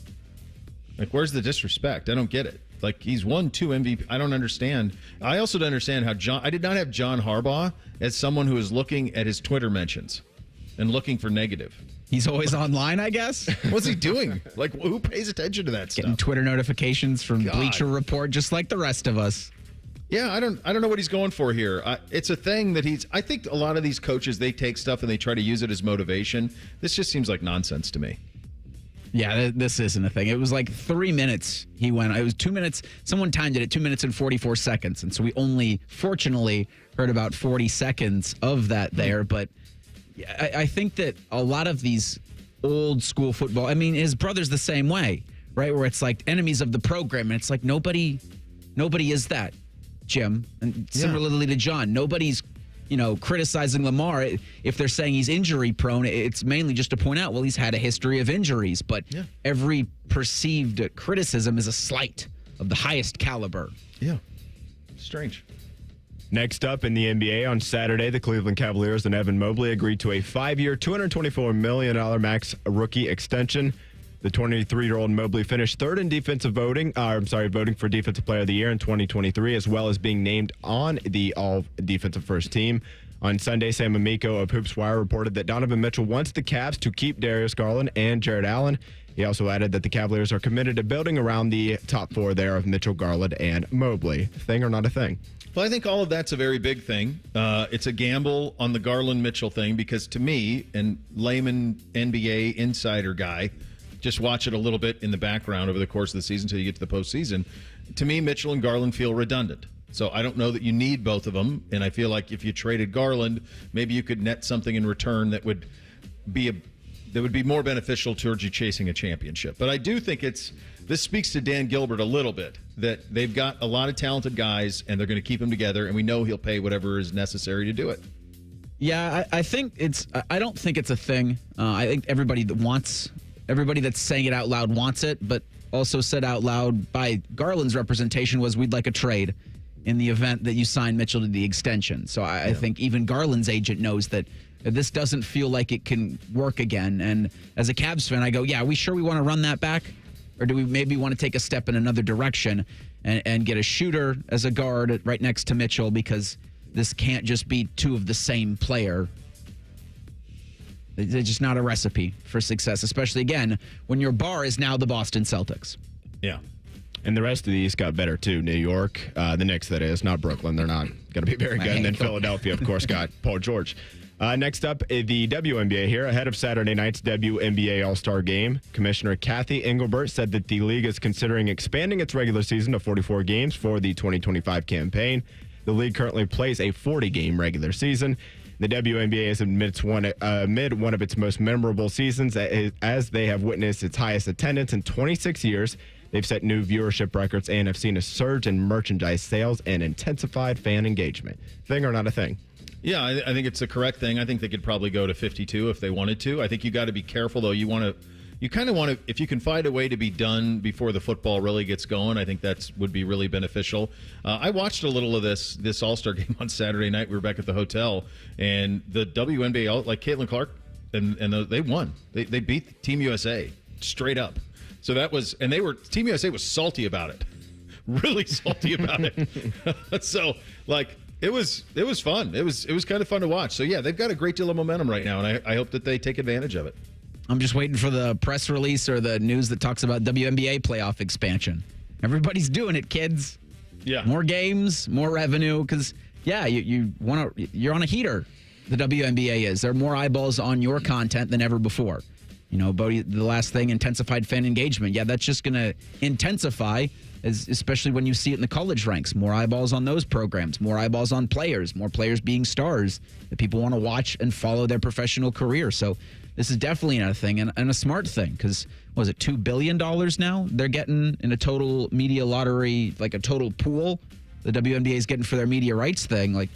Like, where's the disrespect? I don't get it. Like, he's won 2 MVP. I don't understand. I also don't understand how I did not have John Harbaugh as someone who is looking at his Twitter mentions and looking for negative.
He's always online, I guess.
What's he doing? Like, who pays attention to that
Getting
stuff?
Twitter notifications from Bleacher Report, just like the rest of us.
Yeah, I don't know what he's going for here. It's a thing that I think a lot of these coaches, they take stuff and they try to use it as motivation. This just seems like nonsense to me.
Yeah, this isn't a thing. It was like 3 minutes he went. It was 2 minutes. Someone timed it at 2 minutes and 44 seconds. And so we only, fortunately, heard about 40 seconds of that there. But I think that a lot of these old school football, I mean, his brother's the same way, right? Where it's like enemies of the program. And it's like nobody is that. Jim, and similarly to John, nobody's, criticizing Lamar. If they're saying he's injury prone, it's mainly just to point out, well, he's had a history of injuries, but every perceived criticism is a slight of the highest caliber.
Yeah. Strange.
Next up in the NBA on Saturday, the Cleveland Cavaliers and Evan Mobley agreed to a 5-year, $224 million max rookie extension. The 23-year-old Mobley finished third in voting for Defensive Player of the Year in 2023, as well as being named on the All-Defensive First Team. On Sunday, Sam Amico of Hoops Wire reported that Donovan Mitchell wants the Cavs to keep Darius Garland and Jared Allen. He also added that the Cavaliers are committed to building around the top four there of Mitchell, Garland, and Mobley. Thing or not a thing?
Well, I think all of that's a very big thing. It's a gamble on the Garland-Mitchell thing because to me, and layman NBA insider guy, just watch it a little bit in the background over the course of the season until you get to the postseason. To me, Mitchell and Garland feel redundant. So I don't know that you need both of them. And I feel like if you traded Garland, maybe you could net something in return that would be more beneficial towards you chasing a championship. But I do think this speaks to Dan Gilbert a little bit, that they've got a lot of talented guys and they're going to keep them together, and we know he'll pay whatever is necessary to do it.
Yeah, I don't think it's a thing. I think everybody that's saying it out loud wants it, but also said out loud by Garland's representation was we'd like a trade in the event that you sign Mitchell to the extension. So I think even Garland's agent knows that this doesn't feel like it can work again. And as a Cavs fan, I go, yeah, are we sure we want to run that back? Or do we maybe want to take a step in another direction and get a shooter as a guard right next to Mitchell, because this can't just be two of the same player. It's just not a recipe for success, especially, again, when your bar is now the Boston Celtics.
Yeah.
And the rest of the East got better, too. New York, the Knicks, that is, not Brooklyn. They're not going to be very good. And then Philadelphia, of course, got Paul George. Next up, the WNBA here. Ahead of Saturday night's WNBA All-Star Game, Commissioner Kathy Engelbert said that the league is considering expanding its regular season to 44 games for the 2025 campaign. The league currently plays a 40-game regular season. The WNBA is amid one of its most memorable seasons, as they have witnessed its highest attendance in 26 years. They've set new viewership records and have seen a surge in merchandise sales and intensified fan engagement. Thing or not a thing?
Yeah, I think it's the correct thing. I think they could probably go to 52 if they wanted to. I think you got to be careful, though. You kind of want to, if you can find a way to be done before the football really gets going, I think that would be really beneficial. I watched a little of this All-Star game on Saturday night. We were back at the hotel, and the WNBA, like Caitlin Clark, and they won. They beat Team USA straight up. So that was, and Team USA was salty about it, really salty about it. So it was fun. It was kind of fun to watch. So yeah, they've got a great deal of momentum right now, and I hope that they take advantage of it.
I'm just waiting for the press release or the news that talks about WNBA playoff expansion. Everybody's doing it, kids.
Yeah,
more games, more revenue. Because you're on a heater. The WNBA is. There are more eyeballs on your content than ever before. You know, Bodie, the last thing, intensified fan engagement. Yeah, that's just going to intensify, especially when you see it in the college ranks. More eyeballs on those programs, more eyeballs on players, more players being stars that people want to watch and follow their professional career. So this is definitely a thing and a smart thing, because, was it $2 billion now they're getting in a total media lottery, like a total pool the WNBA is getting for their media rights thing? Like,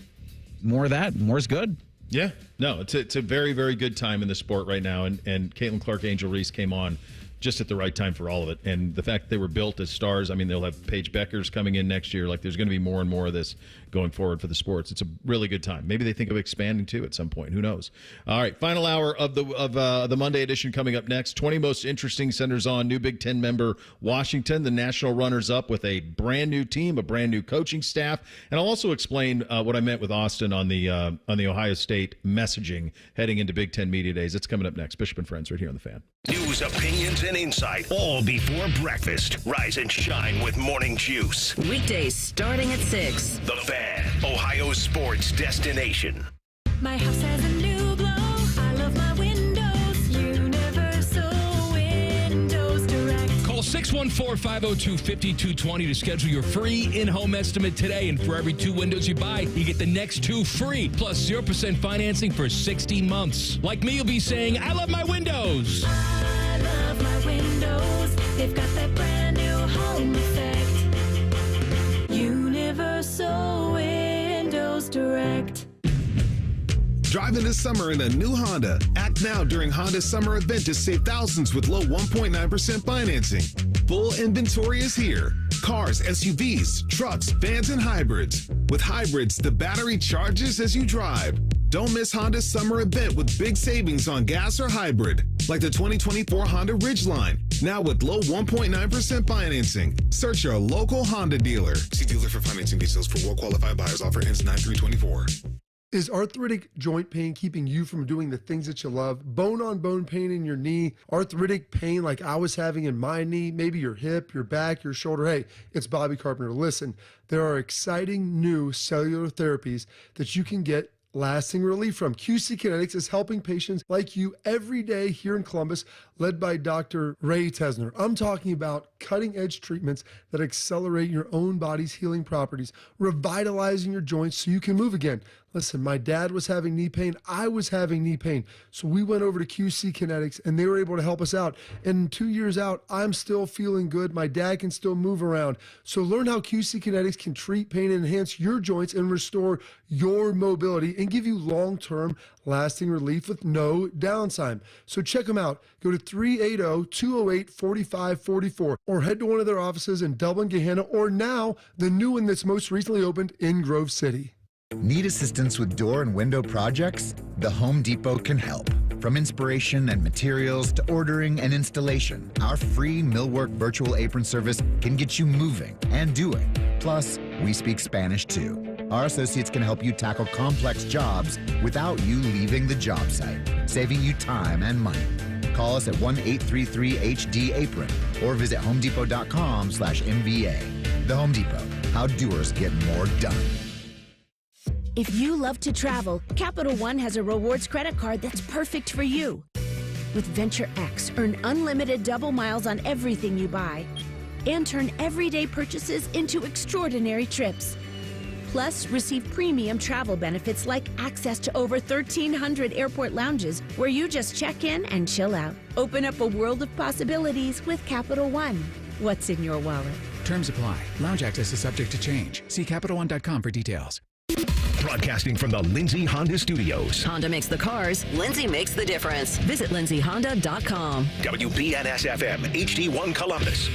more of that, more is good.
Yeah, no, it's a very, very good time in the sport right now, and Caitlin Clark, Angel Reese came on just at the right time for all of it. And the fact they were built as stars, I mean, they'll have Paige Beckers coming in next year. Like, there's going to be more and more of this going forward for the sports. It's a really good time. Maybe they think of expanding too at some point. Who knows? All right, final hour of the Monday edition coming up next. 20 most interesting centers on new Big Ten member Washington, the national runners up with a brand new team, a brand new coaching staff, and I'll also explain what I meant with Austin on the Ohio State messaging heading into Big Ten Media Days. It's coming up next. Bishop and Friends right here on the Fan.
News, opinions, and insight all before breakfast. Rise and shine with Morning Juice.
Weekdays starting at 6.
The Fan, Ohio sports destination.
My house has a new glow. I love my windows. Universal Windows Direct.
Call 614-502-5220 to schedule your free in-home estimate today. And for every 2 windows you buy, you get the next 2 free, plus 0% financing for 60 months. Like me, you'll be saying, I love my windows.
I love my windows. They've got that brand new home effect. Universal Windows Direct.
Driving this summer in a new Honda. Act now during Honda's summer event to save thousands with low 1.9% financing. Full inventory is here. Cars, SUVs, trucks, vans, and hybrids. With hybrids, the battery charges as you drive. Don't miss Honda's summer event with big savings on gas or hybrid, like the 2024 Honda Ridgeline, Now with low 1.9% financing. Search your local Honda dealer.
See dealer for financing details. For well-qualified buyers. Offer ends 9/3/24.
Is arthritic joint pain keeping you from doing the things that you love? Bone-on-bone pain in your knee, arthritic pain like I was having in my knee, maybe your hip, your back, your shoulder. Hey, it's Bobby Carpenter. Listen, there are exciting new cellular therapies that you can get lasting relief from. QC Kinetics is helping patients like you every day here in Columbus, led by Dr. Ray Tesner. I'm talking about cutting-edge treatments that accelerate your own body's healing properties, revitalizing your joints so you can move again. Listen, my dad was having knee pain. I was having knee pain. So we went over to QC Kinetics and they were able to help us out. And 2 years out, I'm still feeling good. My dad can still move around. So learn how QC Kinetics can treat pain and enhance your joints and restore your mobility and give you long-term lasting relief with no downtime. So check them out. Go to 380-208-4544 or head to one of their offices in Dublin, Gehanna, or now the new one that's most recently opened in Grove City.
Need assistance with door and window projects? The Home Depot can help. From inspiration and materials to ordering and installation, our free millwork virtual apron service can get you moving and doing. Plus, we speak Spanish too. Our associates can help you tackle complex jobs without you leaving the job site, saving you time and money. Call us at 1-833-HD-APRON or visit homedepot.com/MVA. The Home Depot, how doers get more done.
If you love to travel, Capital One has a rewards credit card that's perfect for you. With Venture X, earn unlimited double miles on everything you buy and turn everyday purchases into extraordinary trips. Plus, receive premium travel benefits like access to over 1,300 airport lounges where you just check in and chill out. Open up a world of possibilities with Capital One. What's in your wallet?
Terms apply. Lounge access is subject to change. See CapitalOne.com for details.
Broadcasting from the Lindsay Honda Studios.
Honda makes the cars, Lindsay makes the difference. Visit lindsayhonda.com.
WBNS-FM, HD1 Columbus.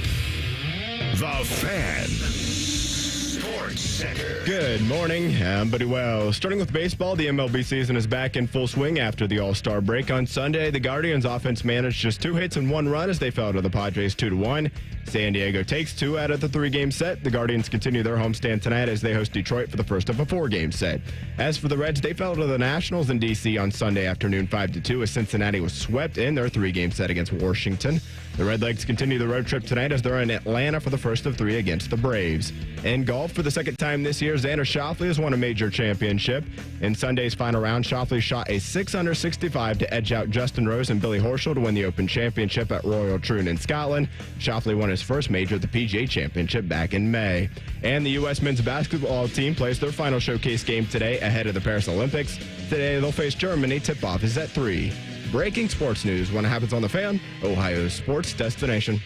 The Fan. Sports Center.
Good morning. I'm Buddy Wells. Starting with baseball, the MLB season is back in full swing after the All-Star break. On Sunday, the Guardians offense managed just 2 hits and 1 run as they fell to the Padres 2-1. San Diego takes 2 out of the 3-game set. The Guardians continue their homestand tonight as they host Detroit for the first of a 4-game set. As for the Reds, they fell to the Nationals in D.C. on Sunday afternoon 5-2 as Cincinnati was swept in their 3-game set against Washington. The Redlegs continue the road trip tonight as they're in Atlanta for the first of 3 against the Braves. In golf, for the second time this year, Xander Schauffele has won a major championship. In Sunday's final round, Schauffele shot a 6-under-65 to edge out Justin Rose and Billy Horschel to win the Open Championship at Royal Troon in Scotland. Schauffele won his first major at the PGA Championship back in May. And the U.S. men's basketball team plays their final showcase game today ahead of the Paris Olympics. Today, they'll face Germany. Tip-off is at 3. Breaking sports news when it happens on The Fan, Ohio's sports destination.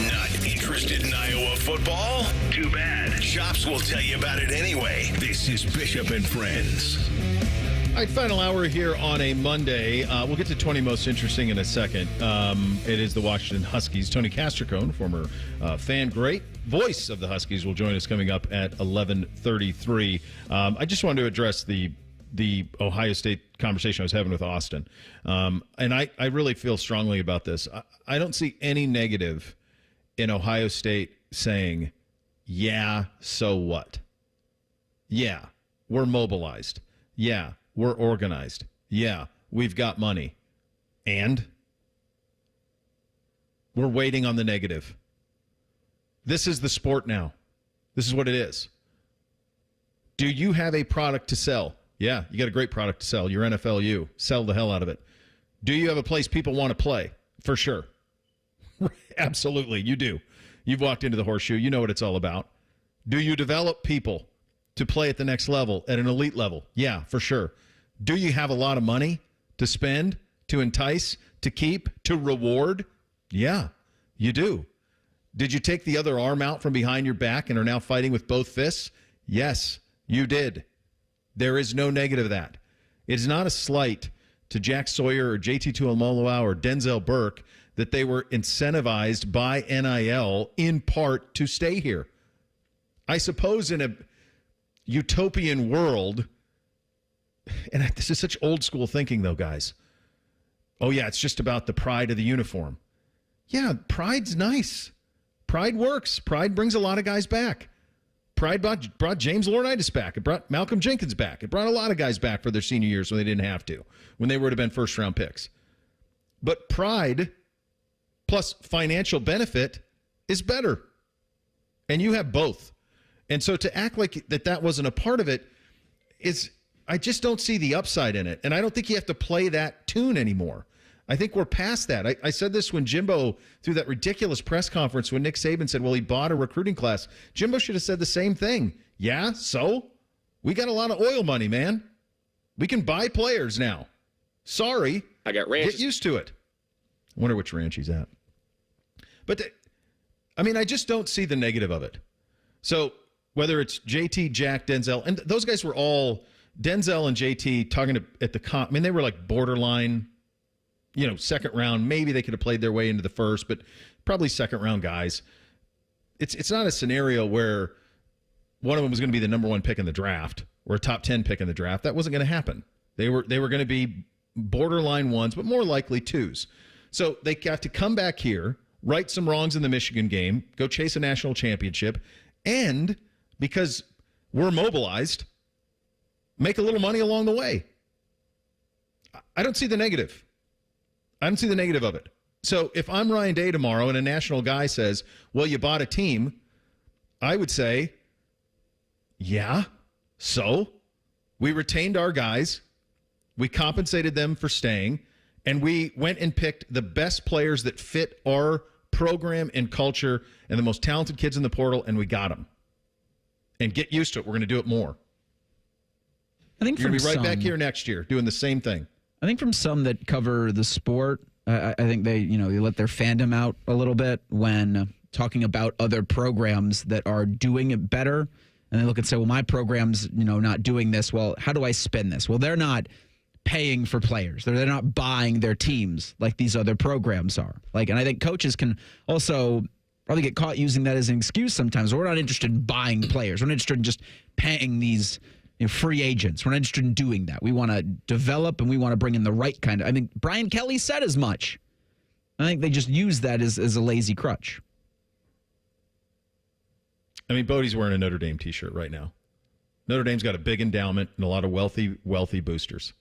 Not interested in Iowa football? Too bad. Chops will tell you about it anyway. This is Bishop and Friends.
All right, final hour here on a Monday. We'll get to 20 most interesting in a second. It is the Washington Huskies. Tony Castricone, former fan, great voice of the Huskies, will join us coming up at 11:33. I just wanted to address the Ohio State conversation I was having with Austin. And I really feel strongly about this. I don't see any negative in Ohio State saying, yeah, so what? Yeah, we're mobilized. Yeah, we're organized. Yeah, we've got money. And we're waiting on the negative. This is the sport now. This is what it is. Do you have a product to sell? Yeah, you got a great product to sell. Your NFLU. Sell the hell out of it. Do you have a place people want to play? For sure. Absolutely, you do. You've walked into the Horseshoe. You know what it's all about. Do you develop people to play at the next level, at an elite level? Yeah, for sure. Do you have a lot of money to spend, to entice, to keep, to reward? Yeah, you do. Did you take the other arm out from behind your back and are now fighting with both fists? Yes, you did. There is no negative to that. It is not a slight to Jack Sawyer or JT Tuimoloau or Denzel Burke that they were incentivized by NIL in part to stay here. I suppose in a utopian world, and this is such old school thinking though, guys. Oh yeah, it's just about the pride of the uniform. Yeah, pride's nice. Pride works. Pride brings a lot of guys back. Pride brought James Laurinaitis back. It brought Malcolm Jenkins back. It brought a lot of guys back for their senior years when they didn't have to, when they would have been first-round picks. But pride plus financial benefit is better. And you have both. And so to act like that wasn't a part of it is, I just don't see the upside in it. And I don't think you have to play that tune anymore. I think we're past that. I said this when Jimbo, through that ridiculous press conference when Nick Saban said, well, he bought a recruiting class. Jimbo should have said the same thing. Yeah, so? We got a lot of oil money, man. We can buy players now. Sorry.
I got ranches.
Get used to it. I wonder which ranch he's at. But, I just don't see the negative of it. So whether it's JT, Jack, Denzel, and those guys were all, Denzel and JT talking at the they were like borderline, second round. Maybe they could have played their way into the first, but probably second round guys. It's not a scenario where one of them was going to be the number one pick in the draft or a top 10 pick in the draft. That wasn't going to happen. They were going to be borderline ones, but more likely twos. So they got to come back here, right some wrongs in the Michigan game, go chase a national championship, and because we're mobilized, make a little money along the way. I don't see the negative. I don't see the negative of it. So if I'm Ryan Day tomorrow and a national guy says, well, you bought a team, I would say, yeah, so we retained our guys, we compensated them for staying, and we went and picked the best players that fit our program and culture and the most talented kids in the portal, and we got them. And get used to it. We're going to do it more.
I think
you're going to be right back here next year doing the same thing.
I think from some that cover the sport, I think they let their fandom out a little bit when talking about other programs that are doing it better. And they look and say, well, my program's, not doing this. Well, how do I spin this? Well, they're not paying for players. They're not buying their teams like these other programs are. And I think coaches can also probably get caught using that as an excuse sometimes. We're not interested in buying players. We're not interested in just paying these free agents. We're not interested in doing that. We want to develop and we want to bring in the right kind of. I think Brian Kelly said as much. I think they just use that as a lazy crutch.
Bodie's wearing a Notre Dame t-shirt right now. Notre Dame's got a big endowment and a lot of wealthy boosters.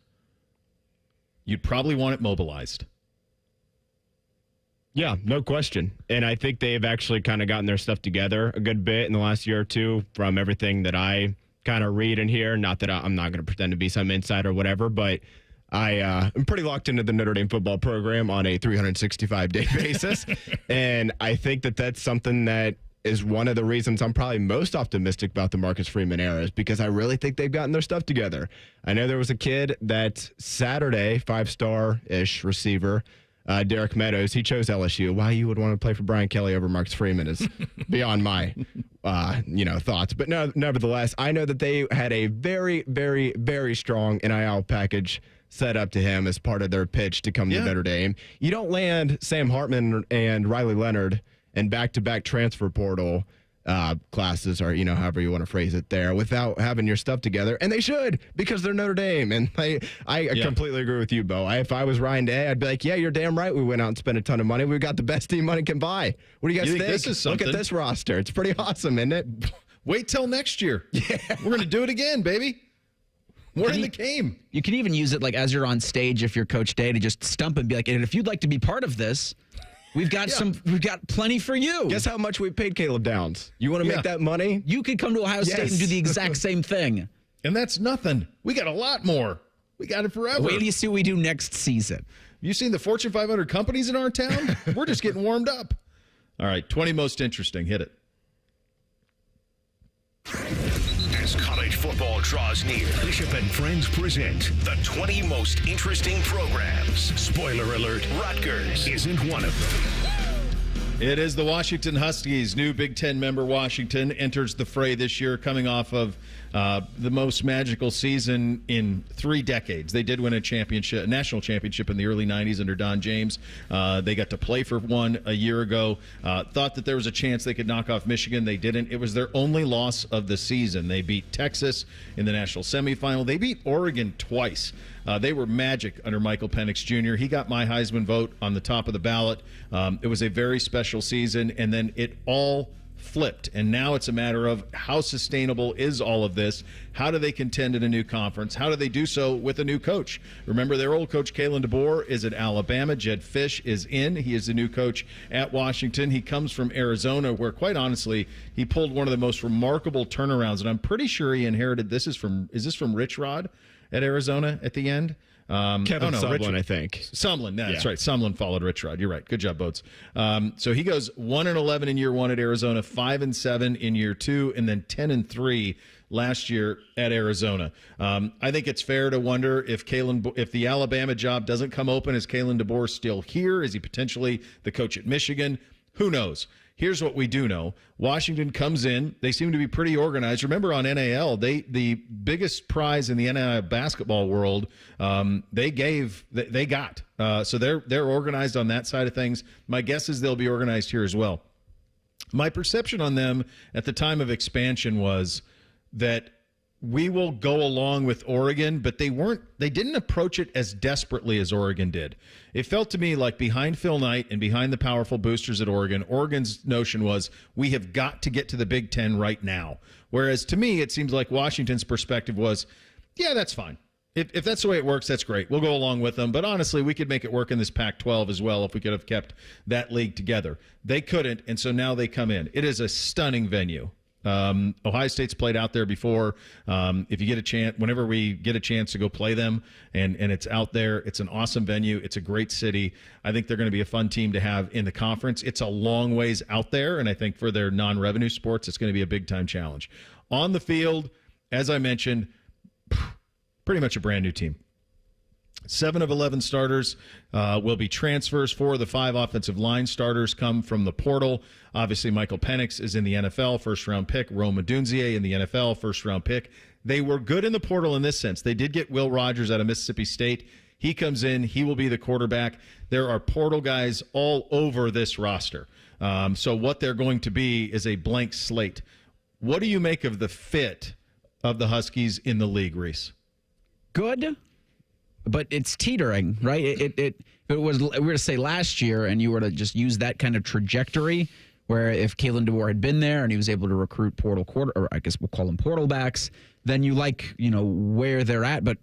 You'd probably want it mobilized.
Yeah, no question. And I think they've actually kind of gotten their stuff together a good bit in the last year or two from everything that I kind of read and hear. Not that I'm not going to pretend to be some insider or whatever, but I'm pretty locked into the Notre Dame football program on a 365-day basis. And I think that that's something that is one of the reasons I'm probably most optimistic about the Marcus Freeman era, is because I really think they've gotten their stuff together. I know there was a kid that Saturday, 5-star-ish receiver, Derek Meadows, he chose LSU. Why you would want to play for Brian Kelly over Marcus Freeman is beyond my, thoughts. But no, nevertheless, I know that they had a very, very, very strong NIL package set up to him as part of their pitch to come to Notre Dame. You don't land Sam Hartman and Riley Leonard and back-to-back transfer portal classes, or however you want to phrase it there, without having your stuff together. And they should, because they're Notre Dame. And I completely agree with you, Bo. If I was Ryan Day, I'd be like, yeah, you're damn right. We went out and spent a ton of money. We've got the best team money can buy. What do you guys think?
This is something?
Look at this roster. It's pretty awesome, isn't it?
Wait till next year. Yeah. We're going to do it again, baby. We're in the game.
You can even use it as you're on stage, if you're Coach Day, to just stump and be like, and if you'd like to be part of this, we've got plenty for you.
Guess how much we paid Caleb Downs? You want to make that money?
You could come to Ohio State and do the exact same thing.
And that's nothing. We got a lot more. We got it forever.
Wait till you see what we do next season.
You seen the Fortune 500 companies in our town? We're just getting warmed up. All right, 20 most interesting. Hit it.
As college football draws near, Bishop and Friends present the 20 most interesting programs. Spoiler alert, Rutgers isn't one of them.
It is the Washington Huskies. New Big Ten member Washington enters the fray this year, coming off of the most magical season in 3 decades. They did win a national championship in the early 90s under Don James. They got to play for one a year ago. Thought that there was a chance they could knock off Michigan. They didn't. It was their only loss of the season. They beat Texas in the national semifinal. They beat Oregon twice. They were magic under Michael Penix Jr. He got my Heisman vote on the top of the ballot. It was a very special season, and then it all flipped, and now it's a matter of how sustainable is all of this? How do they contend in a new conference? How do they do so with a new coach? Remember, their old coach, Kalen DeBoer, is at Alabama. Jed Fish is in. He is the new coach at Washington. He comes from Arizona, where, quite honestly, he pulled one of the most remarkable turnarounds, and I'm pretty sure he inherited this. Is this from Rich Rod at Arizona at the end?
Kevin Sumlin, I think.
Sumlin, that's right. Sumlin followed Rich Rod. You're right. Good job, Boats. So he goes 1-11 in year 1 at Arizona, 5-7 in year 2, and then 10-3 last year at Arizona. I think it's fair to wonder if the Alabama job doesn't come open, is Kalen DeBoer still here? Is he potentially the coach at Michigan? Who knows? Here's what we do know. Washington comes in. They seem to be pretty organized. Remember, on NAL, the biggest prize in the NAL basketball world, they got. So they're organized on that side of things. My guess is they'll be organized here as well. My perception on them at the time of expansion was that we will go along with Oregon, but they didn't approach it as desperately as Oregon did. It felt to me like behind Phil Knight and behind the powerful boosters at Oregon, Oregon's notion was, we have got to get to the Big Ten right now. Whereas to me, it seems like Washington's perspective was, yeah, that's fine. If that's the way it works, that's great. We'll go along with them. But honestly, we could make it work in this Pac-12 as well if we could have kept that league together. They couldn't, and so now they come in. It is a stunning venue. Ohio State's played out there before. If you get a chance, whenever we get a chance to go play them, and it's out there, it's an awesome venue. It's a great city. I think they're going to be a fun team to have in the conference. It's a long ways out there, and I think for their non-revenue sports, it's going to be a big-time challenge. On the field, as I mentioned, pretty much a brand new team. 7 of 11 starters will be transfers. 4 of the 5 offensive line starters come from the portal. Obviously, Michael Penix is in the NFL, first-round pick. Rome Odunze in the NFL, first-round pick. They were good in the portal in this sense. They did get Will Rogers out of Mississippi State. He comes in. He will be the quarterback. There are portal guys all over this roster. So what they're going to be is a blank slate. What do you make of the fit of the Huskies in the league, Reese?
Good. But it's teetering, right? It was, we were to say last year, and you were to just use that kind of trajectory, where if Kalen DeBoer had been there and he was able to recruit or I guess we'll call them portal backs, then you like, where they're at. But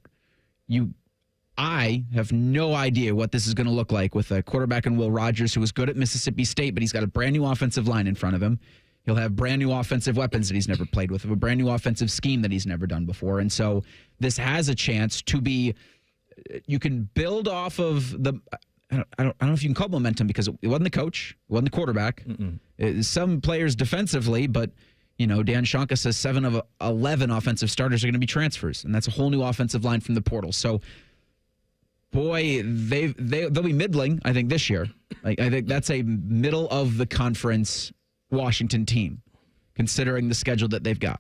I have no idea what this is going to look like with a quarterback in Will Rogers, who was good at Mississippi State, but he's got a brand new offensive line in front of him. He'll have brand new offensive weapons that he's never played with, a brand new offensive scheme that he's never done before. And so this has a chance to be. You can build off of the. I don't know if you can call momentum, because it wasn't the coach, it wasn't the quarterback. Some players defensively, but Dan Shonka says 7 of 11 offensive starters are going to be transfers, and that's a whole new offensive line from the portal. So, boy, they'll be middling. I think this year. I think that's a middle of the conference Washington team, considering the schedule that they've got.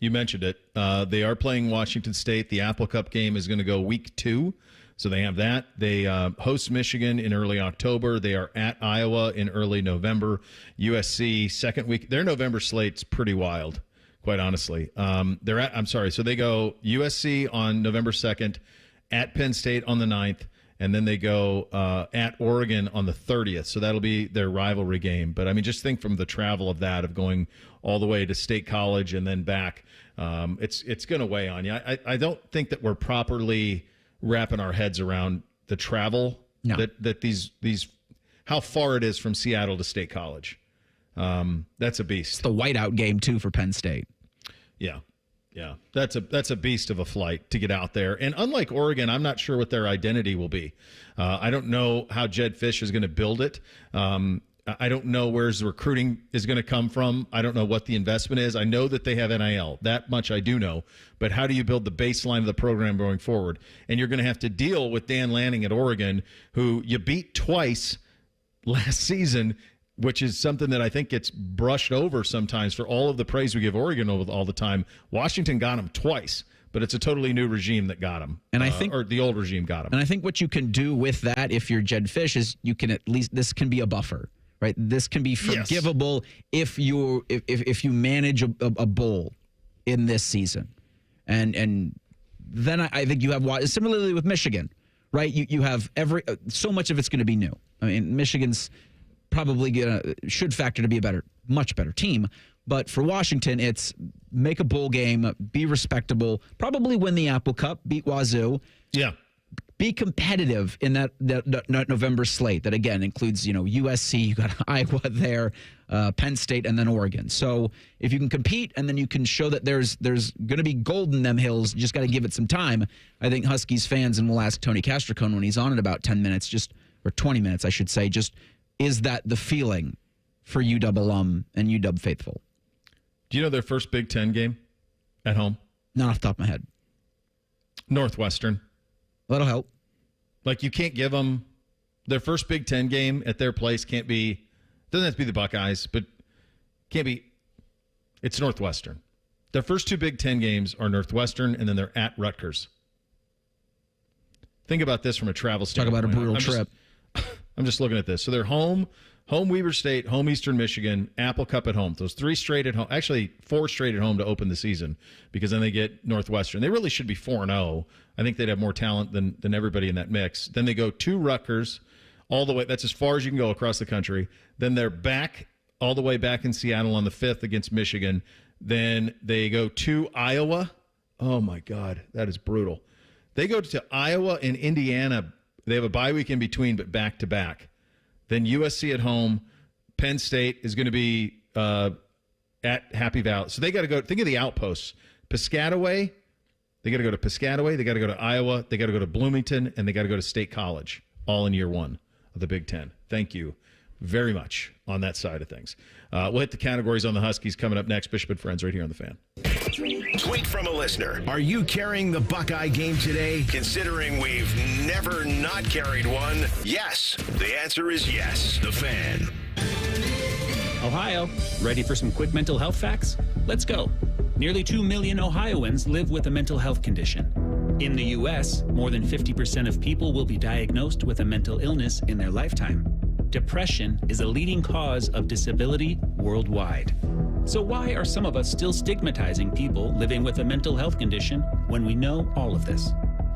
You mentioned it. They are playing Washington State. The Apple Cup game is going to go week 2. So they have that. They host Michigan in early October. They are at Iowa in early November. USC second week. Their November slate's pretty wild, quite honestly. So they go USC on November 2nd, at Penn State on the 9th, and then they go at Oregon on the 30th. So that'll be their rivalry game. But, I mean, just think from the travel of that, of going all the way to State College and then back. It's going to weigh on you. I don't think that we're properly wrapping our heads around the travel, that these how far it is from Seattle to State College. That's a beast.
It's the whiteout game, too, for Penn State.
Yeah. Yeah, that's a beast of a flight to get out there. And unlike Oregon, I'm not sure what their identity will be. I don't know how Jed Fish is going to build it. I don't know where his recruiting is going to come from. I don't know what the investment is. I know that they have NIL. That much I do know. But how do you build the baseline of the program going forward? And you're going to have to deal with Dan Lanning at Oregon, who you beat twice last season, which is something that I think gets brushed over sometimes for all of the praise we give Oregon all the time. Washington got him twice, but it's a totally new regime that got him.
And I think,
or the old regime got him.
And I think what you can do with that, if you're Jed Fish, is you can at least, this can be a buffer, right? This can be forgivable if you manage a bowl in this season. And then I think you have similarly with Michigan, right? You have so much of it's going to be new. I mean, Michigan's probably should factor to be a much better team. But for Washington, it's make a bowl game, be respectable, probably win the Apple Cup, beat Wazoo.
Yeah.
Be competitive in that November slate that, again, includes, USC, you got Iowa there, Penn State, and then Oregon. So if you can compete and then you can show that there's going to be gold in them hills, you just got to give it some time. I think Huskies fans, and we'll ask Tony Castricone when he's on in about 10 minutes, or 20 minutes, I should say, is that the feeling for UW alum and UW faithful?
Do you know their first Big Ten game at home?
Not off the top of my head.
Northwestern.
That'll help.
Like, you can't give them their first Big Ten game at their place. Doesn't have to be the Buckeyes, but can't be. It's Northwestern. Their first two Big Ten games are Northwestern, and then they're at Rutgers. Think about this from a travel standpoint.
Talk about a brutal trip.
I'm just looking at this. So they're home Weber State, home Eastern Michigan, Apple Cup at home. Those 3 straight at home. Actually, 4 straight at home to open the season, because then they get Northwestern. They really should be 4-0. I think they'd have more talent than everybody in that mix. Then they go to Rutgers all the way. That's as far as you can go across the country. Then they're back all the way back in Seattle on the 5th against Michigan. Then they go to Iowa. Oh, my God. That is brutal. They go to Iowa and Indiana. They have a bye week in between, but back-to-back. Then USC at home. Penn State is going to be at Happy Valley. So they got to go. Think of the outposts. Piscataway. They got to go to Piscataway. They got to go to Iowa. They got to go to Bloomington. And they got to go to State College, all in year 1 of the Big Ten. Thank you very much on that side of things. We'll hit the categories on the Huskies coming up next. Bishop and Friends right here on The Fan.
Tweet from a listener. Are you carrying the Buckeye game today? Considering we've never not carried one, yes. The answer is yes. The Fan.
Ohio, ready for some quick mental health facts? Let's go. Nearly 2 million Ohioans live with a mental health condition. In the U.S., more than 50% of people will be diagnosed with a mental illness in their lifetime. Depression is a leading cause of disability worldwide. So why are some of us still stigmatizing people living with a mental health condition when we know all of this?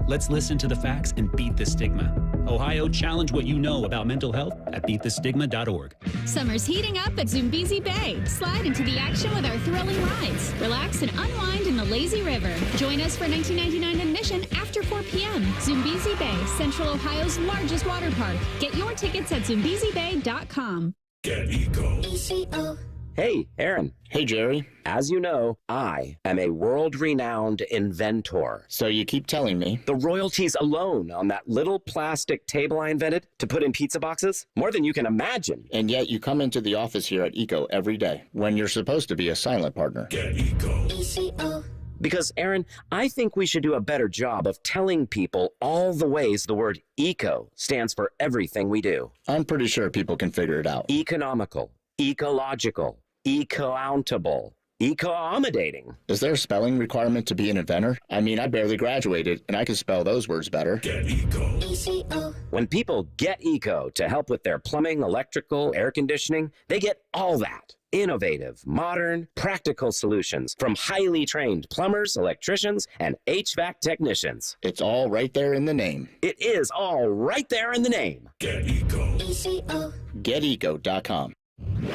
Let's listen to the facts and beat the stigma. Ohio, challenge what you know about mental health at beatthestigma.org.
Summer's heating up at Zoombezi Bay. Slide into the action with our thrilling rides. Relax and unwind in the lazy river. Join us for $19.99 admission after 4 p.m. Zoombezi Bay, Central Ohio's largest water park. Get your tickets at ZoombeziBay.com.
Get Eco.
ECO. Hey, Aaron. Hey, Jerry. As you know, I am a world-renowned inventor. So you keep telling me. The royalties alone on that little plastic table I invented to put in pizza boxes, more than you can imagine.
And yet you come into the office here at ECO every day when you're supposed to be a silent partner.
Get Eco.
ECO. Because, Aaron, I think we should do a better job of telling people all the ways the word eco stands for everything we do.
I'm pretty sure people can figure it out.
Economical, ecological, eco-countable, eco-accommodating.
Is there a spelling requirement to be an inventor? I mean, I barely graduated, and I can spell those words better.
Get Eco.
ECO. When people get eco to help with their plumbing, electrical, air conditioning, they get all that. Innovative, modern, practical solutions from highly trained plumbers, electricians, and HVAC technicians.
It's all right there in the name.
It is all right there in the name.
Get Eco.
ECO.
GetEco.com.
The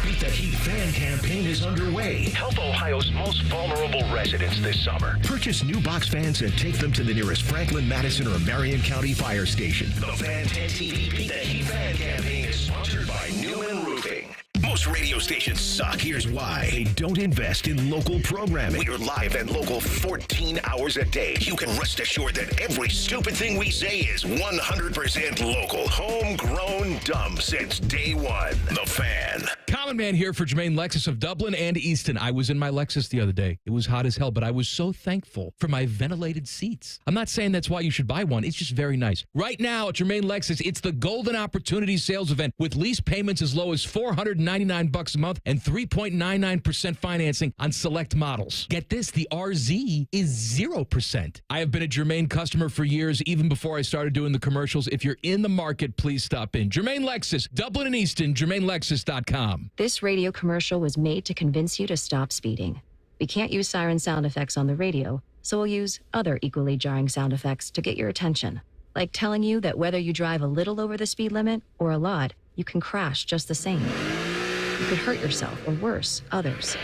Beat the Heat fan campaign is underway. Help Ohio's most vulnerable residents this summer. Purchase new box fans and take them to the nearest Franklin, Madison, or Marion County fire station. The Fan 10 TV Beat the Heat fan campaign is sponsored by Newman Roofing. Most radio stations suck. Here's why. They don't invest in local programming. We're live and local 14 hours a day. You can rest assured that every stupid thing we say is 100% local. Homegrown dumb since day one. The Fan.
Common Man here for Jermaine Lexus of Dublin and Easton. I was in my Lexus the other day. It was hot as hell, but I was so thankful for my ventilated seats. I'm not saying that's why you should buy one. It's just very nice. Right now at Jermaine Lexus, it's the Golden Opportunity Sales Event with lease payments as low as $499 a month and 3.99% financing on select models. Get this, the RZ is 0%. I have been a Jermaine customer for years, even before I started doing the commercials. If you're in the market, please stop in. Jermaine Lexus, Dublin and Easton, JermaineLexus.com.
This radio commercial was made to convince you to stop speeding. We can't use siren sound effects on the radio,
So we'll use other equally jarring sound effects to get your attention, like telling you that whether you drive a little over the speed limit or a lot, you can crash just the same. You could hurt yourself or worse, others.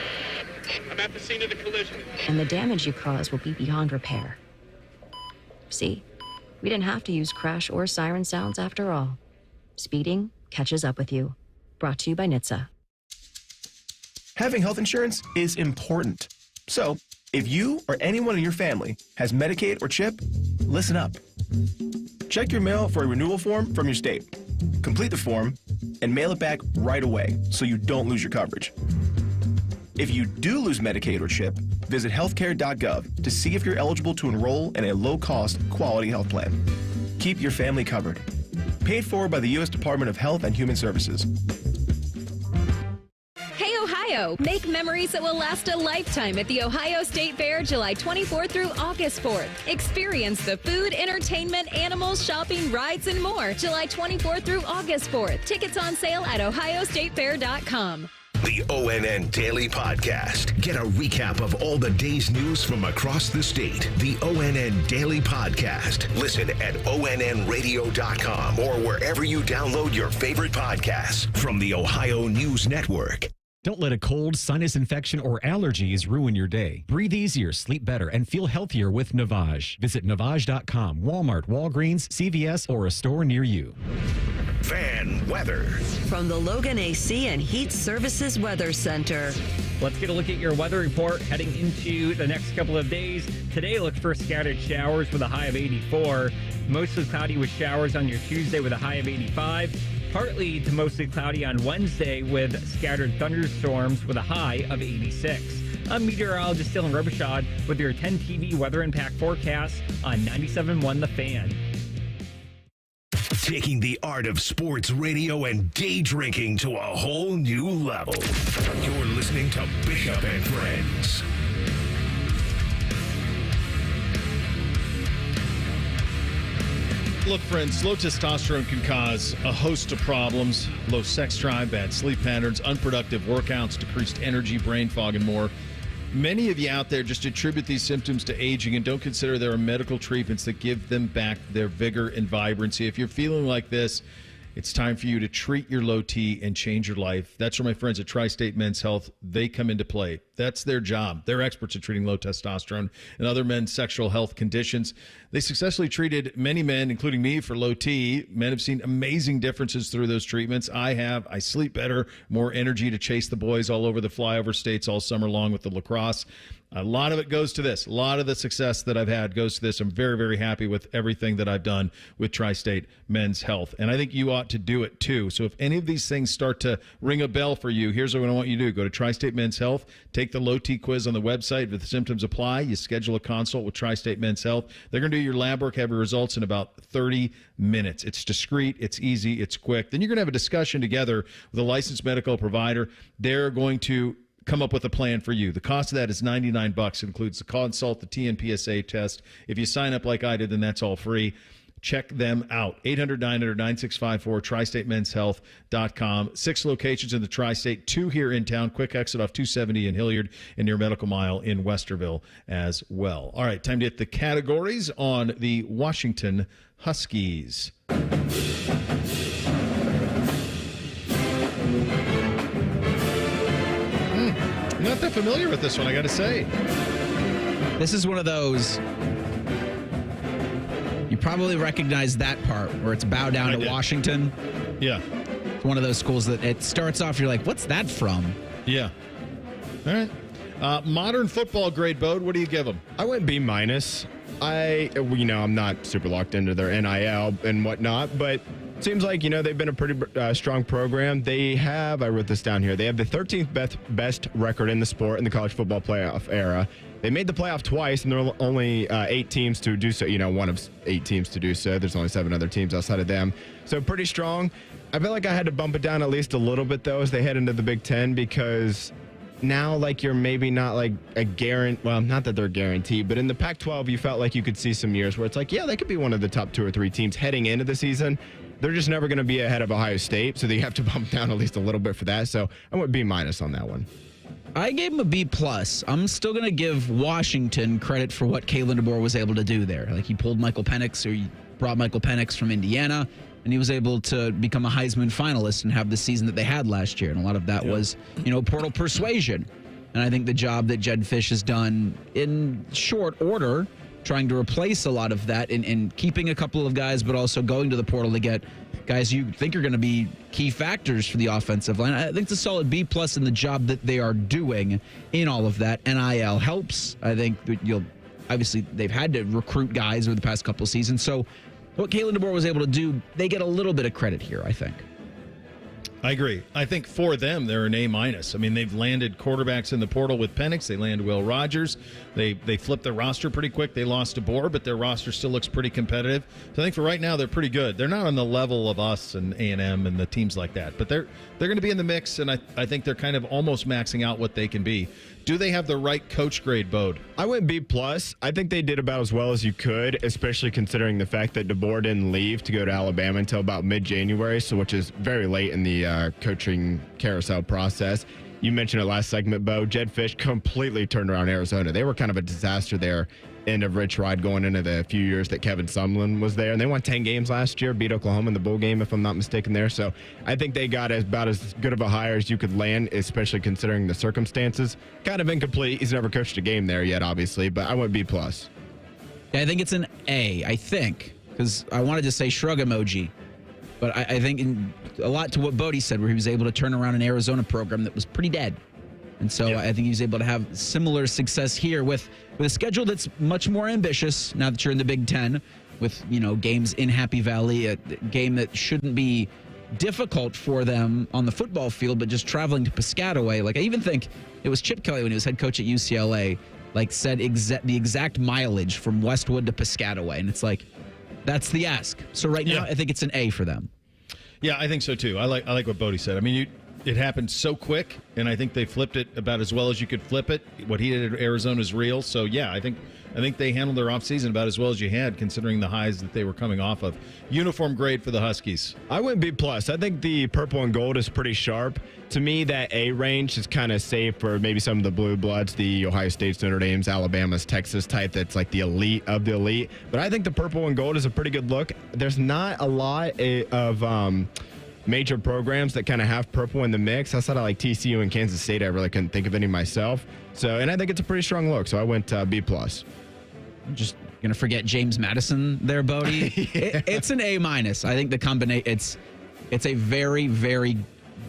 I'm at the scene of the collision.
And the damage you cause will be beyond repair. See, we didn't have to use crash or siren sounds after all. Speeding catches up with you. Brought to you by NHTSA.
Having health insurance is important. So, if you or anyone in your family has Medicaid or CHIP, listen up. Check your mail for a renewal form from your state. Complete the form and mail it back right away so you don't lose your coverage. If you do lose Medicaid or CHIP, visit healthcare.gov to see if you're eligible to enroll in a low-cost, quality health plan. Keep your family covered. Paid for by the U.S. Department of Health and Human Services.
Hey, Ohio! Make memories that will last a lifetime at the Ohio State Fair, July 24th through August 4th. Experience the food, entertainment, animals, shopping, rides, and more. July 24th through August 4th. Tickets on sale at ohiostatefair.com.
The ONN Daily Podcast. Get a recap of all the day's news from across the state. The ONN Daily Podcast. Listen at onnradio.com or wherever you download your favorite podcasts from the Ohio News Network.
Don't let a cold, sinus infection, or allergies ruin your day. Breathe easier, sleep better, and feel healthier with Navage. Visit Navage.com, Walmart, Walgreens, CVS, or a store near you.
Fan weather.
From the Logan AC and Heat Services Weather Center.
Let's get a look at your weather report heading into the next couple of days. Today, look for scattered showers with a high of 84. Mostly cloudy with showers on your Tuesday with a high of 85. Partly to mostly cloudy on Wednesday with scattered thunderstorms with a high of 86. I'm meteorologist Dylan Robichaud with your 10 TV weather impact forecast on 97.1 The Fan.
Taking the art of sports radio and day drinking to a whole new level. You're listening to Bishop and Friends.
Look, friends, low testosterone can cause a host of problems. Low sex drive, bad sleep patterns, unproductive workouts, decreased energy, brain fog, and more. Many of you out there just attribute these symptoms to aging and don't consider there are medical treatments that give them back their vigor and vibrancy. If you're feeling like this, it's time for you to treat your low T and change your life. That's where my friends at Tri-State Men's Health, they come into play. That's their job. They're experts at treating low testosterone and other men's sexual health conditions. They successfully treated many men, including me, for low T. Men have seen amazing differences through those treatments. I have. I sleep better, more energy to chase the boys all over the flyover states all summer long with the lacrosse. A lot of it goes to this. A lot of the success that I've had goes to this. I'm very, very happy with everything that I've done with Tri-State Men's Health. And I think you ought to do it too. So if any of these things start to ring a bell for you, here's what I want you to do. Go to Tri-State Men's Health. Take the low T quiz on the website. If the symptoms apply, you schedule a consult with Tri-State Men's Health. They're going to do your lab work, have your results in about 30 minutes. It's discreet, it's easy, it's quick. Then you're going to have a discussion together with a licensed medical provider. They're going to come up with a plan for you. The cost of that is $99. It includes the consult, the TNPSA test. If you sign up like I did, then that's all free. Check them out. 800-900-9654, TriStateMen'sHealth.com. 6 locations in the Tri-State, 2 here in town. Quick exit off 270 in Hilliard and near Medical Mile in Westerville as well. All right, time to hit the categories on the Washington Huskies. I'm not that familiar with this one, I got to say.
This is one of those, you probably recognize that part where it's bow down to Washington.
Yeah.
It's one of those schools that it starts off, you're like, what's that from?
Yeah. All right. Modern football grade, Bode, what do you give them?
I went B-. I'm not super locked into their NIL and whatnot, but it seems like, they've been a pretty strong program. They have, I wrote this down here, they have the 13th best record in the sport in the college football playoff era. They made the playoff twice, and there are only 8 teams to do so. One of 8 teams to do so. There's only 7 other teams outside of them. So pretty strong. I feel like I had to bump it down at least a little bit, though, as they head into the Big Ten, because now, you're maybe not a guarantee. Well, not that they're guaranteed, but in the Pac-12, you felt like you could see some years where it's they could be one of the top 2 or 3 teams heading into the season. They're just never going to be ahead of Ohio State, so they have to bump down at least a little bit for that. So I went B- on that one.
I gave him a B+. I'm still going to give Washington credit for what Kalen DeBoer was able to do there. Like, he pulled Michael Penix, or he brought Michael Penix from Indiana, and he was able to become a Heisman finalist and have the season that they had last year. And a lot of that was, portal persuasion. And I think the job that Jedd Fisch has done in short order, trying to replace a lot of that in keeping a couple of guys, but also going to the portal to get guys you think are going to be key factors for the offensive line. I think it's a solid B+ in the job that they are doing in all of that. NIL helps. I think obviously they've had to recruit guys over the past couple of seasons. So what Kalen DeBoer was able to do, they get a little bit of credit here, I think.
I agree. I think for them, they're an A-. I mean, they've landed quarterbacks in the portal with Penix. They landed Will Rogers. They flipped their roster pretty quick. They lost DeBoer, but their roster still looks pretty competitive. So I think for right now, they're pretty good. They're not on the level of us and A&M and the teams like that, but they're going to be in the mix, and I think they're kind of almost maxing out what they can be. Do they have the right coach grade, Bode?
I went B+. I think they did about as well as you could, especially considering the fact that DeBoer didn't leave to go to Alabama until about mid-January, which is very late in the coaching carousel process. You mentioned it last segment, Bo. Jedd Fisch completely turned around Arizona. They were kind of a disaster there. End of Rich Ride going into the few years that Kevin Sumlin was there. And they won 10 games last year, beat Oklahoma in the bowl game, if I'm not mistaken there. So I think they got about as good of a hire as you could land, especially considering the circumstances. Kind of incomplete. He's never coached a game there yet, obviously, but I went B+.
Yeah, I think it's an A, because I wanted to say shrug emoji. But I think a lot to what Bodie said, where he was able to turn around an Arizona program that was pretty dead. And so I think he was able to have similar success here with a schedule that's much more ambitious now that you're in the Big Ten, with games in Happy Valley, a game that shouldn't be difficult for them on the football field, but just traveling to Piscataway. Like, I even think it was Chip Kelly when he was head coach at UCLA, said the exact mileage from Westwood to Piscataway, and it's like, that's the ask. So right now, I think it's an A for them.
Yeah, I think so too. I like what Bodie said. I mean, it happened so quick, and I think they flipped it about as well as you could flip it. What he did at Arizona is real. So, yeah, I think they handled their offseason about as well as you had, considering the highs that they were coming off of. Uniform grade for the Huskies.
I went B+. I think the purple and gold is pretty sharp. To me, that A range is kind of safe for maybe some of the blue bloods, the Ohio States, Notre Dame's, Alabama's, Texas type that's like the elite of the elite. But I think the purple and gold is a pretty good look. There's not a lot of major programs that kind of have purple in the mix. Outside of like TCU and Kansas State, I really couldn't think of any myself. And I think it's a pretty strong look. So I went B+.
I'm just gonna forget James Madison there, Bodie. It's an A-. I think the combination. It's a very, very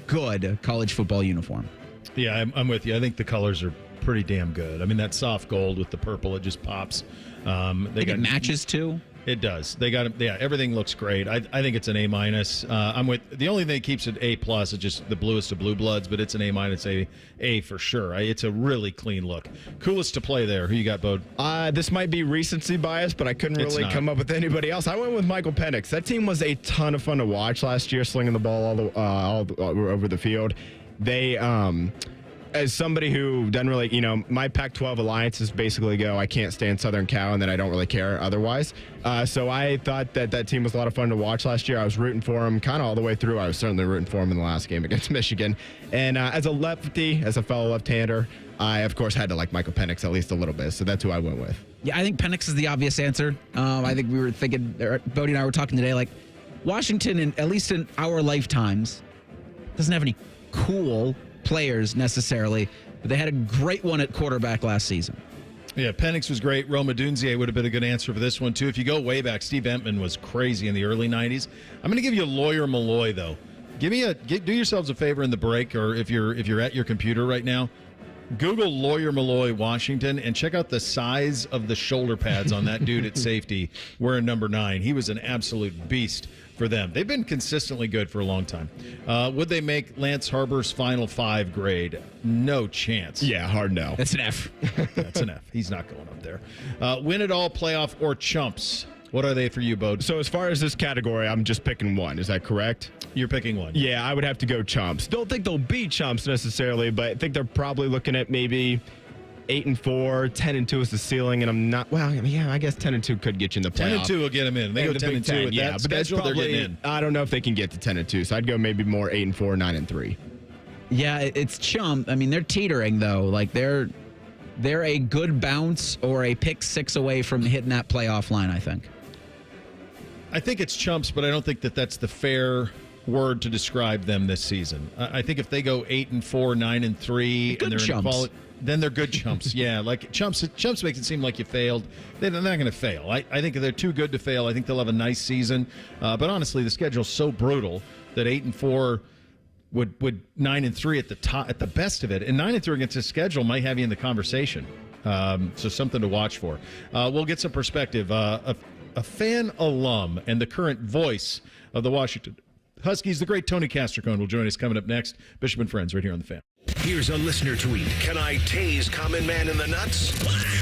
good college football uniform.
Yeah, I'm with you. I think the colors are pretty damn good. I mean, that soft gold with the purple, it just pops.
It matches too.
It does. They got it. Yeah, everything looks great. I think it's an A-. I'm with the only thing that keeps it A+ is just the bluest of blue bloods, but it's an A-, A for sure. It's a really clean look. Coolest to play there. Who you got, Bode?
This might be recency bias, but I couldn't really come up with anybody else. I went with Michael Penix. That team was a ton of fun to watch last year, slinging the ball all over the field. They as somebody who doesn't really, my Pac-12 alliances basically I can't stand Southern Cal, and then I don't really care otherwise. So I thought that team was a lot of fun to watch last year. I was rooting for them kind of all the way through. I was certainly rooting for them in the last game against Michigan. And as a lefty, as a fellow left-hander, I, of course, had to like Michael Penix at least a little bit. So that's who I went with.
Yeah, I think Penix is the obvious answer. I think we were thinking, Bodie and I were talking today, like, Washington, at least in our lifetimes, doesn't have any cool players necessarily, but they had a great one at quarterback last season.
Yeah, Penix was great. Roma Dunzier would have been a good answer for this one, too. If you go way back, Steve Entman was crazy in the early 90s. I'm going to give you Lawyer Malloy, though. Do yourselves a favor in the break, or if you're at your computer right now, Google Lawyer Malloy Washington and check out the size of the shoulder pads on that dude at safety wearing number 9. He was an absolute beast for them. They've been consistently good for a long time. Would they make Lance Harbor's Final 5 grade? No chance.
Yeah, hard no.
That's an F.
That's an F. He's not going up there. Win it all, playoff, or chumps. What are they for you, Bode?
So as far as this category, I'm just picking one. Is that correct?
You're picking one.
Yeah, I would have to go chumps. Don't think they'll be chumps necessarily, but I think they're probably looking at maybe 8-4, 10-2 is the ceiling, and I'm not. Well, yeah, I guess 10-2 could get you in the playoff.
10-2 will get them in. They go 10-2 with that schedule, they're getting in.
I don't know if they can get to 10-2, so I'd go maybe more 8-4, 9-3.
Yeah, it's chump. I mean, they're teetering, though. Like, they're a good bounce or a pick six away from hitting that playoff line, I think.
I think it's chumps, but I don't think that's the fair word to describe them this season. I think if they go 8-4, 9-3, and they're
chumps.
Then they're good chumps. Yeah, like chumps makes it seem like you failed. They're not going to fail. I think they're too good to fail. I think they'll have a nice season. But honestly, the schedule's so brutal that 8-4 would 9-3 at the top, at the best of it, and 9-3 against this schedule might have you in the conversation. So something to watch for. We'll get some perspective. A fan alum and the current voice of the Washington Huskies, the great Tony Castricone, will join us coming up next. Bishop and Friends, right here on The Fan.
Here's a listener tweet. Can I tase Common Man in the nuts?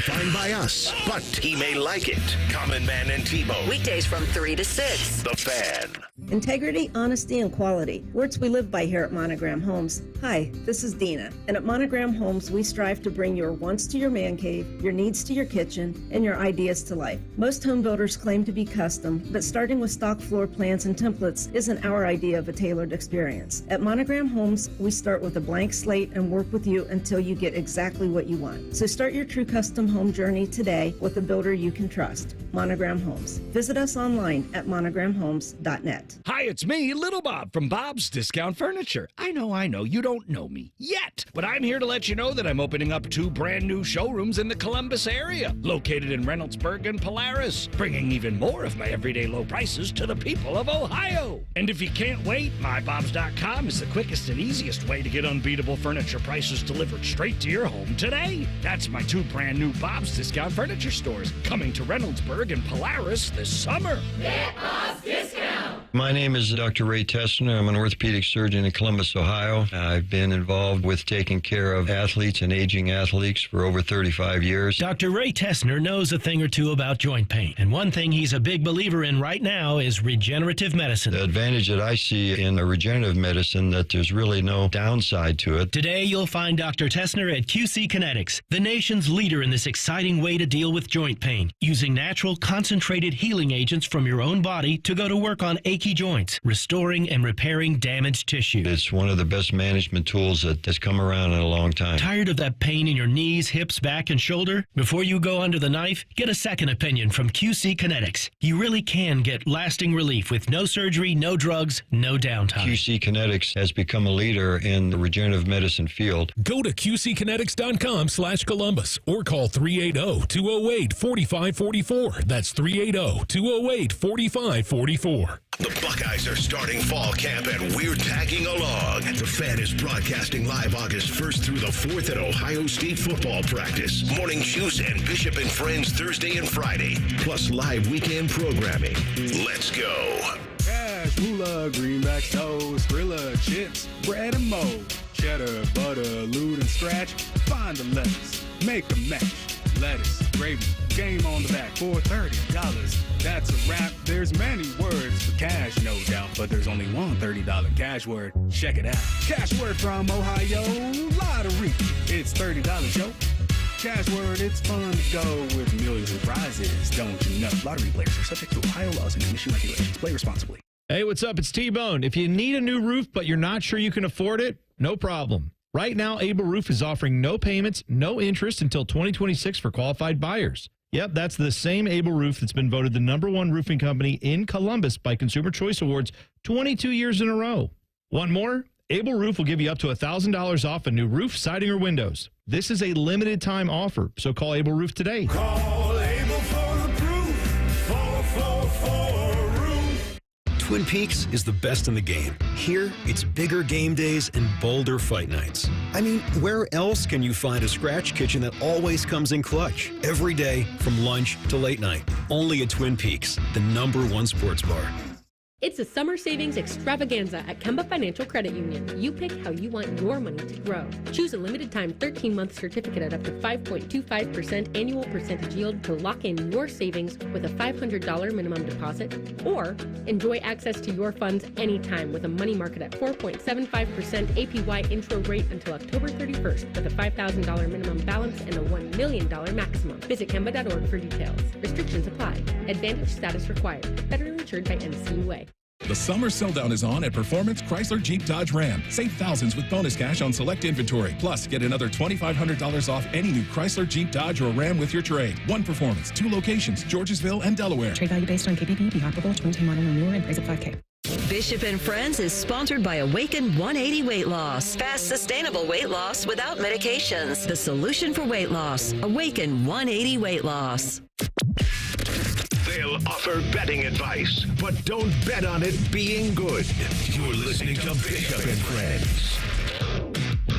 Fine by us, but he may like it. Common Man and T-Bone.
Weekdays from 3 to 6.
The Fan.
Integrity, honesty, and quality. Words we live by here at Monogram Homes. Hi, this is Dina. And at Monogram Homes, we strive to bring your wants to your man cave, your needs to your kitchen, and your ideas to life. Most home builders claim to be custom, but starting with stock floor plans and templates isn't our idea of a tailored experience. At Monogram Homes, we start with a blank slate and work with you until you get exactly what you want. So start your true custom home journey today with a builder you can trust. Monogram Homes. Visit us online at monogramhomes.net.
Hi, it's me, Little Bob from Bob's Discount Furniture. I know, you don't know me yet, but I'm here to let you know that I'm opening up 2 brand new showrooms in the Columbus area, located in Reynoldsburg and Polaris, bringing even more of my everyday low prices to the people of Ohio. And if you can't wait, mybobs.com is the quickest and easiest way to get unbeatable furniture prices delivered straight to your home today. That's my 2 brand new Bob's Discount Furniture stores coming to Reynoldsburg and Polaris this summer.
Get Bob's Discount!
My name is Dr. Ray Tessner. I'm an orthopedic surgeon in Columbus, Ohio. I've been involved with taking care of athletes and aging athletes for over 35 years.
Dr. Ray Tessner knows a thing or two about joint pain, and one thing he's a big believer in right now is regenerative medicine.
The advantage that I see in a regenerative medicine that there's really no downside to it.
Today, you'll find Dr. Tessner at QC Kinetics, the nation's leader in this exciting way to deal with joint pain, using natural, concentrated healing agents from your own body to go to work on achy joints, restoring and repairing damaged tissue.
It's one of the best management tools that has come around in a long time.
Tired of that pain in your knees, hips, back, and shoulder? Before you go under the knife, get a second opinion from QC Kinetics. You really can get lasting relief with no surgery, no drugs, no downtime.
QC Kinetics has become a leader in the regenerative medicine field.
Go to QCkinetics.com/Columbus or call 380-208-4544. That's 380-208-4544.
The Buckeyes are starting fall camp and we're tagging along. The Fan is broadcasting live August 1st through the 4th at Ohio State football practice. Morning Juice and Bishop and Friends Thursday and Friday, plus live weekend programming. Let's go.
Cash, moolah, greenbacks, toast, grilla, chips, bread and mold, cheddar, butter, lewd and scratch. Find the lettuce, make a match. Lettuce, gravy, game on the back for $30. That's a wrap. There's many words for cash, no doubt, but there's only one $30 cash word. Check it out. Cash word from Ohio Lottery. It's $30, yo. Cash word, it's fun to go with millions of prizes, don't you know? Lottery players are subject to Ohio laws and commission regulations. Play responsibly.
Hey, what's up? It's T-Bone. If you need a new roof, but you're not sure you can afford it, no problem. Right now, Able Roof is offering no payments, no interest until 2026 for qualified buyers. Yep, that's the same Able Roof that's been voted the #1 roofing company in Columbus by Consumer Choice Awards 22 years in a row. Want more? Able Roof will give you up to $1,000 off a new roof, siding, or windows. This is a limited time offer, so call Able Roof today.
Call Able for the proof. 444 Roof.
Twin Peaks is the best in the game. Here, it's bigger game days and bolder fight nights. I mean, where else can you find a scratch kitchen that always comes in clutch? Every day, from lunch to late night. Only at Twin Peaks, the #1 sports bar.
It's a summer savings extravaganza at Kemba Financial Credit Union. You pick how you want your money to grow. Choose a limited time 13-month certificate at up to 5.25% annual percentage yield to lock in your savings with a $500 minimum deposit, or enjoy access to your funds anytime with a money market at 4.75% APY intro rate until October 31st with a $5,000 minimum balance and a $1 million maximum. Visit Kemba.org for details. Restrictions apply. Advantage status required. Federally insured by NCUA.
The summer sell-down is on at Performance Chrysler Jeep Dodge Ram. Save thousands with bonus cash on select inventory. Plus, get another $2,500 off any new Chrysler, Jeep, Dodge, or Ram with your trade. One Performance, 2 locations, Georgesville and Delaware.
Trade value based on KBB, comparable, 2010 model or newer, and price of $5K.
Bishop and Friends is sponsored by Awaken 180 Weight Loss. Fast, sustainable weight loss without medications. The solution for weight loss. Awaken 180 Weight Loss.
They'll offer betting advice, but don't bet on it being good. You're listening to Bishop and Friends.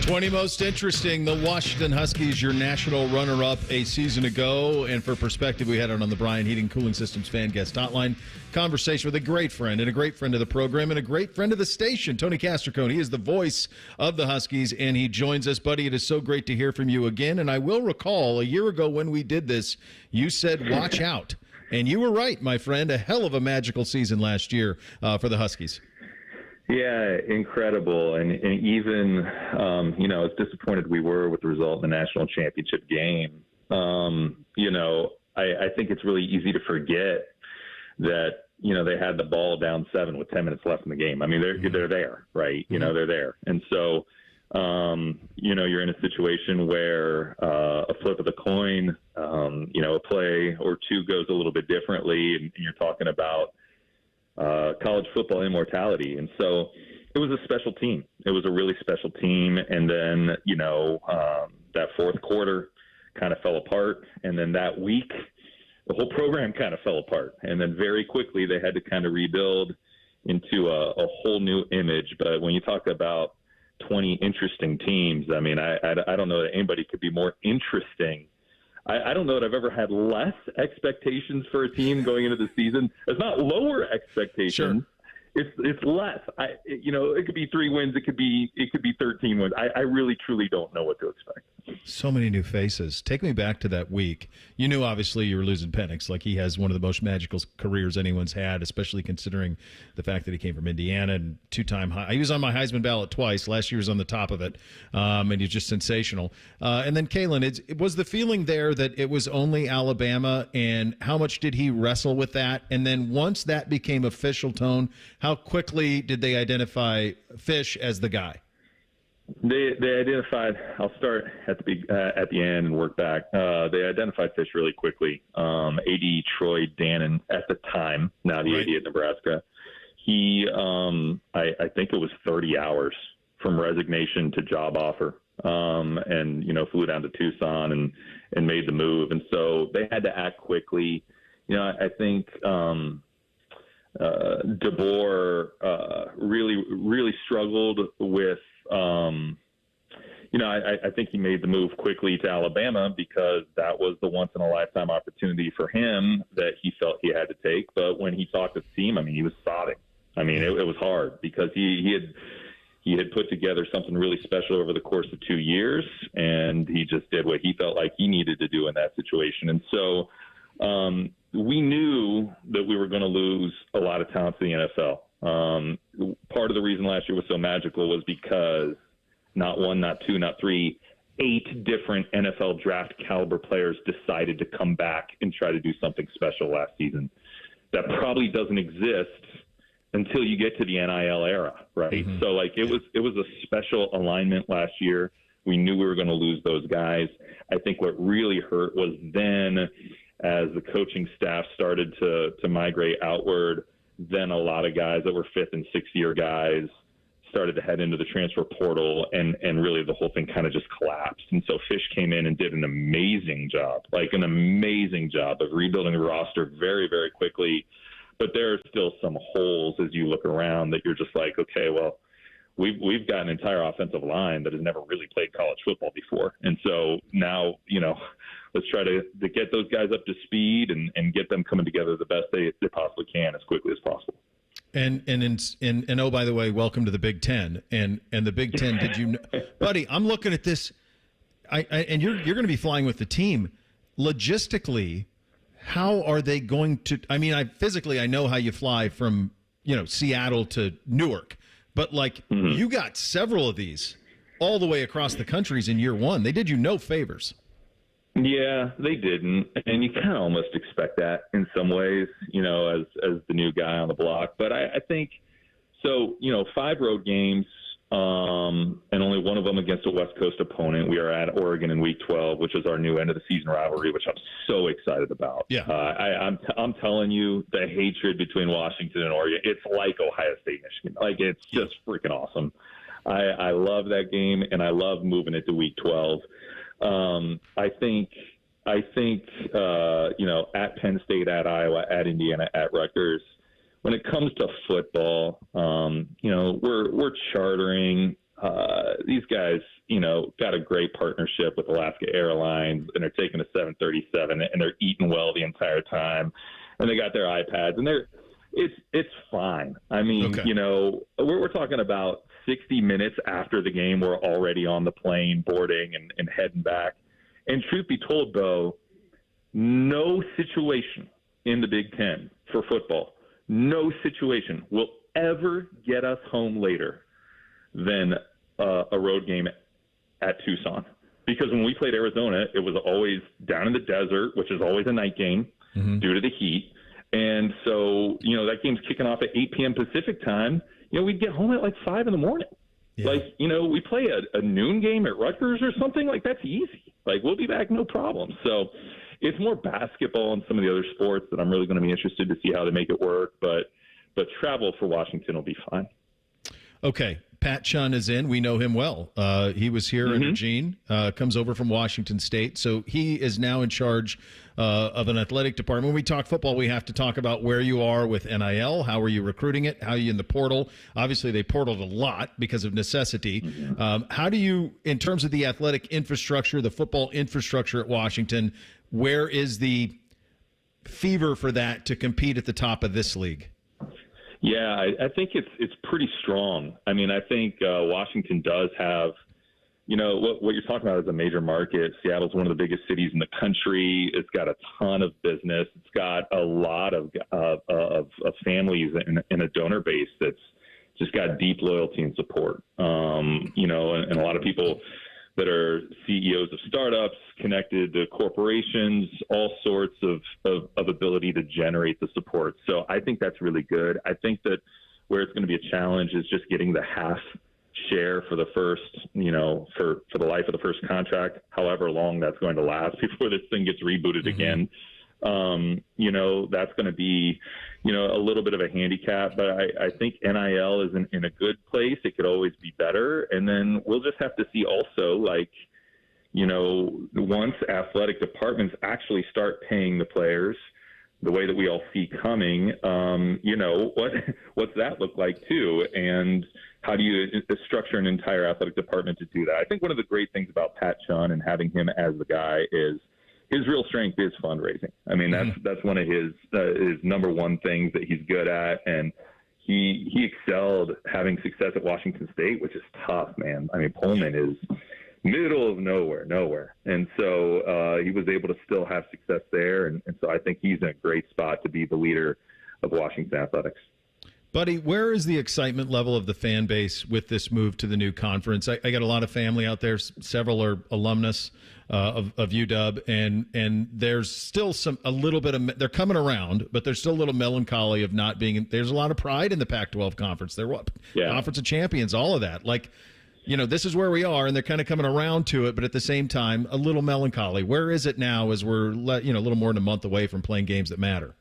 20 most interesting. The Washington Huskies, your national runner-up a season ago. And for perspective, we had it on the Brian Heating Cooling Systems fan guest hotline. Conversation with a great friend of the program and a great friend of the station, Tony Castricone. He is the voice of the Huskies, and he joins us. Buddy, it is so great to hear from you again. And I will recall a year ago when we did this, you said, watch out. And you were right, my friend. A hell of a magical season last year for the Huskies.
Yeah, incredible. And even, as disappointed we were with the result in the national championship game, I think it's really easy to forget that, they had the ball down 7 with 10 minutes left in the game. I mean, they're there, right? They're there. And so, you're in a situation where a flip of the coin, a play or two goes a little bit differently, and you're talking about college football immortality. And so it was a special team. It was a really special team. And then, that fourth quarter kind of fell apart. And then that week, the whole program kind of fell apart. And then very quickly, they had to kind of rebuild into a whole new image. But when you talk about 20 interesting teams, I mean, I don't know that anybody could be more interesting. I don't know that I've ever had less expectations for a team going into the season. It's not lower expectations. Sure. It's less. It could be 3 wins. It could be 13 wins. I really, truly don't know what to expect.
So many new faces. Take me back to that week. You knew, obviously, you were losing Penix. Like, he has one of the most magical careers anyone's had, especially considering the fact that he came from Indiana and 2-time high. He was on my Heisman ballot twice. Last year was on the top of it, and he's just sensational. And then, Kalen, was the feeling there that it was only Alabama, and how much did he wrestle with that? And then once that became official tone, how quickly did they identify Fish as the guy?
They identified. I'll start at the end and work back. They identified Fish really quickly. AD Troy Dannon at the time, now the AD at Nebraska. He, I think it was 30 hours from resignation to job offer, and flew down to Tucson and made the move. And so they had to act quickly. I think DeBoer really struggled with. I think he made the move quickly to Alabama because that was the once-in-a-lifetime opportunity for him that he felt he had to take. But when he talked to the team, I mean, he was sobbing. I mean, it was hard because he had put together something really special over the course of 2 years, and he just did what he felt like he needed to do in that situation. And so we knew that we were going to lose a lot of talent to the NFL. Part of the reason last year was so magical was because not 1, not 2, not 3, 8 different NFL draft caliber players decided to come back and try to do something special last season. That probably doesn't exist until you get to the NIL era, right? Mm-hmm. So it was a special alignment last year. We knew we were going to lose those guys. I think what really hurt was then as the coaching staff started to migrate outward, then a lot of guys that were 5th and 6th year guys started to head into the transfer portal, and really the whole thing kind of just collapsed. And so Fish came in and did an amazing job of rebuilding the roster very, very quickly. But there are still some holes as you look around that you're just like, okay, well, we've got an entire offensive line that has never really played college football before. And so now, let's try to get those guys up to speed and get them coming together the best they possibly can as quickly as possible.
And oh, by the way, welcome to the Big Ten. And the Big Ten, did you know, buddy, I'm looking at this, and you're going to be flying with the team. Logistically, how are they going to, I mean, I know how you fly from, Seattle to Newark, but you got several of these all the way across the countries in year one. They did you no favors.
Yeah, they didn't, and you kind of almost expect that in some ways, as the new guy on the block. But I think so. 5 road games, and only one of them against a West Coast opponent. We are at Oregon in Week 12, which is our new end of the season rivalry, which I'm so excited about.
Yeah,
I'm telling you, the hatred between Washington and Oregon, it's like Ohio State, Michigan. Like, it's just freaking awesome. I love that game, and I love moving it to Week 12. I think at Penn State, at Iowa, at Indiana, at Rutgers, when it comes to football, we're chartering. These guys, got a great partnership with Alaska Airlines, and they're taking a 737, and they're eating well the entire time, and they got their iPads, and it's fine. I mean,
okay.
We're talking about 60 minutes after the game, we're already on the plane, boarding and heading back. And truth be told, Bo, no situation in the Big Ten for football, no situation will ever get us home later than a road game at Tucson. Because when we played Arizona, it was always down in the desert, which is always a night game due to the heat. And so, that game's kicking off at 8 p.m. Pacific time. We'd get home at like 5 in the morning. Yeah. Like, we play a noon game at Rutgers or something. Like, that's easy. Like, we'll be back, no problem. So it's more basketball and some of the other sports that I'm really going to be interested to see how they make it work. But travel for Washington will be fine.
Okay. Pat Chun is in. We know him well. He was here under Gene, comes over from Washington State. So he is now in charge of an athletic department. When we talk football, we have to talk about where you are with NIL. How are you recruiting it? How are you in the portal? Obviously, they portaled a lot because of necessity. How do you, in terms of the athletic infrastructure, the football infrastructure at Washington, where is the fever for that to compete at the top of this league?
Yeah, I think it's pretty strong. I mean, I think Washington does have, what you're talking about is a major market. Seattle's one of the biggest cities in the country. It's got a ton of business. It's got a lot of families in a donor base that's just got deep loyalty and support. And a lot of people that are CEOs of startups, connected to corporations, all sorts of ability to generate the support. So I think that's really good. I think that where it's going to be a challenge is just getting the half share for the first, for the life of the first contract, however long that's going to last before this thing gets rebooted again. That's going to be, a little bit of a handicap, but I think NIL is in a good place. It could always be better. And then we'll just have to see also, once athletic departments actually start paying the players the way that we all see coming, what's that look like too? And how do you structure an entire athletic department to do that? I think one of the great things about Pat Chun and having him as the guy is his real strength is fundraising. I mean, that's one of his number one things that he's good at. And he excelled having success at Washington State, which is tough, man. I mean, Pullman is middle of nowhere. And so he was able to still have success there. And so I think he's in a great spot to be the leader of Washington athletics.
Buddy, where is the excitement level of the fan base with this move to the new conference? I got a lot of family out there. Several are alumnus of UW, and there's still a little bit of, they're coming around, but there's still a little melancholy of not being, there's a lot of pride in the Pac-12 conference. They're Conference of Champions, all of that. This is where we are, and they're kind of coming around to it, but at the same time, a little melancholy. Where is it now as we're, a little more than a month away from playing games that matter?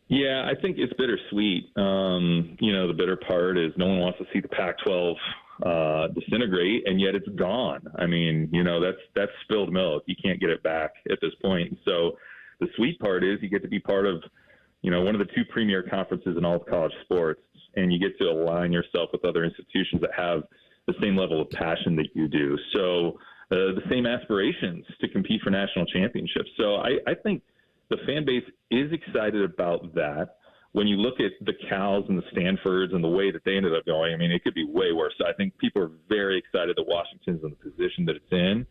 Yeah, I think it's bittersweet. The bitter part is no one wants to see the Pac-12 disintegrate, and yet it's gone. I mean, that's spilled milk. You can't get it back at this point. So the sweet part is you get to be part of, one of the two premier conferences in all of college sports, and you get to align yourself with other institutions that have the same level of passion that you do. So the same aspirations to compete for national championships. So I think the fan base is excited about that. When you look at the Cals and the Stanfords and the way that they ended up going, I mean, it could be way worse. I think people are very excited that Washington's in the position that it's in.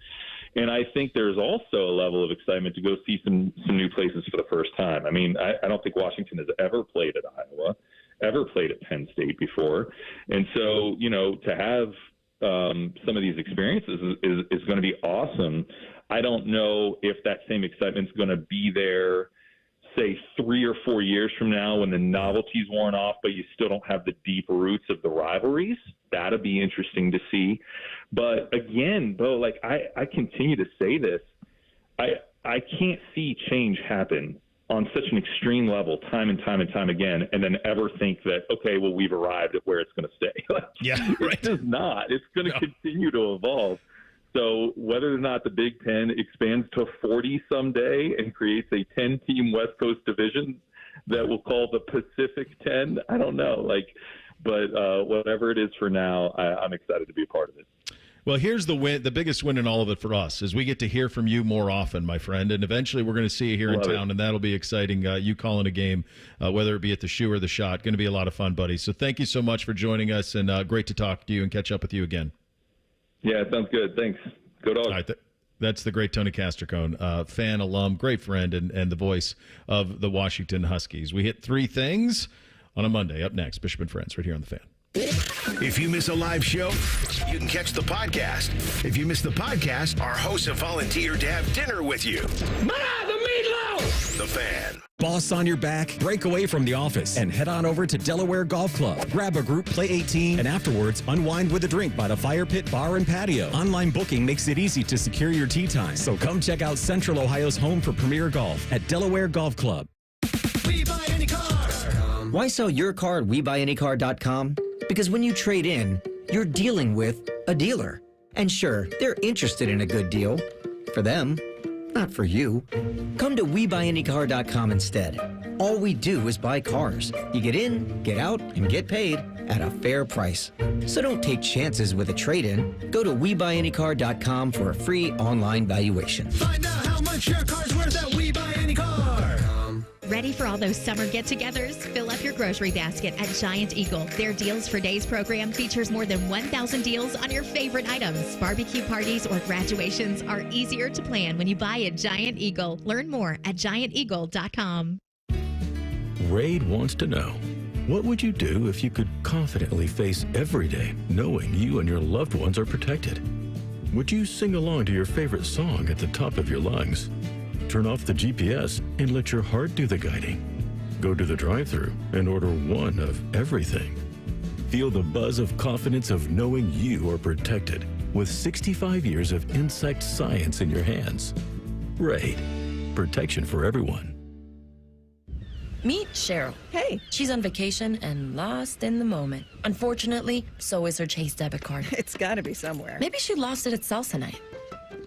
And I think there's also a level of excitement to go see some new places for the first time. I mean, I don't think Washington has ever played at Iowa, ever played at Penn State before. And so, to have some of these experiences is going to be awesome. I don't know if that same excitement is going to be there, say 3 or 4 years from now when the novelty's worn off, but you still don't have the deep roots of the rivalries. That'll be interesting to see. But again, Bo, like I continue to say this, I can't see change happen on such an extreme level time and time again, and then ever think that, okay, well, we've arrived at where it's going to stay.
Yeah, right.
It's just not. It's going to continue to evolve. So whether or not the Big Ten expands to 40 someday and creates a 10-team West Coast division that we'll call the Pacific 10, I don't know. But whatever it is for now, I'm excited to be a part of it.
Well, here's the win. The biggest win in all of it for us is we get to hear from you more often, my friend. And eventually we're going to see you here in town, and that'll be exciting. You calling a game, whether it be at the Shoe or the Shot. Going to be a lot of fun, buddy. So thank you so much for joining us, and great to talk to you and catch up with you again.
Yeah, sounds good. Thanks. Go Dogs.
All right, that's the great Tony Castricone, fan, alum, great friend, and the voice of the Washington Huskies. We hit 3 things on a Monday. Up next, Bishop and Friends, right here on The Fan.
If you miss a live show, you can catch the podcast. If you miss the podcast, our hosts have volunteered to have dinner with you.
The meatloaf!
The Fan.
Boss on your back? Break away from the office and head on over to Delaware Golf Club. Grab a group, play 18, and afterwards unwind with a drink by the Fire Pit Bar and Patio. Online booking makes it easy to secure your tee time. So come check out Central Ohio's home for premier golf at Delaware Golf Club.
We buy any car!
Why sell your car at WeBuyAnyCar.com? Because when you trade in, you're dealing with a dealer. And sure, they're interested in a good deal. For them, not for you. Come to WeBuyAnyCar.com instead. All we do is buy cars. You get in, get out, and get paid at a fair price. So don't take chances with a trade-in. Go to WeBuyAnyCar.com for a free online valuation.
Find out how much your car's worth at WeBuyAnyCar.
Ready for all those summer get-togethers? Fill up your grocery basket at Giant Eagle. Their Deals for Days program features more than 1,000 deals on your favorite items. Barbecue parties or graduations are easier to plan when you buy at Giant Eagle. Learn more at gianteagle.com.
Raid wants to know, what would you do if you could confidently face every day knowing you and your loved ones are protected? Would you sing along to your favorite song at the top of your lungs? Turn off the GPS and let your heart do the guiding. Go to the drive-thru and order one of everything. Feel the buzz of confidence of knowing you are protected with 65 years of insect science in your hands. Raid. Protection for everyone.
Meet Cheryl. Hey. She's on vacation and lost in the moment. Unfortunately, so is her Chase debit card.
It's gotta be somewhere.
Maybe she lost it at salsa night.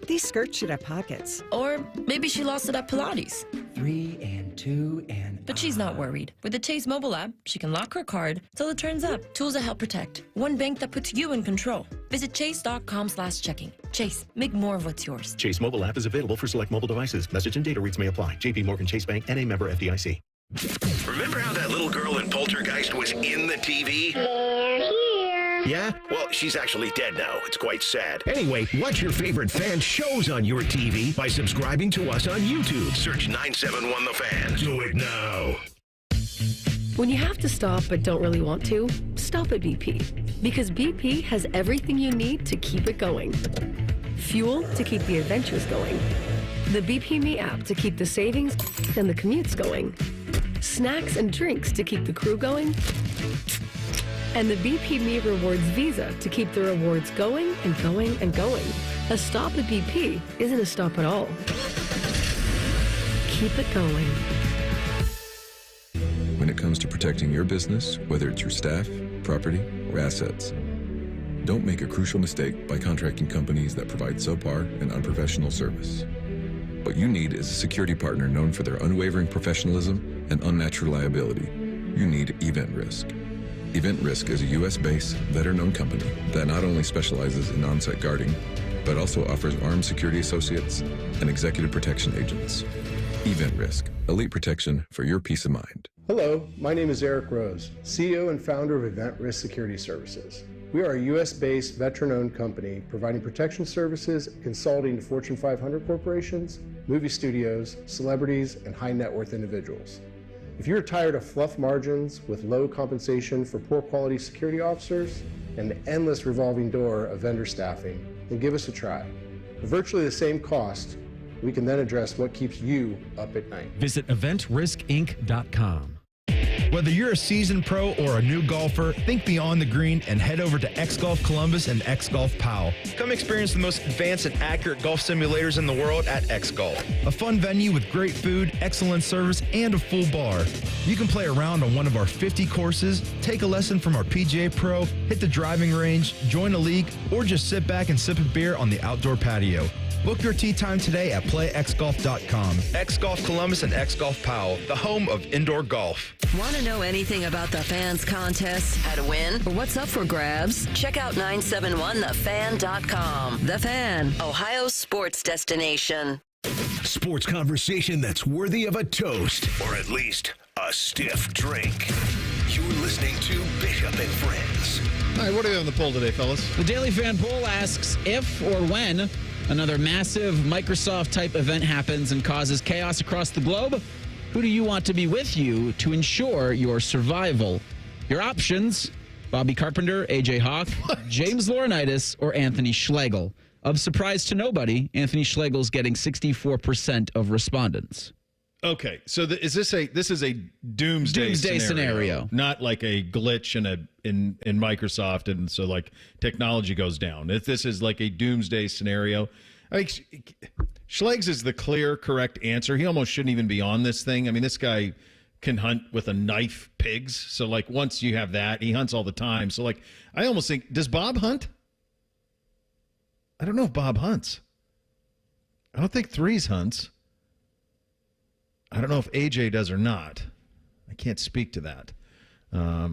These skirts should have pockets.
Or maybe she lost it at Pilates.
3 and 2 and...
But she's not worried. With the Chase mobile app, she can lock her card till it turns up. Tools that help protect. One bank that puts you in control. Visit chase.com/checking. Chase, make more of what's yours.
Chase mobile app is available for select mobile devices. Message and data rates may apply. JP Morgan Chase Bank and a member FDIC.
Remember how that little girl in Poltergeist was in the TV?
They're here.
Yeah? Well, she's actually dead now. It's quite sad. Anyway, watch your favorite fan shows on your TV by subscribing to us on YouTube. Search 971 The Fan. Do it now.
When you have to stop but don't really want to, stop at BP. Because BP has everything you need to keep it going. Fuel to keep the adventures going. The BP Me app to keep the savings and the commutes going. Snacks and drinks to keep the crew going. And the BP Me Rewards Visa to keep the rewards going and going and going. A stop at BP isn't a stop at all. Keep it going.
When it comes to protecting your business, whether it's your staff, property, or assets, don't make a crucial mistake by contracting companies that provide subpar and unprofessional service. What you need is a security partner known for their unwavering professionalism and unmatched reliability. You need Event Risk. Event Risk is a U.S.-based, veteran-owned company that not only specializes in on-site guarding, but also offers armed security associates and executive protection agents. Event Risk, elite protection for your peace of mind.
Hello, my name is Eric Rose, CEO and founder of Event Risk Security Services. We are a U.S.-based, veteran-owned company providing protection services and consulting to Fortune 500 corporations, movie studios, celebrities, and high-net-worth individuals. If you're tired of fluff margins with low compensation for poor quality security officers and the endless revolving door of vendor staffing, then give us a try. For virtually the same cost, we can then address what keeps you up at night.
Visit eventriskinc.com.
Whether you're a seasoned pro or a new golfer, think beyond the green and head over to X Golf Columbus and X Golf Powell. Come experience the most advanced and accurate golf simulators in the world at X Golf. A fun venue with great food, excellent service, and a full bar. You can play around on one of our 50 courses, take a lesson from our PGA Pro, hit the driving range, join a league, or just sit back and sip a beer on the outdoor patio. Book your tee time today at playxgolf.com. X Golf Columbus and X Golf Powell, the home of indoor golf.
Want to know anything about the Fans contest, how to win, or what's up for grabs? Check out 971thefan.com. The Fan, Ohio's sports destination.
Sports conversation that's worthy of a toast, or at least a stiff drink. You're listening to Bishop and Friends.
All right, what are you on the poll today, fellas?
The Daily Fan poll asks if or when another massive Microsoft-type event happens and causes chaos across the globe, who do you want to be with you to ensure your survival? Your options, Bobby Carpenter, AJ Hawk, James Laurinaitis, or Anthony Schlegel. Of surprise to nobody, Anthony Schlegel's getting 64% of respondents.
Okay, so this is a doomsday
scenario,
not like a glitch in Microsoft, and so like technology goes down. This is like a doomsday scenario. I mean, Schlegs is the clear, correct answer. He almost shouldn't even be on this thing. I mean, this guy can hunt with a knife pigs. So like once you have that, he hunts all the time. So like I almost think, does Bob hunt? I don't know if Bob hunts. I don't think Threes hunts. I don't know if AJ does or not. I can't speak to that. I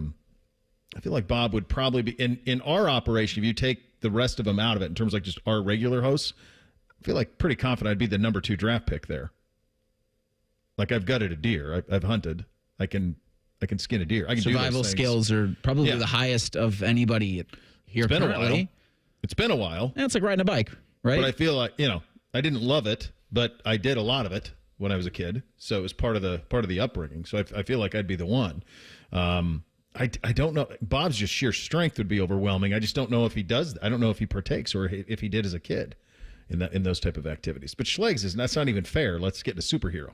feel like Bob would probably be in our operation. If you take the rest of them out of it, in terms of like just our regular hosts, I feel like pretty confident I'd be the number 2 draft pick there. Like I've gutted a deer. I've hunted. I can skin a deer. I can
Survival
do those things.
skills are probably the highest of anybody here currently.
It's been a while.
And it's like riding a bike, right?
But I feel like I didn't love it, but I did a lot of it when I was a kid, so it was part of the upbringing. So I feel like I'd be the one. I don't know. Bob's just sheer strength would be overwhelming. I just don't know if he does. I don't know if he partakes or if he did as a kid in those type of activities. But Schlegs that's not even fair. Let's get into superhero.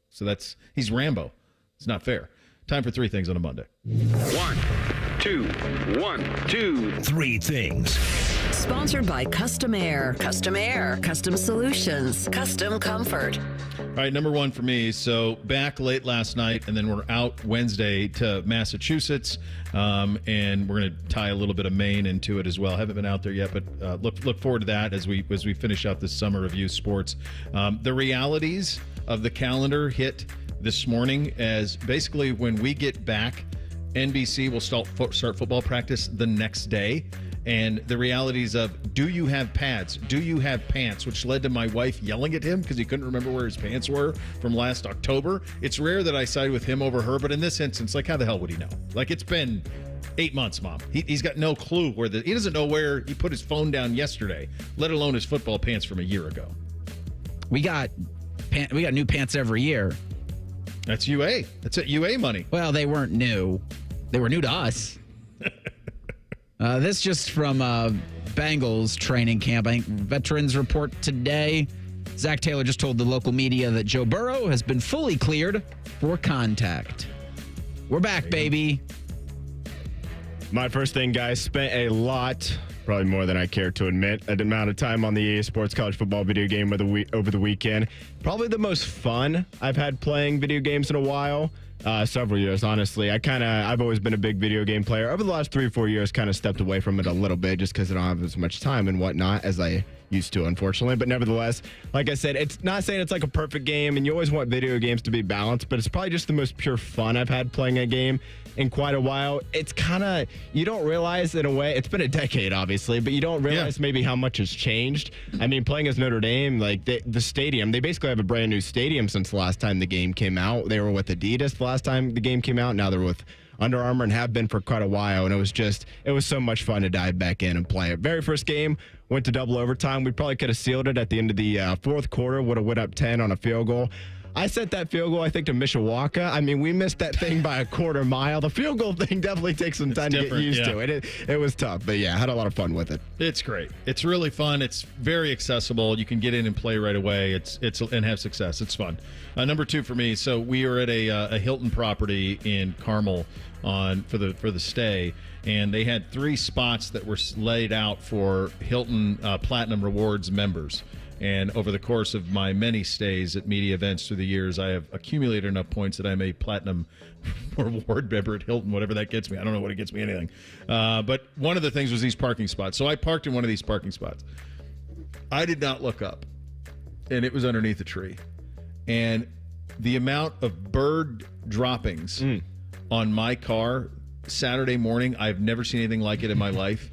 So he's Rambo. It's not fair. Time for 3 things on a Monday.
1, 2, 1, 2, 3 things.
Sponsored by Custom Air. Custom Air. Custom Solutions. Custom Comfort.
All right, number 1 for me. So back late last night, and then we're out Wednesday to Massachusetts, and we're going to tie a little bit of Maine into it as well. Haven't been out there yet, but look forward to that as we finish out this summer of youth sports. The realities of the calendar hit this morning as basically when we get back, NBC will start football practice the next day. And the realities of, do you have pads? Do you have pants? Which led to my wife yelling at him because he couldn't remember where his pants were from last October. It's rare that I side with him over her, but in this instance, like, how the hell would he know? Like, it's been 8 months, Mom. He's got no clue he doesn't know where he put his phone down yesterday, let alone his football pants from a year ago.
We got new pants every year.
That's UA. That's at UA money.
Well, they weren't new. They were new to us. This just from Bengals training camp. I think veterans report today. Zach Taylor just told the local media that Joe Burrow has been fully cleared for contact. We're back, baby.
My first thing, guys, spent a lot, probably more than I care to admit, an amount of time on the EA Sports College Football video game over the weekend. Probably the most fun I've had playing video games in a while. Several years, honestly. I've always been a big video game player. Over the last 3 or 4 years, kind of stepped away from it a little bit just because I don't have as much time and whatnot as I used to, unfortunately. But nevertheless, like I said, it's not saying it's like a perfect game, and you always want video games to be balanced, but it's probably just the most pure fun I've had playing a game in quite a while. It's kind of, you don't realize in a way, it's been a decade, obviously, but you don't realize maybe how much has changed. I mean, playing as Notre Dame, like the stadium, they basically have a brand new stadium since the last time the game came out. They were with Adidas the last time the game came out. Now they're with Under Armour and have been for quite a while. And it was so much fun to dive back in and play it. Very first game went to double overtime. We probably could have sealed it at the end of the fourth quarter, would have went up 10 on a field goal. I set that field goal, I think, to Mishawaka. I mean, we missed that thing by a quarter mile. The field goal thing definitely takes some time to get used to. It was tough, but yeah, I had a lot of fun with it.
It's great. It's really fun. It's very accessible. You can get in and play right away. It's and have success. It's fun. Number 2 for me. So we were at a Hilton property in Carmel for the stay, and they had 3 spots that were laid out for Hilton Platinum Rewards members. And over the course of my many stays at media events through the years, I have accumulated enough points that I'm a Platinum Reward member at Hilton, whatever that gets me. I don't know what it gets me, anything. But one of the things was these parking spots. So I parked in one of these parking spots. I did not look up, and it was underneath a tree. And the amount of bird droppings on my car Saturday morning, I've never seen anything like it in my life.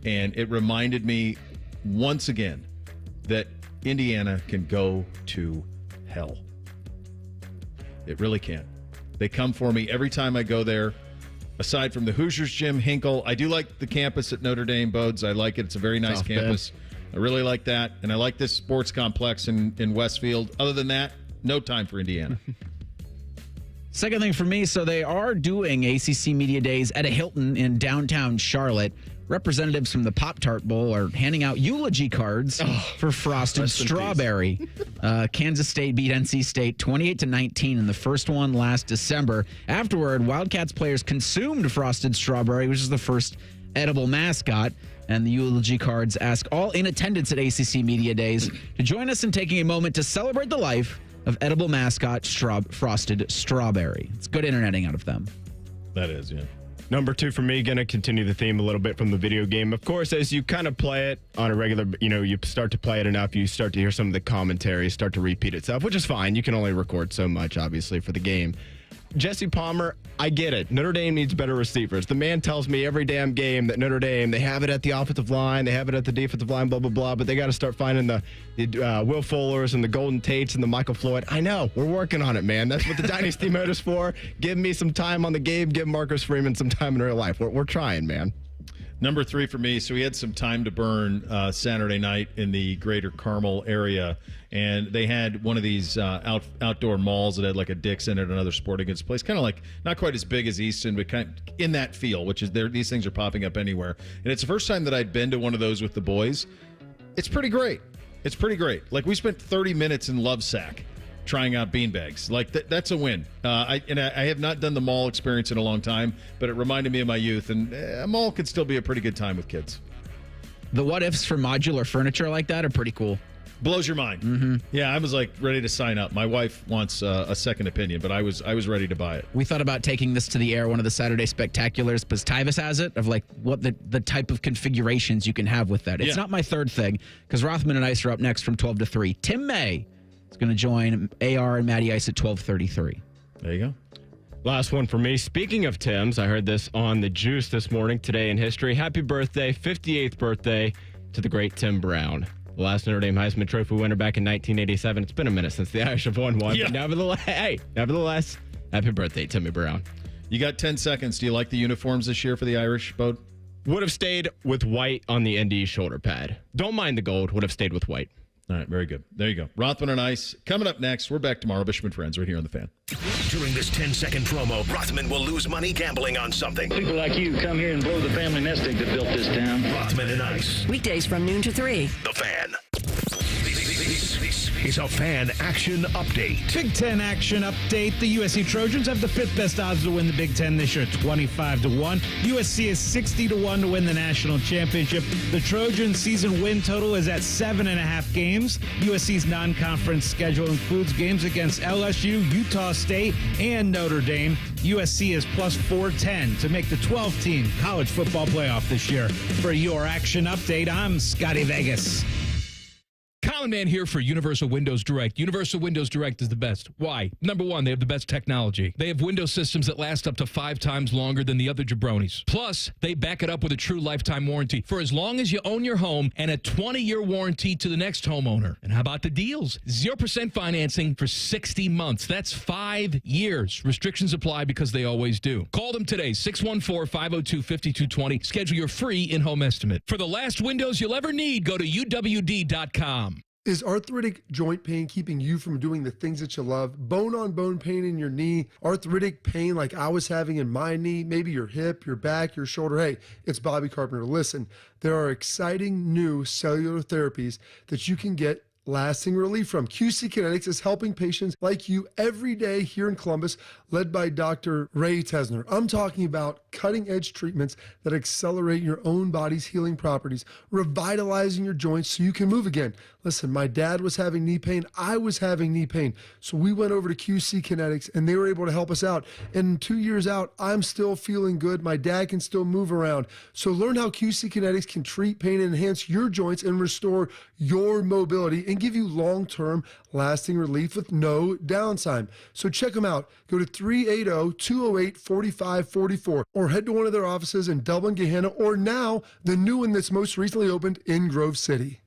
And it reminded me once again that Indiana can go to hell. It really can. They come for me every time I go there. Aside from the Hoosiers gym, Hinkle, I do like the campus at Notre Dame, Bodes. I like it. It's a very nice campus. I really like that. And I like this sports complex in Westfield. Other than that, no time for Indiana.
Second thing for me, so they are doing ACC Media Days at a Hilton in downtown Charlotte. Representatives from the Pop-Tart Bowl are handing out eulogy cards for Frosted Strawberry. Kansas State beat NC State 28-19 in the first one last December. Afterward, Wildcats players consumed Frosted Strawberry, which is the first edible mascot. And the eulogy cards ask all in attendance at ACC Media Days to join us in taking a moment to celebrate the life of edible mascot Frosted Strawberry. It's good interneting out of them.
That is, yeah.
Number 2 for me, going to continue the theme a little bit from the video game. Of course, as you kind of play it on a regular, you start to play it enough, you start to hear some of the commentary start to repeat itself, which is fine. You can only record so much, obviously, for the game. Jesse Palmer, I get it. Notre Dame needs better receivers. The man tells me every damn game that Notre Dame, they have it at the offensive line, they have it at the defensive line, blah, blah, blah, but they got to start finding the Will Fullers and the Golden Tates and the Michael Floyd. I know. We're working on it, man. That's what the Dynasty Mode is for. Give me some time on the game. Give Marcus Freeman some time in real life. We're trying, man.
Number 3 for me. So we had some time to burn Saturday night in the greater Carmel area, and they had one of these outdoor malls that had like a Dick's in it, another sporting goods place, kind of like not quite as big as Easton, but kind of in that feel, which is there. These things are popping up anywhere, and it's the first time that I'd been to one of those with the boys. It's pretty great. It's pretty great. Like we spent 30 minutes in Lovesack trying out beanbags. Like that's a win. I have not done the mall experience in a long time, but it reminded me of my youth, and a mall could still be a pretty good time with kids.
The what ifs for modular furniture like that are pretty cool.
Blows your mind.
Mm-hmm.
Yeah, I was like ready to sign up. My wife wants a second opinion, but I was ready to buy it.
We thought about taking this to the air, one of the Saturday Spectaculars, because Tyvis has it, of like what the type of configurations you can have with that. It's not my third thing, because Rothman and Ice are up next from 12 to 3. Tim May is going to join AR and Matty Ice at 12:33.
There you go.
Last one for me. Speaking of Tim's, I heard this on the Juice this morning, today in history. Happy birthday, 58th birthday to the great Tim Brown. The last Notre Dame Heisman Trophy winner back in 1987. It's been a minute since the Irish have won one.
Yeah.
But nevertheless, happy birthday, Timmy Brown.
You got 10 seconds. Do you like the uniforms this year for the Irish, Bode?
Would have stayed with white on the ND shoulder pad. Don't mind the gold. Would have stayed with white.
All right, very good. There you go. Rothman and Ice. Coming up next, we're back tomorrow. Bishop and Friends right here on The Fan.
During this 10-second promo, Rothman will lose money gambling on something.
People like you come here and blow the family nest egg that built this town.
Rothman and Ice.
Weekdays from noon to 3.
The Fan. This is a Fan Action Update.
Big Ten action update. The USC Trojans have the 5th best odds to win the Big Ten this year, 25-1. USC is 60-1 to win the national championship. The Trojans' season win total is at 7.5 games. USC's non-conference schedule includes games against LSU, Utah State, and Notre Dame. USC is plus 410 to make the 12-team college football playoff this year. For your action update, I'm Scotty Vegas.
Colin Man here for Universal Windows Direct. Universal Windows Direct is the best. Why? Number one, they have the best technology. They have window systems that last up to 5 times longer than the other jabronis. Plus, they back it up with a true lifetime warranty for as long as you own your home and a 20-year warranty to the next homeowner. And how about the deals? 0% financing for 60 months. That's 5 years. Restrictions apply because they always do. Call them today, 614-502-5220. Schedule your free in-home estimate. For the last windows you'll ever need, go to uwd.com.
Is arthritic joint pain keeping you from doing the things that you love? Bone-on-bone pain in your knee, arthritic pain like I was having in my knee, maybe your hip, your back, your shoulder. Hey, it's Bobby Carpenter. Listen, there are exciting new cellular therapies that you can get lasting relief from. QC Kinetics is helping patients like you every day here in Columbus, led by Dr. Ray Tesner. I'm talking about cutting-edge treatments that accelerate your own body's healing properties, revitalizing your joints so you can move again. Listen, my dad was having knee pain. I was having knee pain. So we went over to QC Kinetics, and they were able to help us out. And 2 years out, I'm still feeling good. My dad can still move around. So learn how QC Kinetics can treat pain and enhance your joints and restore your mobility and give you long-term lasting relief with no downtime. So check them out. Go to 380-208-4544 or head to one of their offices in Dublin, Gehanna, or now the new one that's most recently opened in Grove City.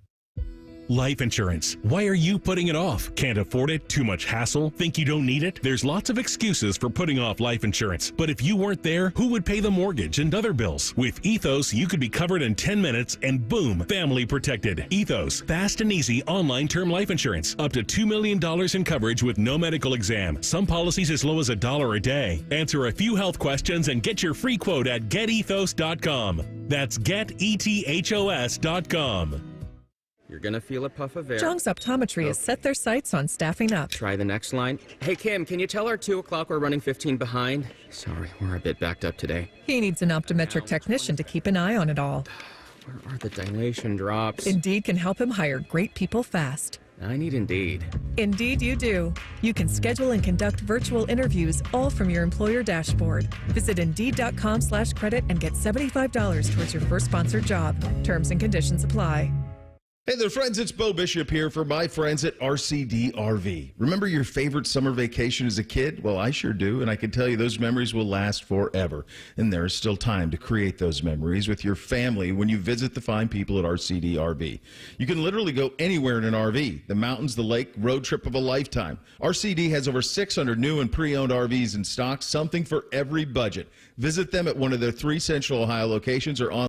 Life insurance. Why are you putting it off? Can't afford it? Too much hassle? Think you don't need it? There's lots of excuses for putting off life insurance. But if you weren't there, who would pay the mortgage and other bills? With Ethos, you could be covered in 10 minutes and boom, family protected. Ethos, fast and easy online term life insurance. Up to $2 million in coverage with no medical exam. Some policies as low as $1 a day. Answer a few health questions and get your free quote at getethos.com. That's getethos.com.
You're going to feel a puff of air.
Jong's Optometry has set their sights on staffing up.
Try the next line. Hey, Kim, can you tell her 2 o'clock we're running 15 behind? Sorry, we're a bit backed up today.
He needs an optometric technician to keep an eye on it all.
Where are the dilation drops?
Indeed can help him hire great people fast.
I need Indeed.
Indeed you do. You can schedule and conduct virtual interviews all from your employer dashboard. Visit Indeed.com/credit and get $75 towards your first sponsored job. Terms and conditions apply.
Hey there, friends. It's Bo Bishop here for my friends at RCD RV. Remember your favorite summer vacation as a kid? Well, I sure do, and I can tell you those memories will last forever. And there is still time to create those memories with your family when you visit the fine people at RCD RV. You can literally go anywhere in an RV. The mountains, the lake, road trip of a lifetime. RCD has over 600 new and pre-owned RVs in stock, something for every budget. Visit them at one of their 3 Central Ohio locations or on